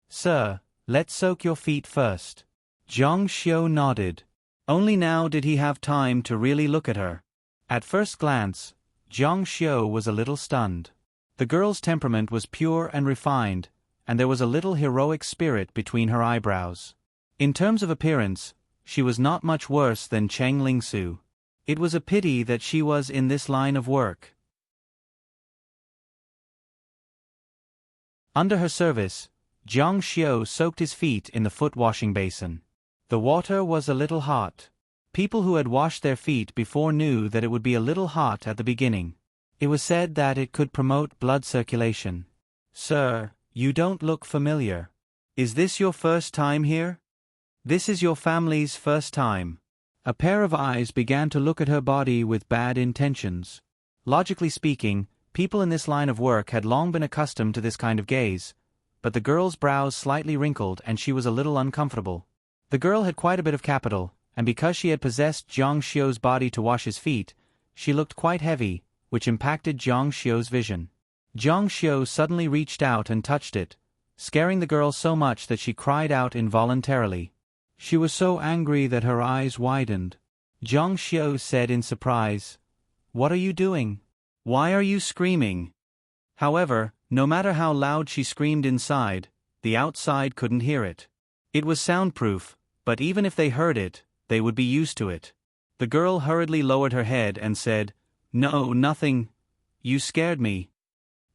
Speaker 1: Sir, let's soak your feet first. Zhang Xiu nodded. Only now did he have time to really look at her. At first glance, Zhang Xiu was a little stunned. The girl's temperament was pure and refined, and there was a little heroic spirit between her eyebrows. In terms of appearance, she was not much worse than Cheng Lingsu. It was a pity that she was in this line of work. Under her service, Zhang Xiu soaked his feet in the foot-washing basin. The water was a little hot. People who had washed their feet before knew that it would be a little hot at the beginning. It was said that it could promote blood circulation. Sir, you don't look familiar. Is this your first time here? This is your family's first time. A pair of eyes began to look at her body with bad intentions. Logically speaking, people in this line of work had long been accustomed to this kind of gaze, but the girl's brows slightly wrinkled and she was a little uncomfortable. The girl had quite a bit of capital, and because she had possessed Jiang Xiu's body to wash his feet, she looked quite heavy, which impacted Jiang Xiu's vision. Jiang Xiu suddenly reached out and touched it, scaring the girl so much that she cried out involuntarily. She was so angry that her eyes widened. Jiang Xiu said in surprise, "What are you doing? Why are you screaming?" However, no matter how loud she screamed inside, the outside couldn't hear it. It was soundproof, but even if they heard it, they would be used to it. The girl hurriedly lowered her head and said, "No, nothing. You scared me."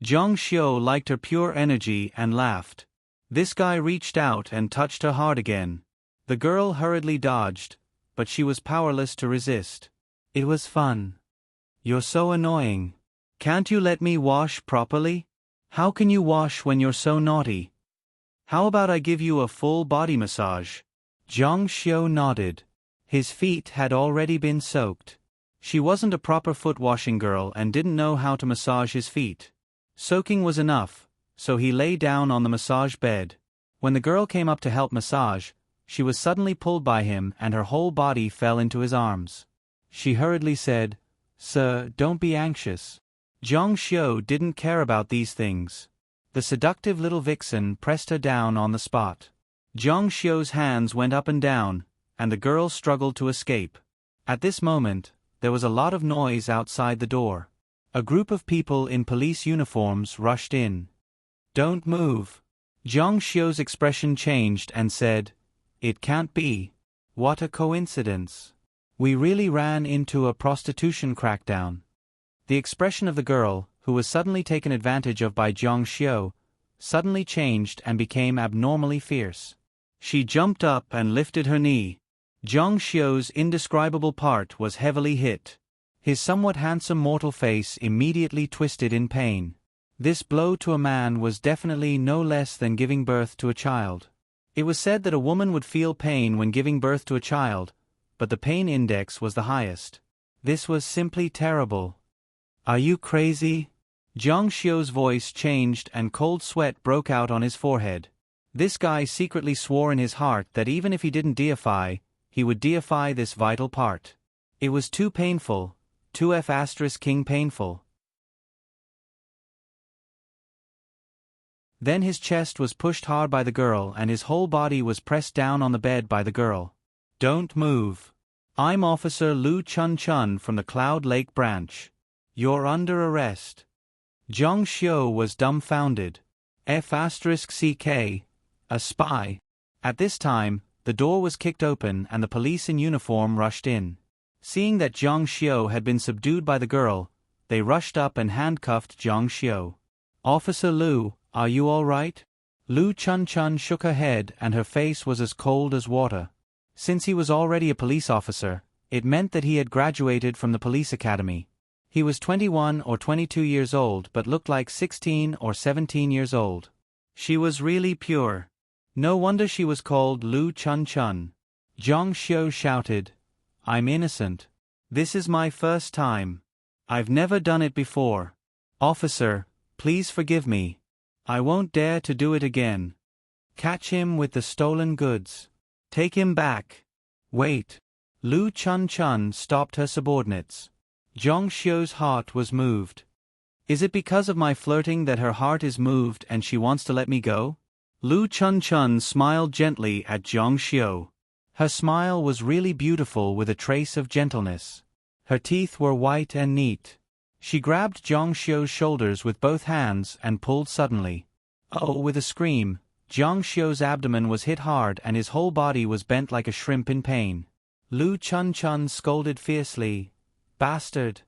Speaker 1: Jiang Xiu liked her pure energy and laughed. This guy reached out and touched her hard again. The girl hurriedly dodged, but she was powerless to resist. "It was fun. You're so annoying. Can't you let me wash properly? How can you wash when you're so naughty? How about I give you a full body massage?" Jiang Xiu nodded. His feet had already been soaked. She wasn't a proper foot washing girl and didn't know how to massage his feet. Soaking was enough, so he lay down on the massage bed. When the girl came up to help massage, she was suddenly pulled by him and her whole body fell into his arms. She hurriedly said, "Sir, don't be anxious." Jiang Xiu didn't care about these things. The seductive little vixen pressed her down on the spot. Jiang Xiu's hands went up and down, and the girl struggled to escape. At this moment, there was a lot of noise outside the door. A group of people in police uniforms rushed in. "Don't move." Jiang Xiu's expression changed and said, "It can't be. What a coincidence. We really ran into a prostitution crackdown." The expression of the girl, who was suddenly taken advantage of by Jiang Xiu, suddenly changed and became abnormally fierce. She jumped up and lifted her knee. Jiang Xiu's indescribable part was heavily hit. His somewhat handsome mortal face immediately twisted in pain. This blow to a man was definitely no less than giving birth to a child. It was said that a woman would feel pain when giving birth to a child, but the pain index was the highest. This was simply terrible. "Are you crazy?" Jiang Xiu's voice changed and cold sweat broke out on his forehead. This guy secretly swore in his heart that even if he didn't deify, he would deify this vital part. It was too painful, too F*king painful. Then his chest was pushed hard by the girl and his whole body was pressed down on the bed by the girl. "Don't move. I'm Officer Lu Chun from the Cloud Lake branch. You're under arrest." Jiang Xiu was dumbfounded. F*ck, a spy. At this time, the door was kicked open and the police in uniform rushed in. Seeing that Jiang Xiu had been subdued by the girl, they rushed up and handcuffed Jiang Xiu. "Officer Lu, are you all right?" Lu Chun shook her head and her face was as cold as water. Since he was already a police officer, it meant that he had graduated from the police academy. He was 21 or 22 years old but looked like 16 or 17 years old. She was really pure. No wonder she was called Lu Chun. Jiang Xiu shouted, "I'm innocent. This is my first time. I've never done it before. Officer, please forgive me. I won't dare to do it again. Catch him with the stolen goods. Take him back." "Wait." Lu Chun stopped her subordinates. Jiang Xiu's heart was moved. "Is it because of my flirting that her heart is moved and she wants to let me go?" Lu Chun smiled gently at Jiang Xiu. Her smile was really beautiful with a trace of gentleness. Her teeth were white and neat. She grabbed Jiang Xiu's shoulders with both hands and pulled suddenly. Oh, with a scream, Jiang Xiu's abdomen was hit hard and his whole body was bent like a shrimp in pain. Lu Chun scolded fiercely, "Bastard!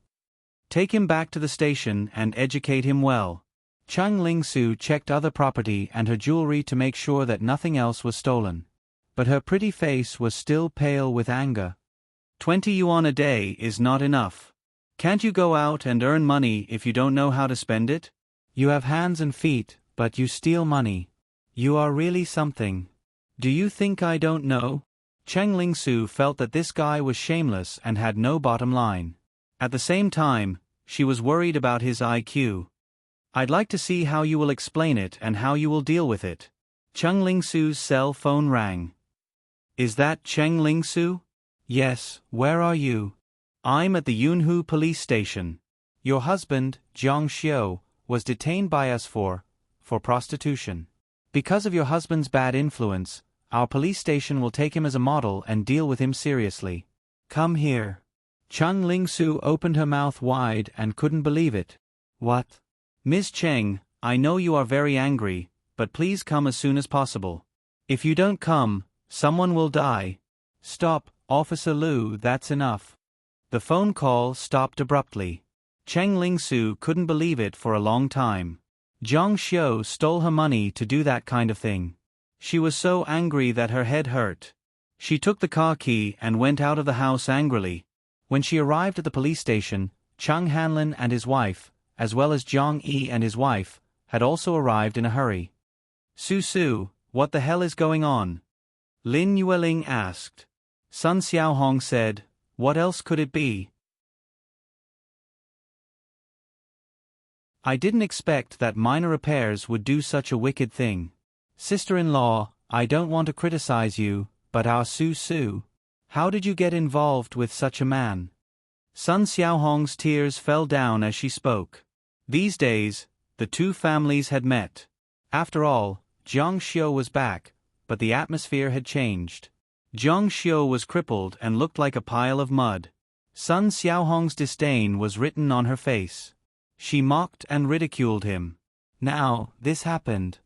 Speaker 1: Take him back to the station and educate him well." Chang Lingsu checked other property and her jewelry to make sure that nothing else was stolen. But her pretty face was still pale with anger. 20 yuan a day is not enough. Can't you go out and earn money if you don't know how to spend it? You have hands and feet, but you steal money. You are really something. Do you think I don't know? Chang Lingsu felt that this guy was shameless and had no bottom line. At the same time, She was worried about his IQ. I'd like to see how you will explain it and how you will deal with it. Cheng Lingsu's cell phone rang. Is that Cheng Lingsu? Yes, where are you? I'm at the Yunhu police station. Your husband, Jiang Xiu, was detained by us for prostitution. Because of your husband's bad influence, our police station will take him as a model and deal with him seriously. Come here. Cheng Lingsu opened her mouth wide and couldn't believe it. What? Ms. Cheng, I know you are very angry, but please come as soon as possible. If you don't come, someone will die. Stop, Officer Liu, that's enough. The phone call stopped abruptly. Cheng Lingsu couldn't believe it for a long time. Jiang Xiu stole her money to do that kind of thing. She was so angry that her head hurt. She took the car key and went out of the house angrily. When she arrived at the police station, Cheng Hanlin and his wife, as well as Jiang Yi and his wife, had also arrived in a hurry. Su, what the hell is going on? Lin Yueling asked. Sun Xiaohong said, what else could it be? I didn't expect that minor repairs would do such a wicked thing. Sister-in-law, I don't want to criticize you, but our Su, how did you get involved with such a man? Sun Xiaohong's tears fell down as she spoke. These days, the two families had met. After all, Jiang Xiu was back, but the atmosphere had changed. Jiang Xiu was crippled and looked like a pile of mud. Sun Xiaohong's disdain was written on her face. She mocked and ridiculed him. Now, this happened.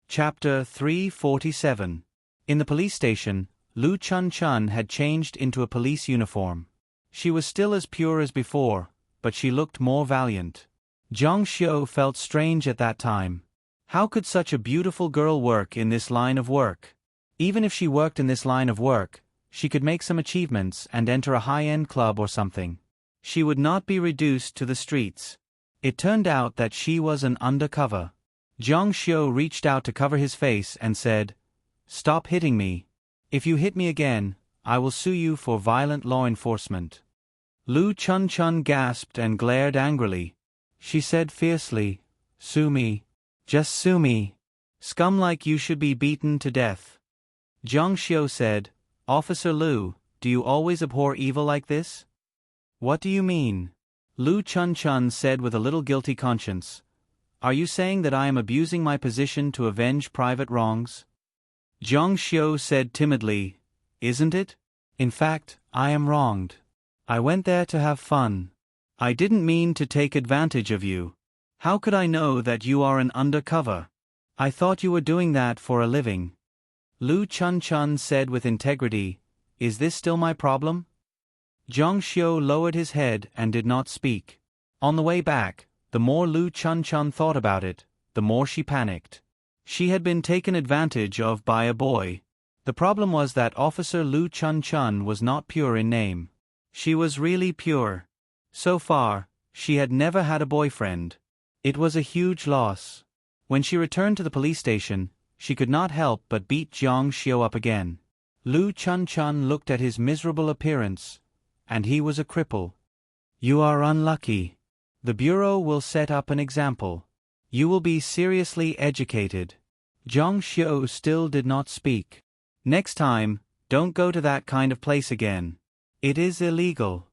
Speaker 1: Chapter 347. In the police station, Lu Chun had changed into a police uniform. She was still as pure as before, but she looked more valiant. Jiang Xiu felt strange at that time. How could such a beautiful girl work in this line of work? Even if she worked in this line of work, she could make some achievements and enter a high-end club or something. She would not be reduced to the streets. It turned out that she was an undercover. Jiang Xiu reached out to cover his face and said, Stop hitting me. If you hit me again, I will sue you for violent law enforcement. Lu Chun gasped and glared angrily. She said fiercely, Sue me. Just sue me. Scum like you should be beaten to death. Jiang Xiu said, Officer Liu, do you always abhor evil like this? What do you mean? Lu Chun said with a little guilty conscience. Are you saying that I am abusing my position to avenge private wrongs? Jiang Xiu said timidly, Isn't it? In fact, I am wronged. I went there to have fun. I didn't mean to take advantage of you. How could I know that you are an undercover? I thought you were doing that for a living. Lu Chun said with integrity, Is this still my problem? Jiang Xiu lowered his head and did not speak. On the way back, the more Lu Chun thought about it, the more she panicked. She had been taken advantage of by a boy. The problem was that Officer Lu Chun was not pure in name. She was really pure. So far, she had never had a boyfriend. It was a huge loss. When she returned to the police station, she could not help but beat Jiang Xiu up again. Lu Chun looked at his miserable appearance, and he was a cripple. You are unlucky. The bureau will set up an example. You will be seriously educated. Jiang Xiu still did not speak. Next time, don't go to that kind of place again. It is illegal.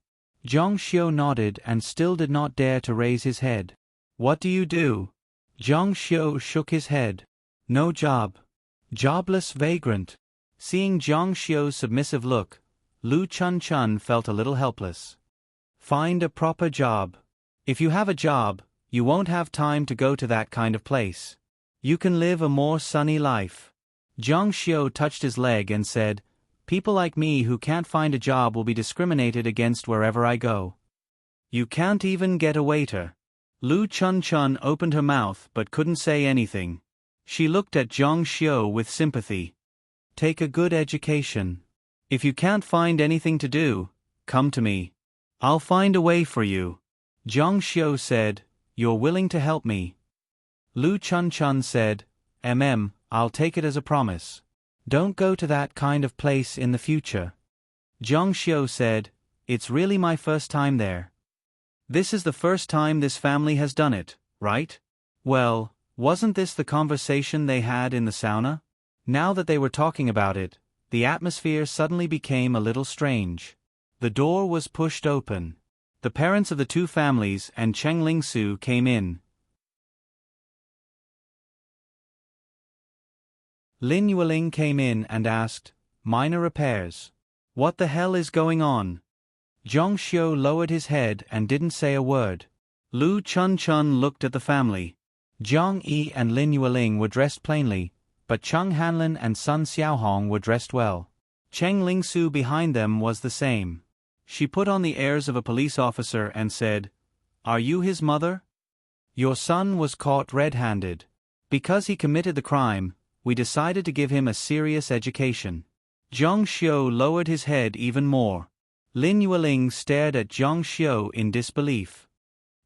Speaker 1: Jiang Xiu nodded and still did not dare to raise his head. What do you do? Jiang Xiu shook his head. No job. Jobless vagrant. Seeing Jiang Xiu's submissive look, Lu Chun felt a little helpless. Find a proper job. If you have a job, you won't have time to go to that kind of place. You can live a more sunny life. Jiang Xiu touched his leg and said, People like me who can't find a job will be discriminated against wherever I go. You can't even get a waiter. Lu Chun opened her mouth but couldn't say anything. She looked at Jiang Xiu with sympathy. Take a good education. If you can't find anything to do, come to me. I'll find a way for you. Jiang Xiu said, You're willing to help me. Lu Chun said, I'll take it as a promise. Don't go to that kind of place in the future. Zhang Xiu said, It's really my first time there. This is the first time this family has done it, right? Well, wasn't this the conversation they had in the sauna? Now that they were talking about it, the atmosphere suddenly became a little strange. The door was pushed open. The parents of the two families and Cheng Lingsu came in. Lin Yueling came in and asked, Minor repairs. What the hell is going on? Zhang Xiu lowered his head and didn't say a word. Lu Chun looked at the family. Zhang Yi and Lin Yueling were dressed plainly, but Cheng Hanlin and Sun Xiaohong were dressed well. Cheng Lingsu behind them was the same. She put on the airs of a police officer and said, Are you his mother? Your son was caught red-handed. Because he committed the crime, we decided to give him a serious education. Zhang Xiu lowered his head even more. Lin Yueling stared at Zhang Xiu in disbelief.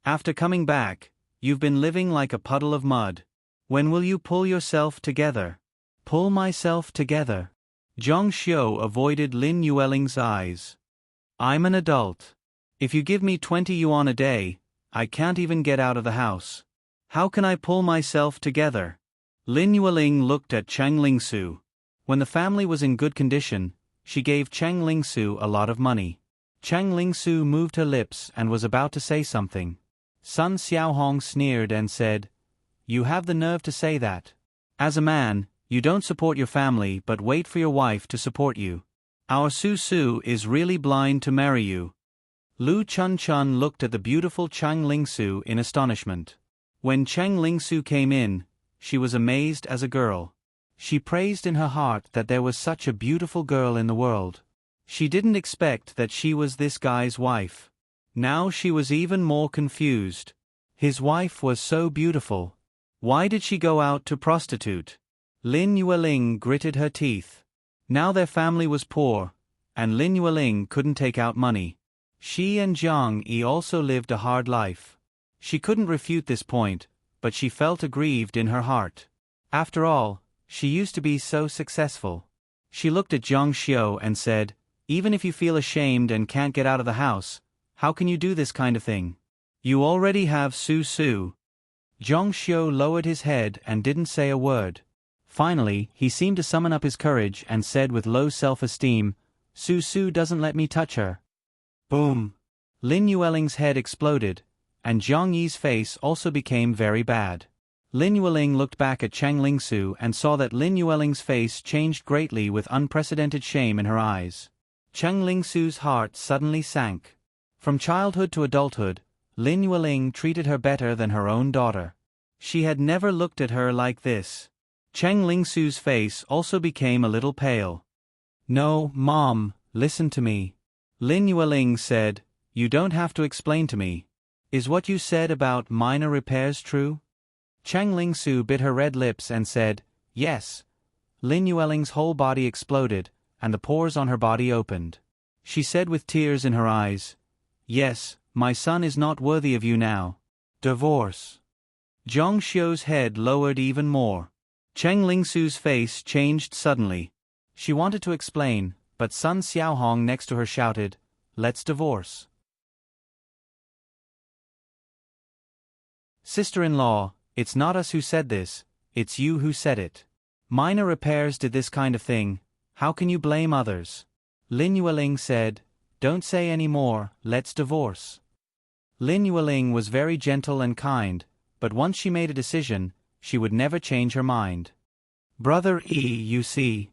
Speaker 1: After coming back, you've been living like a puddle of mud. When will you pull yourself together? Pull myself together. Zhang Xiu avoided Lin Yueling's eyes. I'm an adult. If you give me 20 yuan a day, I can't even get out of the house. How can I pull myself together? Lin Yueling looked at Cheng Lingsu. When the family was in good condition, she gave Cheng Lingsu a lot of money. Cheng Lingsu moved her lips and was about to say something. Sun Xiaohong sneered and said, You have the nerve to say that. As a man, you don't support your family but wait for your wife to support you. Our Su is really blind to marry you. Lu Chun looked at the beautiful Cheng Lingsu in astonishment. When Cheng Lingsu came in, she was amazed as a girl. She praised in her heart that there was such a beautiful girl in the world. She didn't expect that she was this guy's wife. Now she was even more confused. His wife was so beautiful. Why did she go out to prostitute? Lin Yueling gritted her teeth. Now their family was poor, and Lin Yueling couldn't take out money. She and Zhang Yi also lived a hard life. She couldn't refute this point, but she felt aggrieved in her heart. After all, she used to be so successful. She looked at Zhang Xiu and said, Even if you feel ashamed and can't get out of the house, how can you do this kind of thing? You already have Su. Zhang Xiu lowered his head and didn't say a word. Finally, he seemed to summon up his courage and said with low self-esteem, Su doesn't let me touch her. Boom! Lin Yueling's head exploded, and Zhang Yi's face also became very bad. Lin Yueling looked back at Cheng Lingsu and saw that Lin Yueling's face changed greatly with unprecedented shame in her eyes. Cheng Lingsu's heart suddenly sank. From childhood to adulthood, Lin Yueling treated her better than her own daughter. She had never looked at her like this. Cheng Lingsu's face also became a little pale. No, Mom, listen to me. Lin Yueling said, You don't have to explain to me. Is what you said about minor repairs true? Cheng Lingsu bit her red lips and said, Yes. Lin Yueling's whole body exploded, and the pores on her body opened. She said with tears in her eyes, Yes, my son is not worthy of you now. Divorce. Zhang Xiu's head lowered even more. Cheng Lingsu's face changed suddenly. She wanted to explain, but Sun Xiaohong next to her shouted, Let's divorce. Sister-in-law, it's not us who said this, it's you who said it. Minor repairs did this kind of thing, how can you blame others? Lin Yueling said, Don't say any more, let's divorce. Lin Yueling was very gentle and kind, but once she made a decision, she would never change her mind. Brother Yi, you see.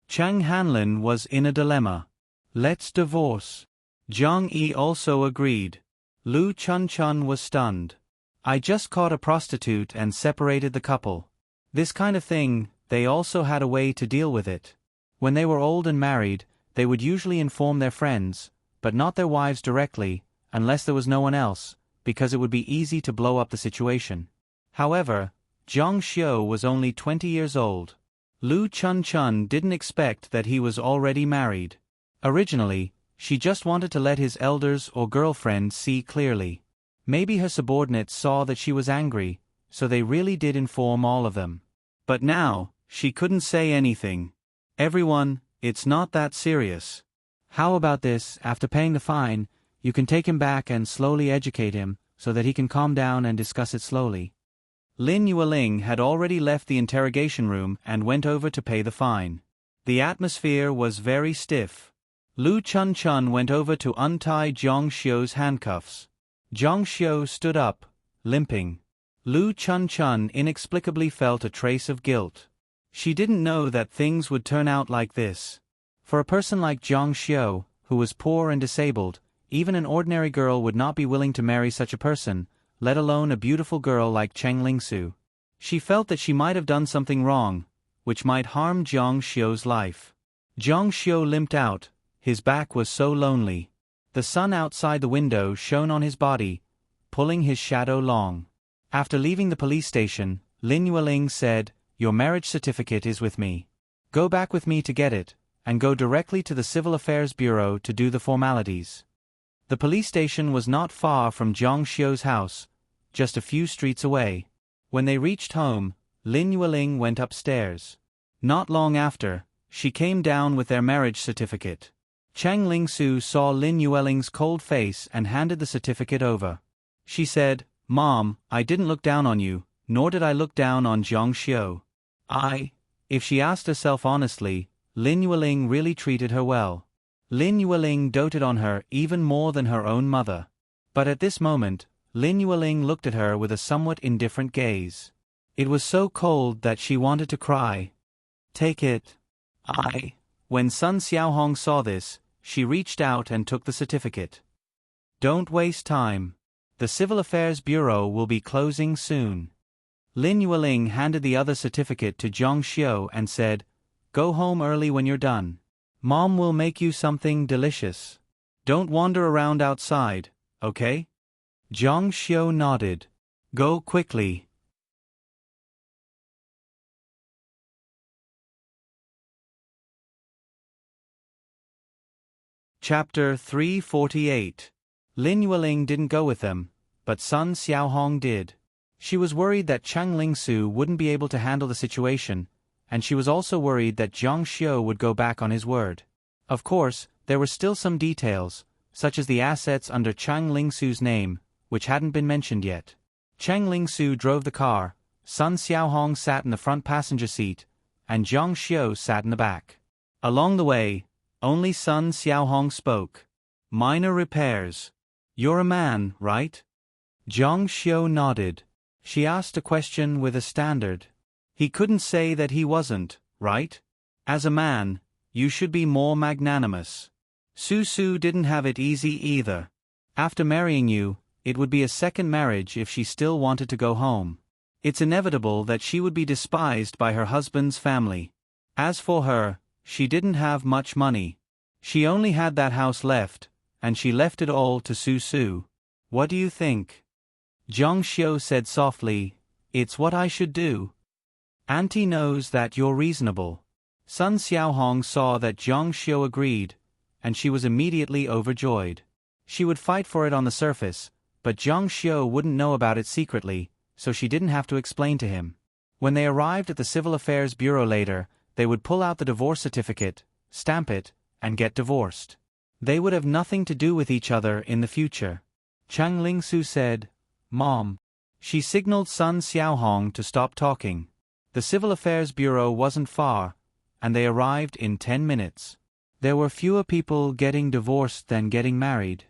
Speaker 1: Cheng Hanlin was in a dilemma. Let's divorce. Zhang Yi also agreed. Lu Chun was stunned. I just caught a prostitute and separated the couple. This kind of thing, they also had a way to deal with it. When they were old and married, they would usually inform their friends, but not their wives directly, unless there was no one else, because it would be easy to blow up the situation. However, Zhang Xiu was only 20 years old. Lu Chun didn't expect that he was already married. Originally, she just wanted to let his elders or girlfriend see clearly. Maybe her subordinates saw that she was angry, so they really did inform all of them. But now, she couldn't say anything. Everyone, it's not that serious. How about this, after paying the fine, you can take him back and slowly educate him, so that he can calm down and discuss it slowly. Lin Yueling had already left the interrogation room and went over to pay the fine. The atmosphere was very stiff. Lu Chun went over to untie Zhang Xiu's handcuffs. Zhang Xiu stood up, limping. Lu Chun inexplicably felt a trace of guilt. She didn't know that things would turn out like this. For a person like Zhang Xiu, who was poor and disabled, even an ordinary girl would not be willing to marry such a person, let alone a beautiful girl like Cheng Lingsu. She felt that she might have done something wrong, which might harm Zhang Xiu's life. Zhang Xiu limped out. His back was so lonely. The sun outside the window shone on his body, pulling his shadow long. After leaving the police station, Lin Yueling said, "Your marriage certificate is with me. Go back with me to get it, and go directly to the Civil Affairs Bureau to do the formalities." The police station was not far from Zhang Xiu's house, just a few streets away. When they reached home, Lin Yueling went upstairs. Not long after, she came down with their marriage certificate. Cheng Lingsu saw Lin Yueling's cold face and handed the certificate over. She said, "Mom, I didn't look down on you, nor did I look down on Zhang Xiu. If she asked herself honestly, Lin Yueling really treated her well. Lin Yueling doted on her even more than her own mother. But at this moment, Lin Yueling looked at her with a somewhat indifferent gaze. It was so cold that she wanted to cry. "Take it." When Sun Xiaohong saw this, she reached out and took the certificate. "Don't waste time. The Civil Affairs Bureau will be closing soon." Lin Yueling handed the other certificate to Zhang Xiu and said, "Go home early when you're done. Mom will make you something delicious. Don't wander around outside, okay?" Zhang Xiu nodded. "Go quickly." Chapter 348. Lin Yueling didn't go with them, but Sun Xiaohong did. She was worried that Cheng Lingsu wouldn't be able to handle the situation, and she was also worried that Zhang Xiu would go back on his word. Of course, there were still some details, such as the assets under Cheng Lingsu's name, which hadn't been mentioned yet. Cheng Lingsu drove the car, Sun Xiaohong sat in the front passenger seat, and Zhang Xiu sat in the back. Along the way, only Sun Xiaohong spoke. "Minor repairs. You're a man, right?" Zhang Xiu nodded. She asked a question with a standard. He couldn't say that he wasn't, right? As a man, you should be more magnanimous. Su didn't have it easy either. After marrying you, it would be a second marriage if she still wanted to go home. It's inevitable that she would be despised by her husband's family. As for her, she didn't have much money. She only had that house left, and she left it all to Su. What do you think? Zhang Xiu said softly, "It's what I should do. Auntie knows that you're reasonable." Sun Xiaohong saw that Zhang Xiu agreed, and she was immediately overjoyed. She would fight for it on the surface, but Zhang Xiu wouldn't know about it secretly, so she didn't have to explain to him. When they arrived at the Civil Affairs Bureau later, they would pull out the divorce certificate, stamp it, and get divorced. They would have nothing to do with each other in the future. Cheng Lingsu said, "Mom." She signaled Sun Xiaohong to stop talking. The Civil Affairs Bureau wasn't far, and they arrived in 10 minutes. There were fewer people getting divorced than getting married.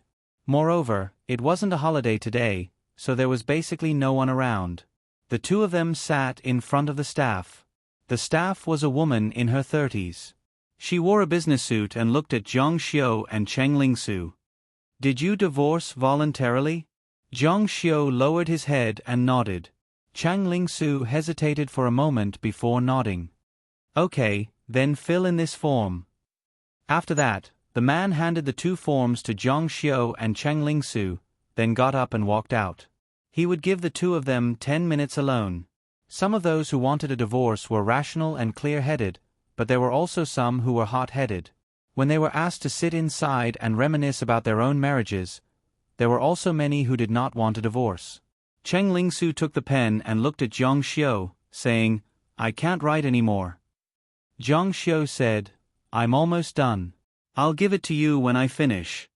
Speaker 1: Moreover, it wasn't a holiday today, so there was basically no one around. The two of them sat in front of the staff. The staff was a woman in her 30s. She wore a business suit and looked at Zhang Xiu and Cheng Lingsu. "Did you divorce voluntarily?" Zhang Xiu lowered his head and nodded. Cheng Lingsu hesitated for a moment before nodding. "Okay, then fill in this form." After that, the man handed the two forms to Zhang Xiu and Cheng Lingsu, then got up and walked out. He would give the two of them 10 minutes alone. Some of those who wanted a divorce were rational and clear-headed, but there were also some who were hot-headed. When they were asked to sit inside and reminisce about their own marriages, there were also many who did not want a divorce. Cheng Lingsu took the pen and looked at Zhang Xiu, saying, "I can't write anymore." Zhang Xiu said, I'm almost done. I'll give it to you when I finish.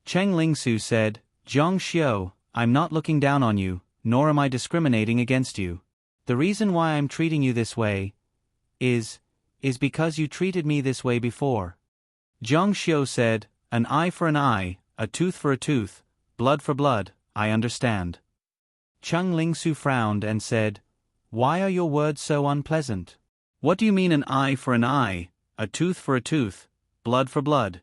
Speaker 1: Cheng Lingsu said, Zhang Xiu, I'm not looking down on you, nor am I discriminating against you. The reason why I'm treating you this way is because you treated me this way before. Zhang Xiu said, an eye for an eye, a tooth for a tooth, blood for blood, I understand. Cheng Lingsu frowned and said, why are your words so unpleasant? What do you mean an eye for an eye, a tooth for a tooth, blood for blood?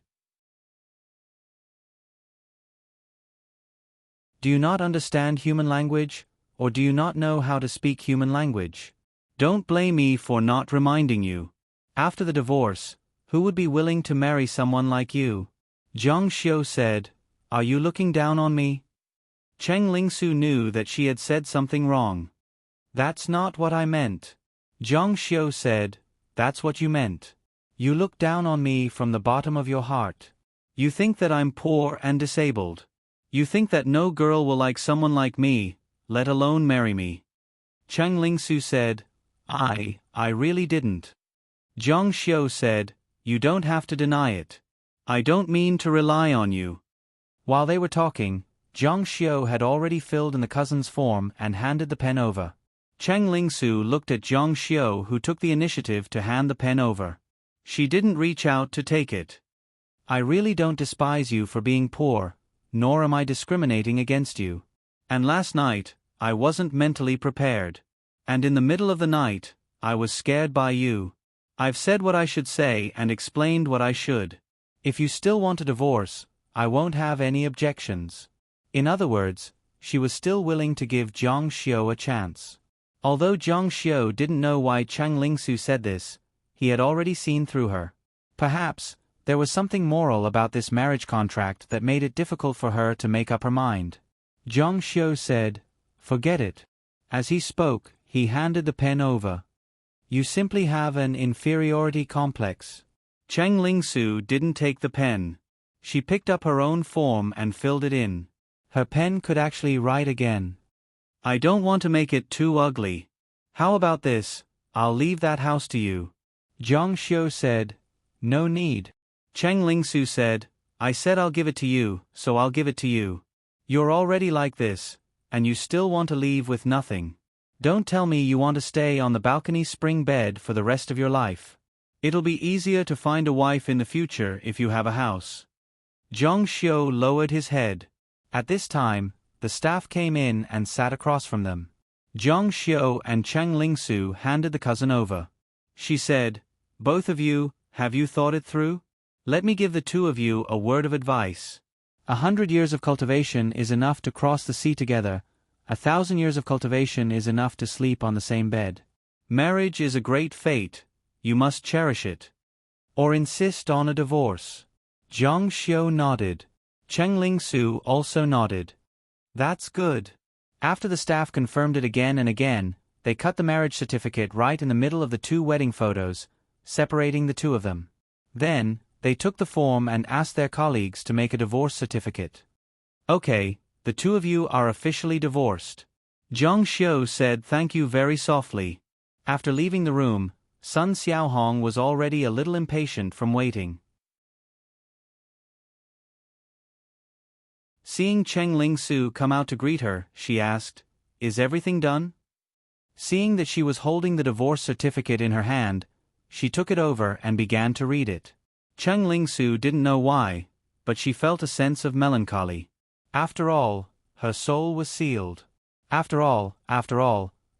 Speaker 1: Do you not understand human language, or do you not know how to speak human language? Don't blame me for not reminding you. After the divorce, who would be willing to marry someone like you? Zhang Xiu said, are you looking down on me? Cheng Lingsu knew that she had said something wrong. That's not what I meant. Zhang Xiu said, that's what you meant. You look down on me from the bottom of your heart. You think that I'm poor and disabled. You think that no girl will like someone like me, let alone marry me. Cheng Lingsu said, I really didn't. Zhang Xiu said, you don't have to deny it. I don't mean to rely on you. While they were talking, Zhang Xiu had already filled in the cousin's form and handed the pen over. Cheng Lingsu looked at Zhang Xiu, who took the initiative to hand the pen over. She didn't reach out to take it. I really don't despise you for being poor, nor am I discriminating against you. And last night, I wasn't mentally prepared. And in the middle of the night, I was scared by you. I've said what I should say and explained what I should. If you still want a divorce, I won't have any objections. In other words, she was still willing to give Zhang Xiu a chance. Although Zhang Xiu didn't know why Cheng Lingsu said this, he had already seen through her. Perhaps, there was something moral about this marriage contract that made it difficult for her to make up her mind. Zhang Xiu said, forget it. As he spoke, he handed the pen over. You simply have an inferiority complex. Cheng Lingsu didn't take the pen. She picked up her own form and filled it in. Her pen could actually write again. I don't want to make it too ugly. How about this? I'll leave that house to you. Zhang Xiu said, no need. Cheng Lingsu said, I said I'll give it to you, so I'll give it to you. You're already like this, and you still want to leave with nothing. Don't tell me you want to stay on the balcony spring bed for the rest of your life. It'll be easier to find a wife in the future if you have a house. Zhang Xiu lowered his head. At this time, the staff came in and sat across from them. Zhang Xiu and Cheng Lingsu handed the cousin over. She said, both of you, have you thought it through? Let me give the two of you a word of advice. 100 years of cultivation is enough to cross the sea together. 1,000 years of cultivation is enough to sleep on the same bed. Marriage is a great fate. You must cherish it. Or insist on a divorce. Zhang Xiu nodded. Cheng Lingsu also nodded. That's good. After the staff confirmed it again and again, they cut the marriage certificate right in the middle of the two wedding photos, separating the two of them. Then, they took the form and asked their colleagues to make a divorce certificate. Okay, the two of you are officially divorced. Zhang Xiu said thank you very softly. After leaving the room, Sun Xiaohong was already a little impatient from waiting. Seeing Cheng Lingsu come out to greet her, she asked, is everything done? Seeing that she was holding the divorce certificate in her hand, she took it over and began to read it. Cheng Lingsu didn't know why, but she felt a sense of melancholy. After all, her soul was sealed. After all,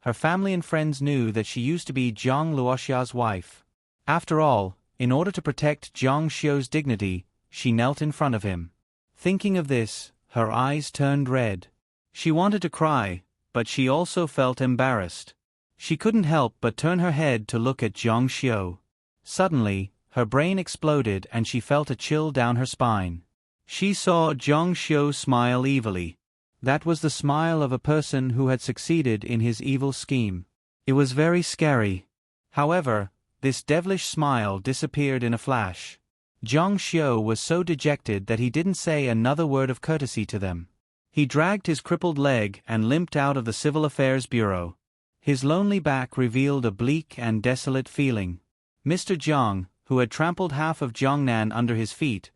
Speaker 1: her family and friends knew that she used to be Zhang Luoxia's wife. After all, in order to protect Zhang Xiu's dignity, she knelt in front of him. Thinking of this, her eyes turned red. She wanted to cry, but she also felt embarrassed. She couldn't help but turn her head to look at Zhang Xiu. Suddenly, her brain exploded and she felt a chill down her spine. She saw Zhang Xiu smile evilly. That was the smile of a person who had succeeded in his evil scheme. It was very scary. However, this devilish smile disappeared in a flash. Zhang Xiu was so dejected that he didn't say another word of courtesy to them. He dragged his crippled leg and limped out of the Civil Affairs Bureau. His lonely back revealed a bleak and desolate feeling. Mr. Jiang, who had trampled half of Jiangnan under his feet,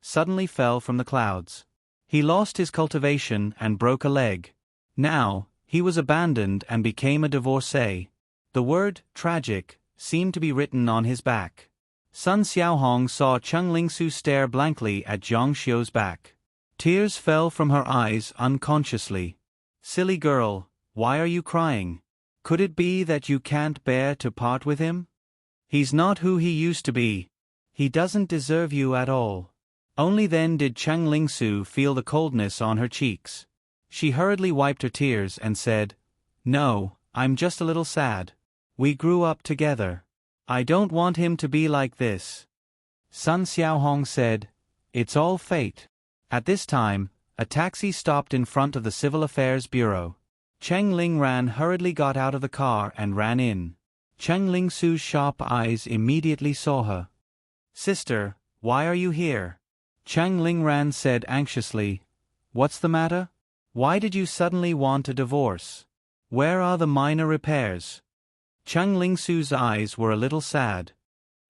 Speaker 1: suddenly fell from the clouds. He lost his cultivation and broke a leg. Now, he was abandoned and became a divorcee. The word, tragic, seemed to be written on his back. Sun Xiaohong saw Cheng Lingsu stare blankly at Jiang Xiu's back. Tears fell from her eyes unconsciously. Silly girl, why are you crying? Could it be that you can't bear to part with him? He's not who he used to be. He doesn't deserve you at all. Only then did Cheng Lingsu feel the coldness on her cheeks. She hurriedly wiped her tears and said, "No, I'm just a little sad. We grew up together. I don't want him to be like this." Sun Xiaohong said, "It's all fate." At this time, a taxi stopped in front of the Civil Affairs Bureau. Cheng Lingran hurriedly got out of the car and ran in. Cheng Lingsu's sharp eyes immediately saw her. "Sister, why are you here?" Cheng Lingran said anxiously, "What's the matter? Why did you suddenly want a divorce? Where are the minor repairs?" Cheng Lingsu's eyes were a little sad.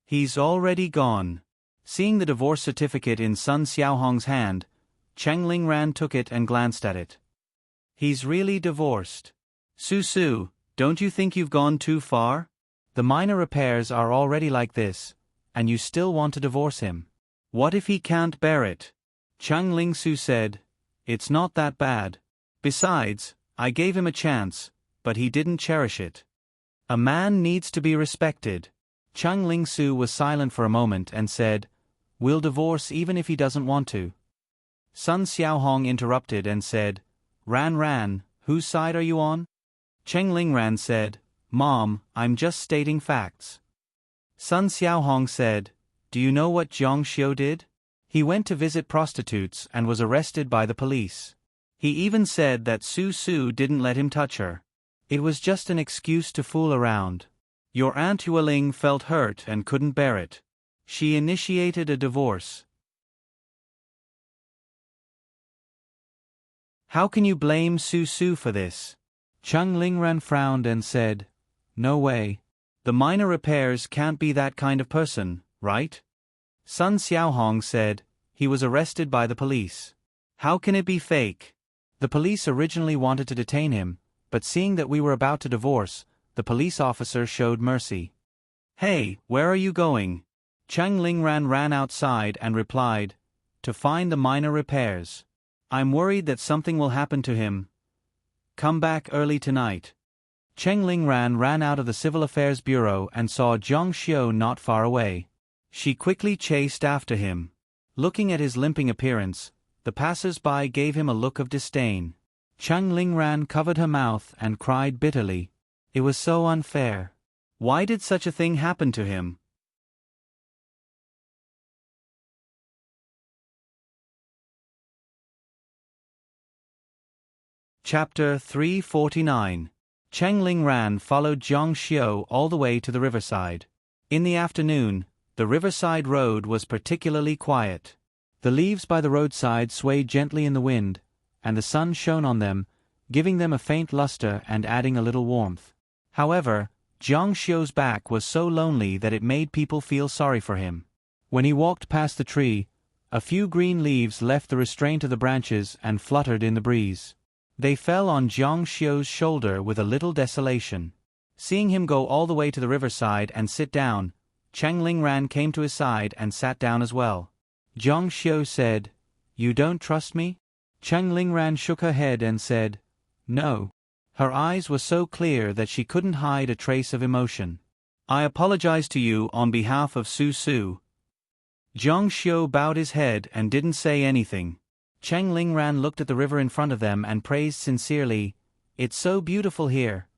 Speaker 1: "He's already gone." Seeing the divorce certificate in Sun Xiaohong's hand, Cheng Lingran took it and glanced at it. "He's really divorced. Su, don't you think you've gone too far? The minor repairs are already like this, and you still want to divorce him. What if he can't bear it?" Cheng Lingsu said, "It's not that bad. Besides, I gave him a chance, but he didn't cherish it. A man needs to be respected." Cheng Lingsu was silent for a moment and said, "We'll divorce even if he doesn't want to." Sun Xiaohong interrupted and said, Ran, whose side are you on?" Cheng Lingran said, "Mom, I'm just stating facts." Sun Xiaohong said, "Do you know what Jiang Xiu did? He went to visit prostitutes and was arrested by the police. He even said that Su didn't let him touch her. It was just an excuse to fool around. Your Aunt Yueling felt hurt and couldn't bear it. She initiated a divorce." "How can you blame Su for this?" Cheng Lingran frowned and said, "No way. The minor repairs can't be that kind of person, right?" Sun Xiaohong said, "He was arrested by the police. How can it be fake? The police originally wanted to detain him, but seeing that we were about to divorce, the police officer showed mercy." "Hey, where are you going?" Cheng Lingran ran outside and replied, "To find the minor repairs. I'm worried that something will happen to him. Come back early tonight." Cheng Lingran ran out of the Civil Affairs Bureau and saw Jiang Xiu not far away. She quickly chased after him. Looking at his limping appearance, the passers-by gave him a look of disdain. Cheng Lingran covered her mouth and cried bitterly. It was so unfair. Why did such a thing happen to him? Chapter 349. Cheng Lingran followed Jiang Xiu all the way to the riverside. In the afternoon, the riverside road was particularly quiet. The leaves by the roadside swayed gently in the wind, and the sun shone on them, giving them a faint luster and adding a little warmth. However, Jiang Xiu's back was so lonely that it made people feel sorry for him. When he walked past the tree, a few green leaves left the restraint of the branches and fluttered in the breeze. They fell on Jiang Xiu's shoulder with a little desolation. Seeing him go all the way to the riverside and sit down, Cheng Lingran came to his side and sat down as well. Jiang Xiu said, "You don't trust me?" Cheng Lingran shook her head and said, "No." Her eyes were so clear that she couldn't hide a trace of emotion. "I apologize to you on behalf of Su." Jiang Xiu bowed his head and didn't say anything. Cheng Lingran looked at the river in front of them and praised sincerely, "It's so beautiful here."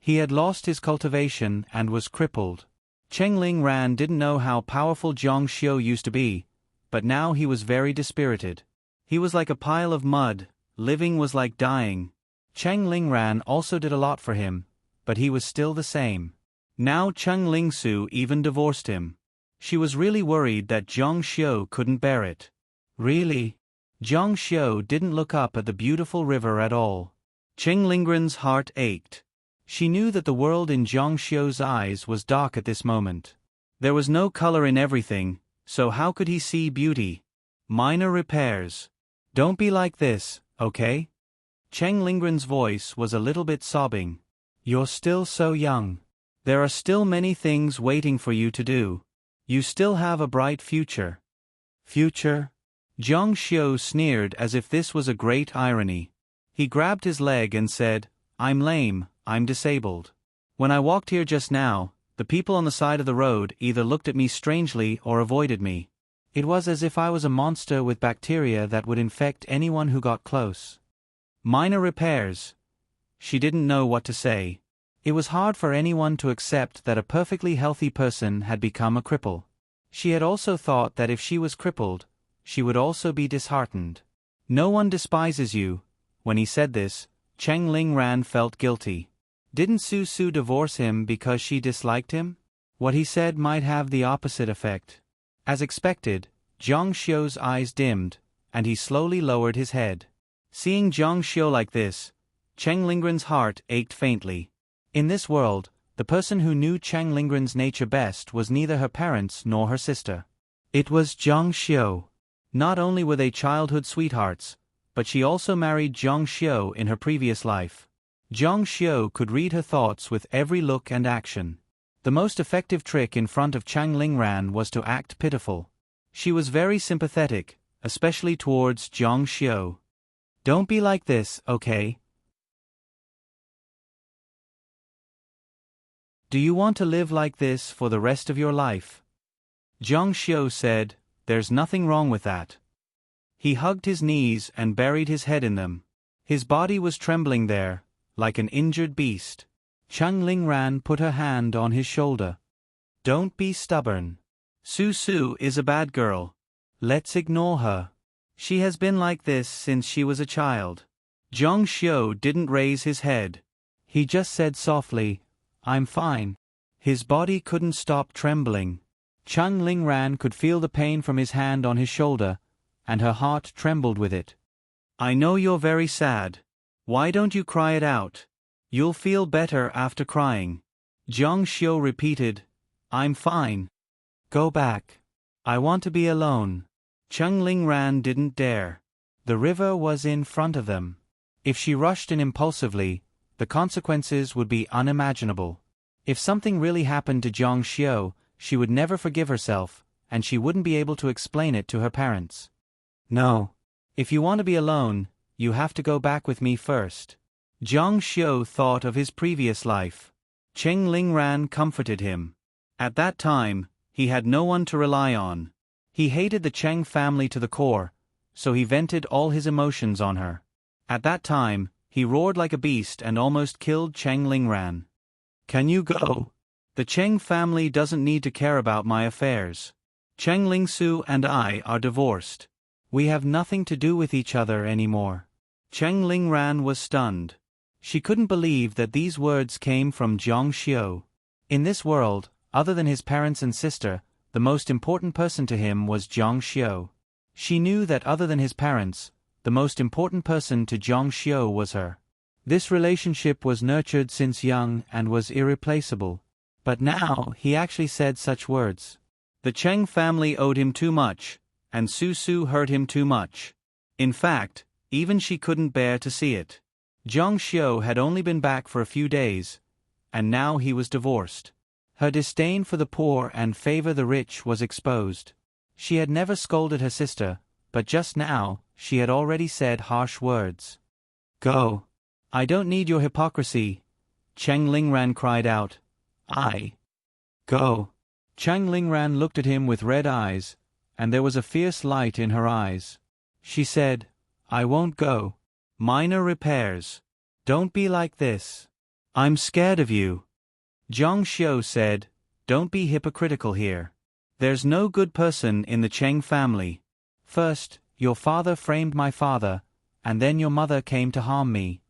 Speaker 1: He had lost his cultivation and was crippled. Cheng Lingran didn't know how powerful Jiang Xiu used to be, but now he was very dispirited. He was like a pile of mud, living was like dying. Cheng Lingran also did a lot for him, but he was still the same. Now Cheng Lingsu even divorced him. She was really worried that Jiang Xiu couldn't bear it. Really? Jiang Xiu didn't look up at the beautiful river at all. Cheng Lingran's heart ached. She knew that the world in Jiang Xiu's eyes was dark at this moment. There was no color in everything, so how could he see beauty? Minor repairs. Don't be like this, okay? Cheng Lingren's voice was a little bit sobbing. You're still so young. There are still many things waiting for you to do. You still have a bright future. Future? Zhang Xiu sneered as if this was a great irony. He grabbed his leg and said, I'm lame, I'm disabled. When I walked here just now, the people on the side of the road either looked at me strangely or avoided me. It was as if I was a monster with bacteria that would infect anyone who got close. Minor repairs. She didn't know what to say. It was hard for anyone to accept that a perfectly healthy person had become a cripple. She had also thought that if she was crippled, she would also be disheartened. No one despises you. When he said this, Cheng Lingran felt guilty. Didn't Su Su divorce him because she disliked him? What he said might have the opposite effect. As expected, Zhang Xiu's eyes dimmed, and he slowly lowered his head. Seeing Zhang Xiu like this, Cheng Lingren's heart ached faintly. In this world, the person who knew Cheng Lingren's nature best was neither her parents nor her sister. It was Zhang Xiu. Not only were they childhood sweethearts, but she also married Zhang Xiu in her previous life. Zhang Xiu could read her thoughts with every look and action. The most effective trick in front of Cheng Lingran was to act pitiful. She was very sympathetic, especially towards Zhang Xiu. Don't be like this, okay? Do you want to live like this for the rest of your life? Zhang Xiu said, There's nothing wrong with that. He hugged his knees and buried his head in them. His body was trembling there, like an injured beast. Cheng Lingran put her hand on his shoulder. Don't be stubborn. Su Su is a bad girl. Let's ignore her. She has been like this since she was a child. Zhang Xiu didn't raise his head. He just said softly, I'm fine. His body couldn't stop trembling. Cheng Lingran could feel the pain from his hand on his shoulder, and her heart trembled with it. I know you're very sad. Why don't you cry it out? You'll feel better after crying. Zhang Xiu repeated, I'm fine. Go back. I want to be alone. Cheng Lingran didn't dare. The river was in front of them. If she rushed in impulsively, the consequences would be unimaginable. If something really happened to Zhang Xiu, she would never forgive herself, and she wouldn't be able to explain it to her parents. No. If you want to be alone, you have to go back with me first. Zhang Xiu thought of his previous life. Cheng Lingran comforted him. At that time, he had no one to rely on. He hated the Cheng family to the core, so he vented all his emotions on her. At that time, he roared like a beast and almost killed Cheng Lingran. Can you go? The Cheng family doesn't need to care about my affairs. Cheng Lingsu and I are divorced. We have nothing to do with each other anymore. Cheng Lingran was stunned. She couldn't believe that these words came from Zhang Xiu. In this world, other than his parents and sister, the most important person to him was Zhang Xiu. She knew that other than his parents, the most important person to Zhang Xiu was her. This relationship was nurtured since young and was irreplaceable. But now he actually said such words. The Cheng family owed him too much, and Su Su hurt him too much. In fact, even she couldn't bear to see it. Zhang Xiu had only been back for a few days, and now he was divorced. Her disdain for the poor and favor the rich was exposed. She had never scolded her sister, but just now, she had already said harsh words. Go. I don't need your hypocrisy, Cheng Lingran cried out. Go. Cheng Lingran looked at him with red eyes, and there was a fierce light in her eyes. She said, I won't go. Minor repairs. Don't be like this. I'm scared of you. Zhang Xiu said, Don't be hypocritical here. There's no good person in the Cheng family. First, your father framed my father, and then your mother came to harm me.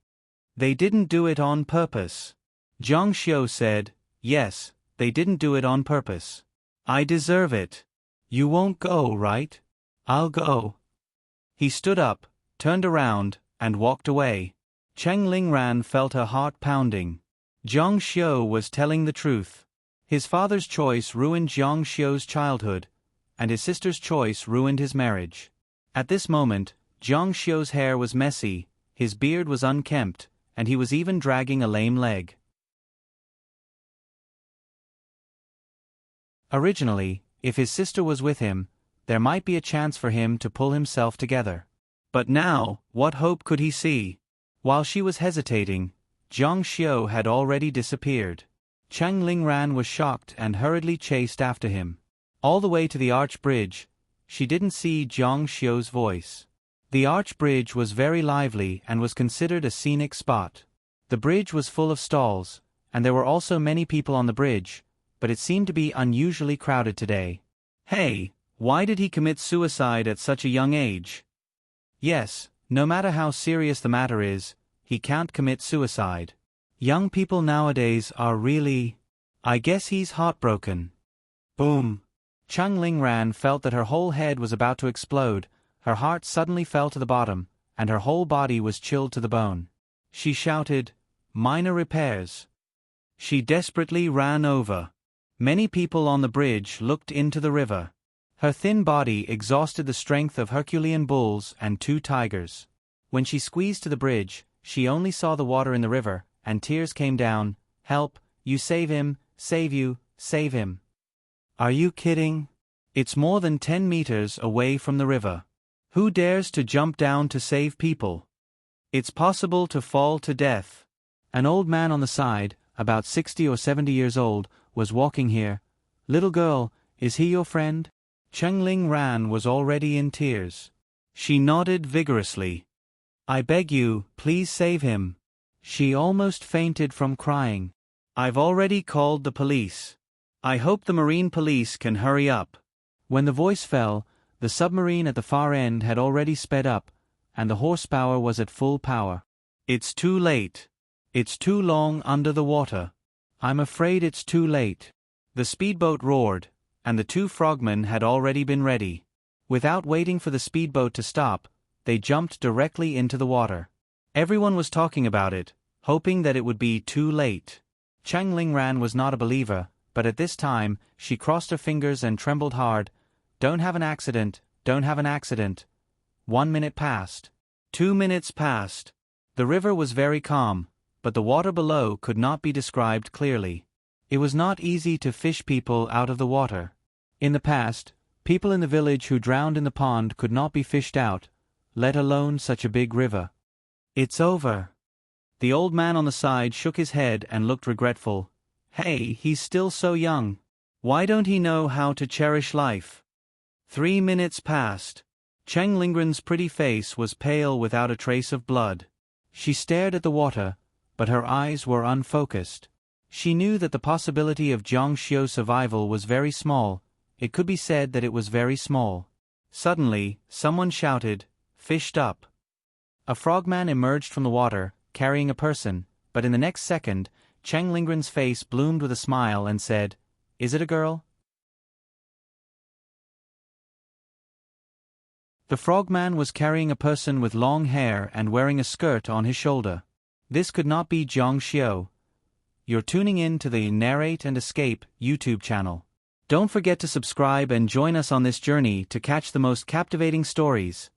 Speaker 1: They didn't do it on purpose. Zhang Xiu said, Yes, they didn't do it on purpose. I deserve it. You won't go, right? I'll go. He stood up, turned around, and walked away. Cheng Lingran felt her heart pounding. Zhang Xiu was telling the truth. His father's choice ruined Jiang Xiu's childhood, and his sister's choice ruined his marriage. At this moment, Jiang Xiu's hair was messy, his beard was unkempt, and he was even dragging a lame leg. Originally, if his sister was with him, there might be a chance for him to pull himself together. But now, what hope could he see? While she was hesitating, Jiang Xiu had already disappeared. Cheng Lingran was shocked and hurriedly chased after him. All the way to the arch bridge, she didn't see Jiang Xiu's voice. The arch bridge was very lively and was considered a scenic spot. The bridge was full of stalls, and there were also many people on the bridge, but it seemed to be unusually crowded today. Hey, why did he commit suicide at such a young age? Yes, no matter how serious the matter is, he can't commit suicide. Young people nowadays are really… I guess he's heartbroken. Boom. Cheng Lingran felt that her whole head was about to explode, her heart suddenly fell to the bottom, and her whole body was chilled to the bone. She shouted, "Minor repairs." She desperately ran over. Many people on the bridge looked into the river. Her thin body exhausted the strength of Herculean bulls and 2 tigers. When she squeezed to the bridge, she only saw the water in the river, and tears came down. "Help, you save him, save you, save him." Are you kidding? It's more than 10 meters away from the river. Who dares to jump down to save people? It's possible to fall to death. An old man on the side, about 60 or 70 years old, was walking here. "Little girl, is he your friend?" Cheng Lingran was already in tears. She nodded vigorously. "I beg you, please save him." She almost fainted from crying. "I've already called the police. I hope the marine police can hurry up." When the voice fell, the submarine at the far end had already sped up, and the horsepower was at full power. "It's too late. It's too long under the water. I'm afraid it's too late." The speedboat roared, and the 2 frogmen had already been ready. Without waiting for the speedboat to stop, they jumped directly into the water. Everyone was talking about it, hoping that it would be too late. Cheng Lingran was not a believer, but at this time, she crossed her fingers and trembled hard. "Don't have an accident, don't have an accident." 1 minute passed. 2 minutes passed. The river was very calm, but the water below could not be described clearly. It was not easy to fish people out of the water. In the past, people in the village who drowned in the pond could not be fished out, let alone such a big river. "It's over." The old man on the side shook his head and looked regretful. "Hey, he's still so young. Why don't he know how to cherish life?" 3 minutes passed. Cheng Lingran's pretty face was pale without a trace of blood. She stared at the water, but her eyes were unfocused. She knew that the possibility of Jiang Xiu's survival was very small. It could be said that it was very small. Suddenly, someone shouted, "Fished up." A frogman emerged from the water, carrying a person, but in the next second, Cheng Lingran's face bloomed with a smile and said, "Is it a girl?" The frogman was carrying a person with long hair and wearing a skirt on his shoulder. This could not be Jiang Xiu. You're tuning in to the Narrate and Escape YouTube channel. Don't forget to subscribe and join us on this journey to catch the most captivating stories.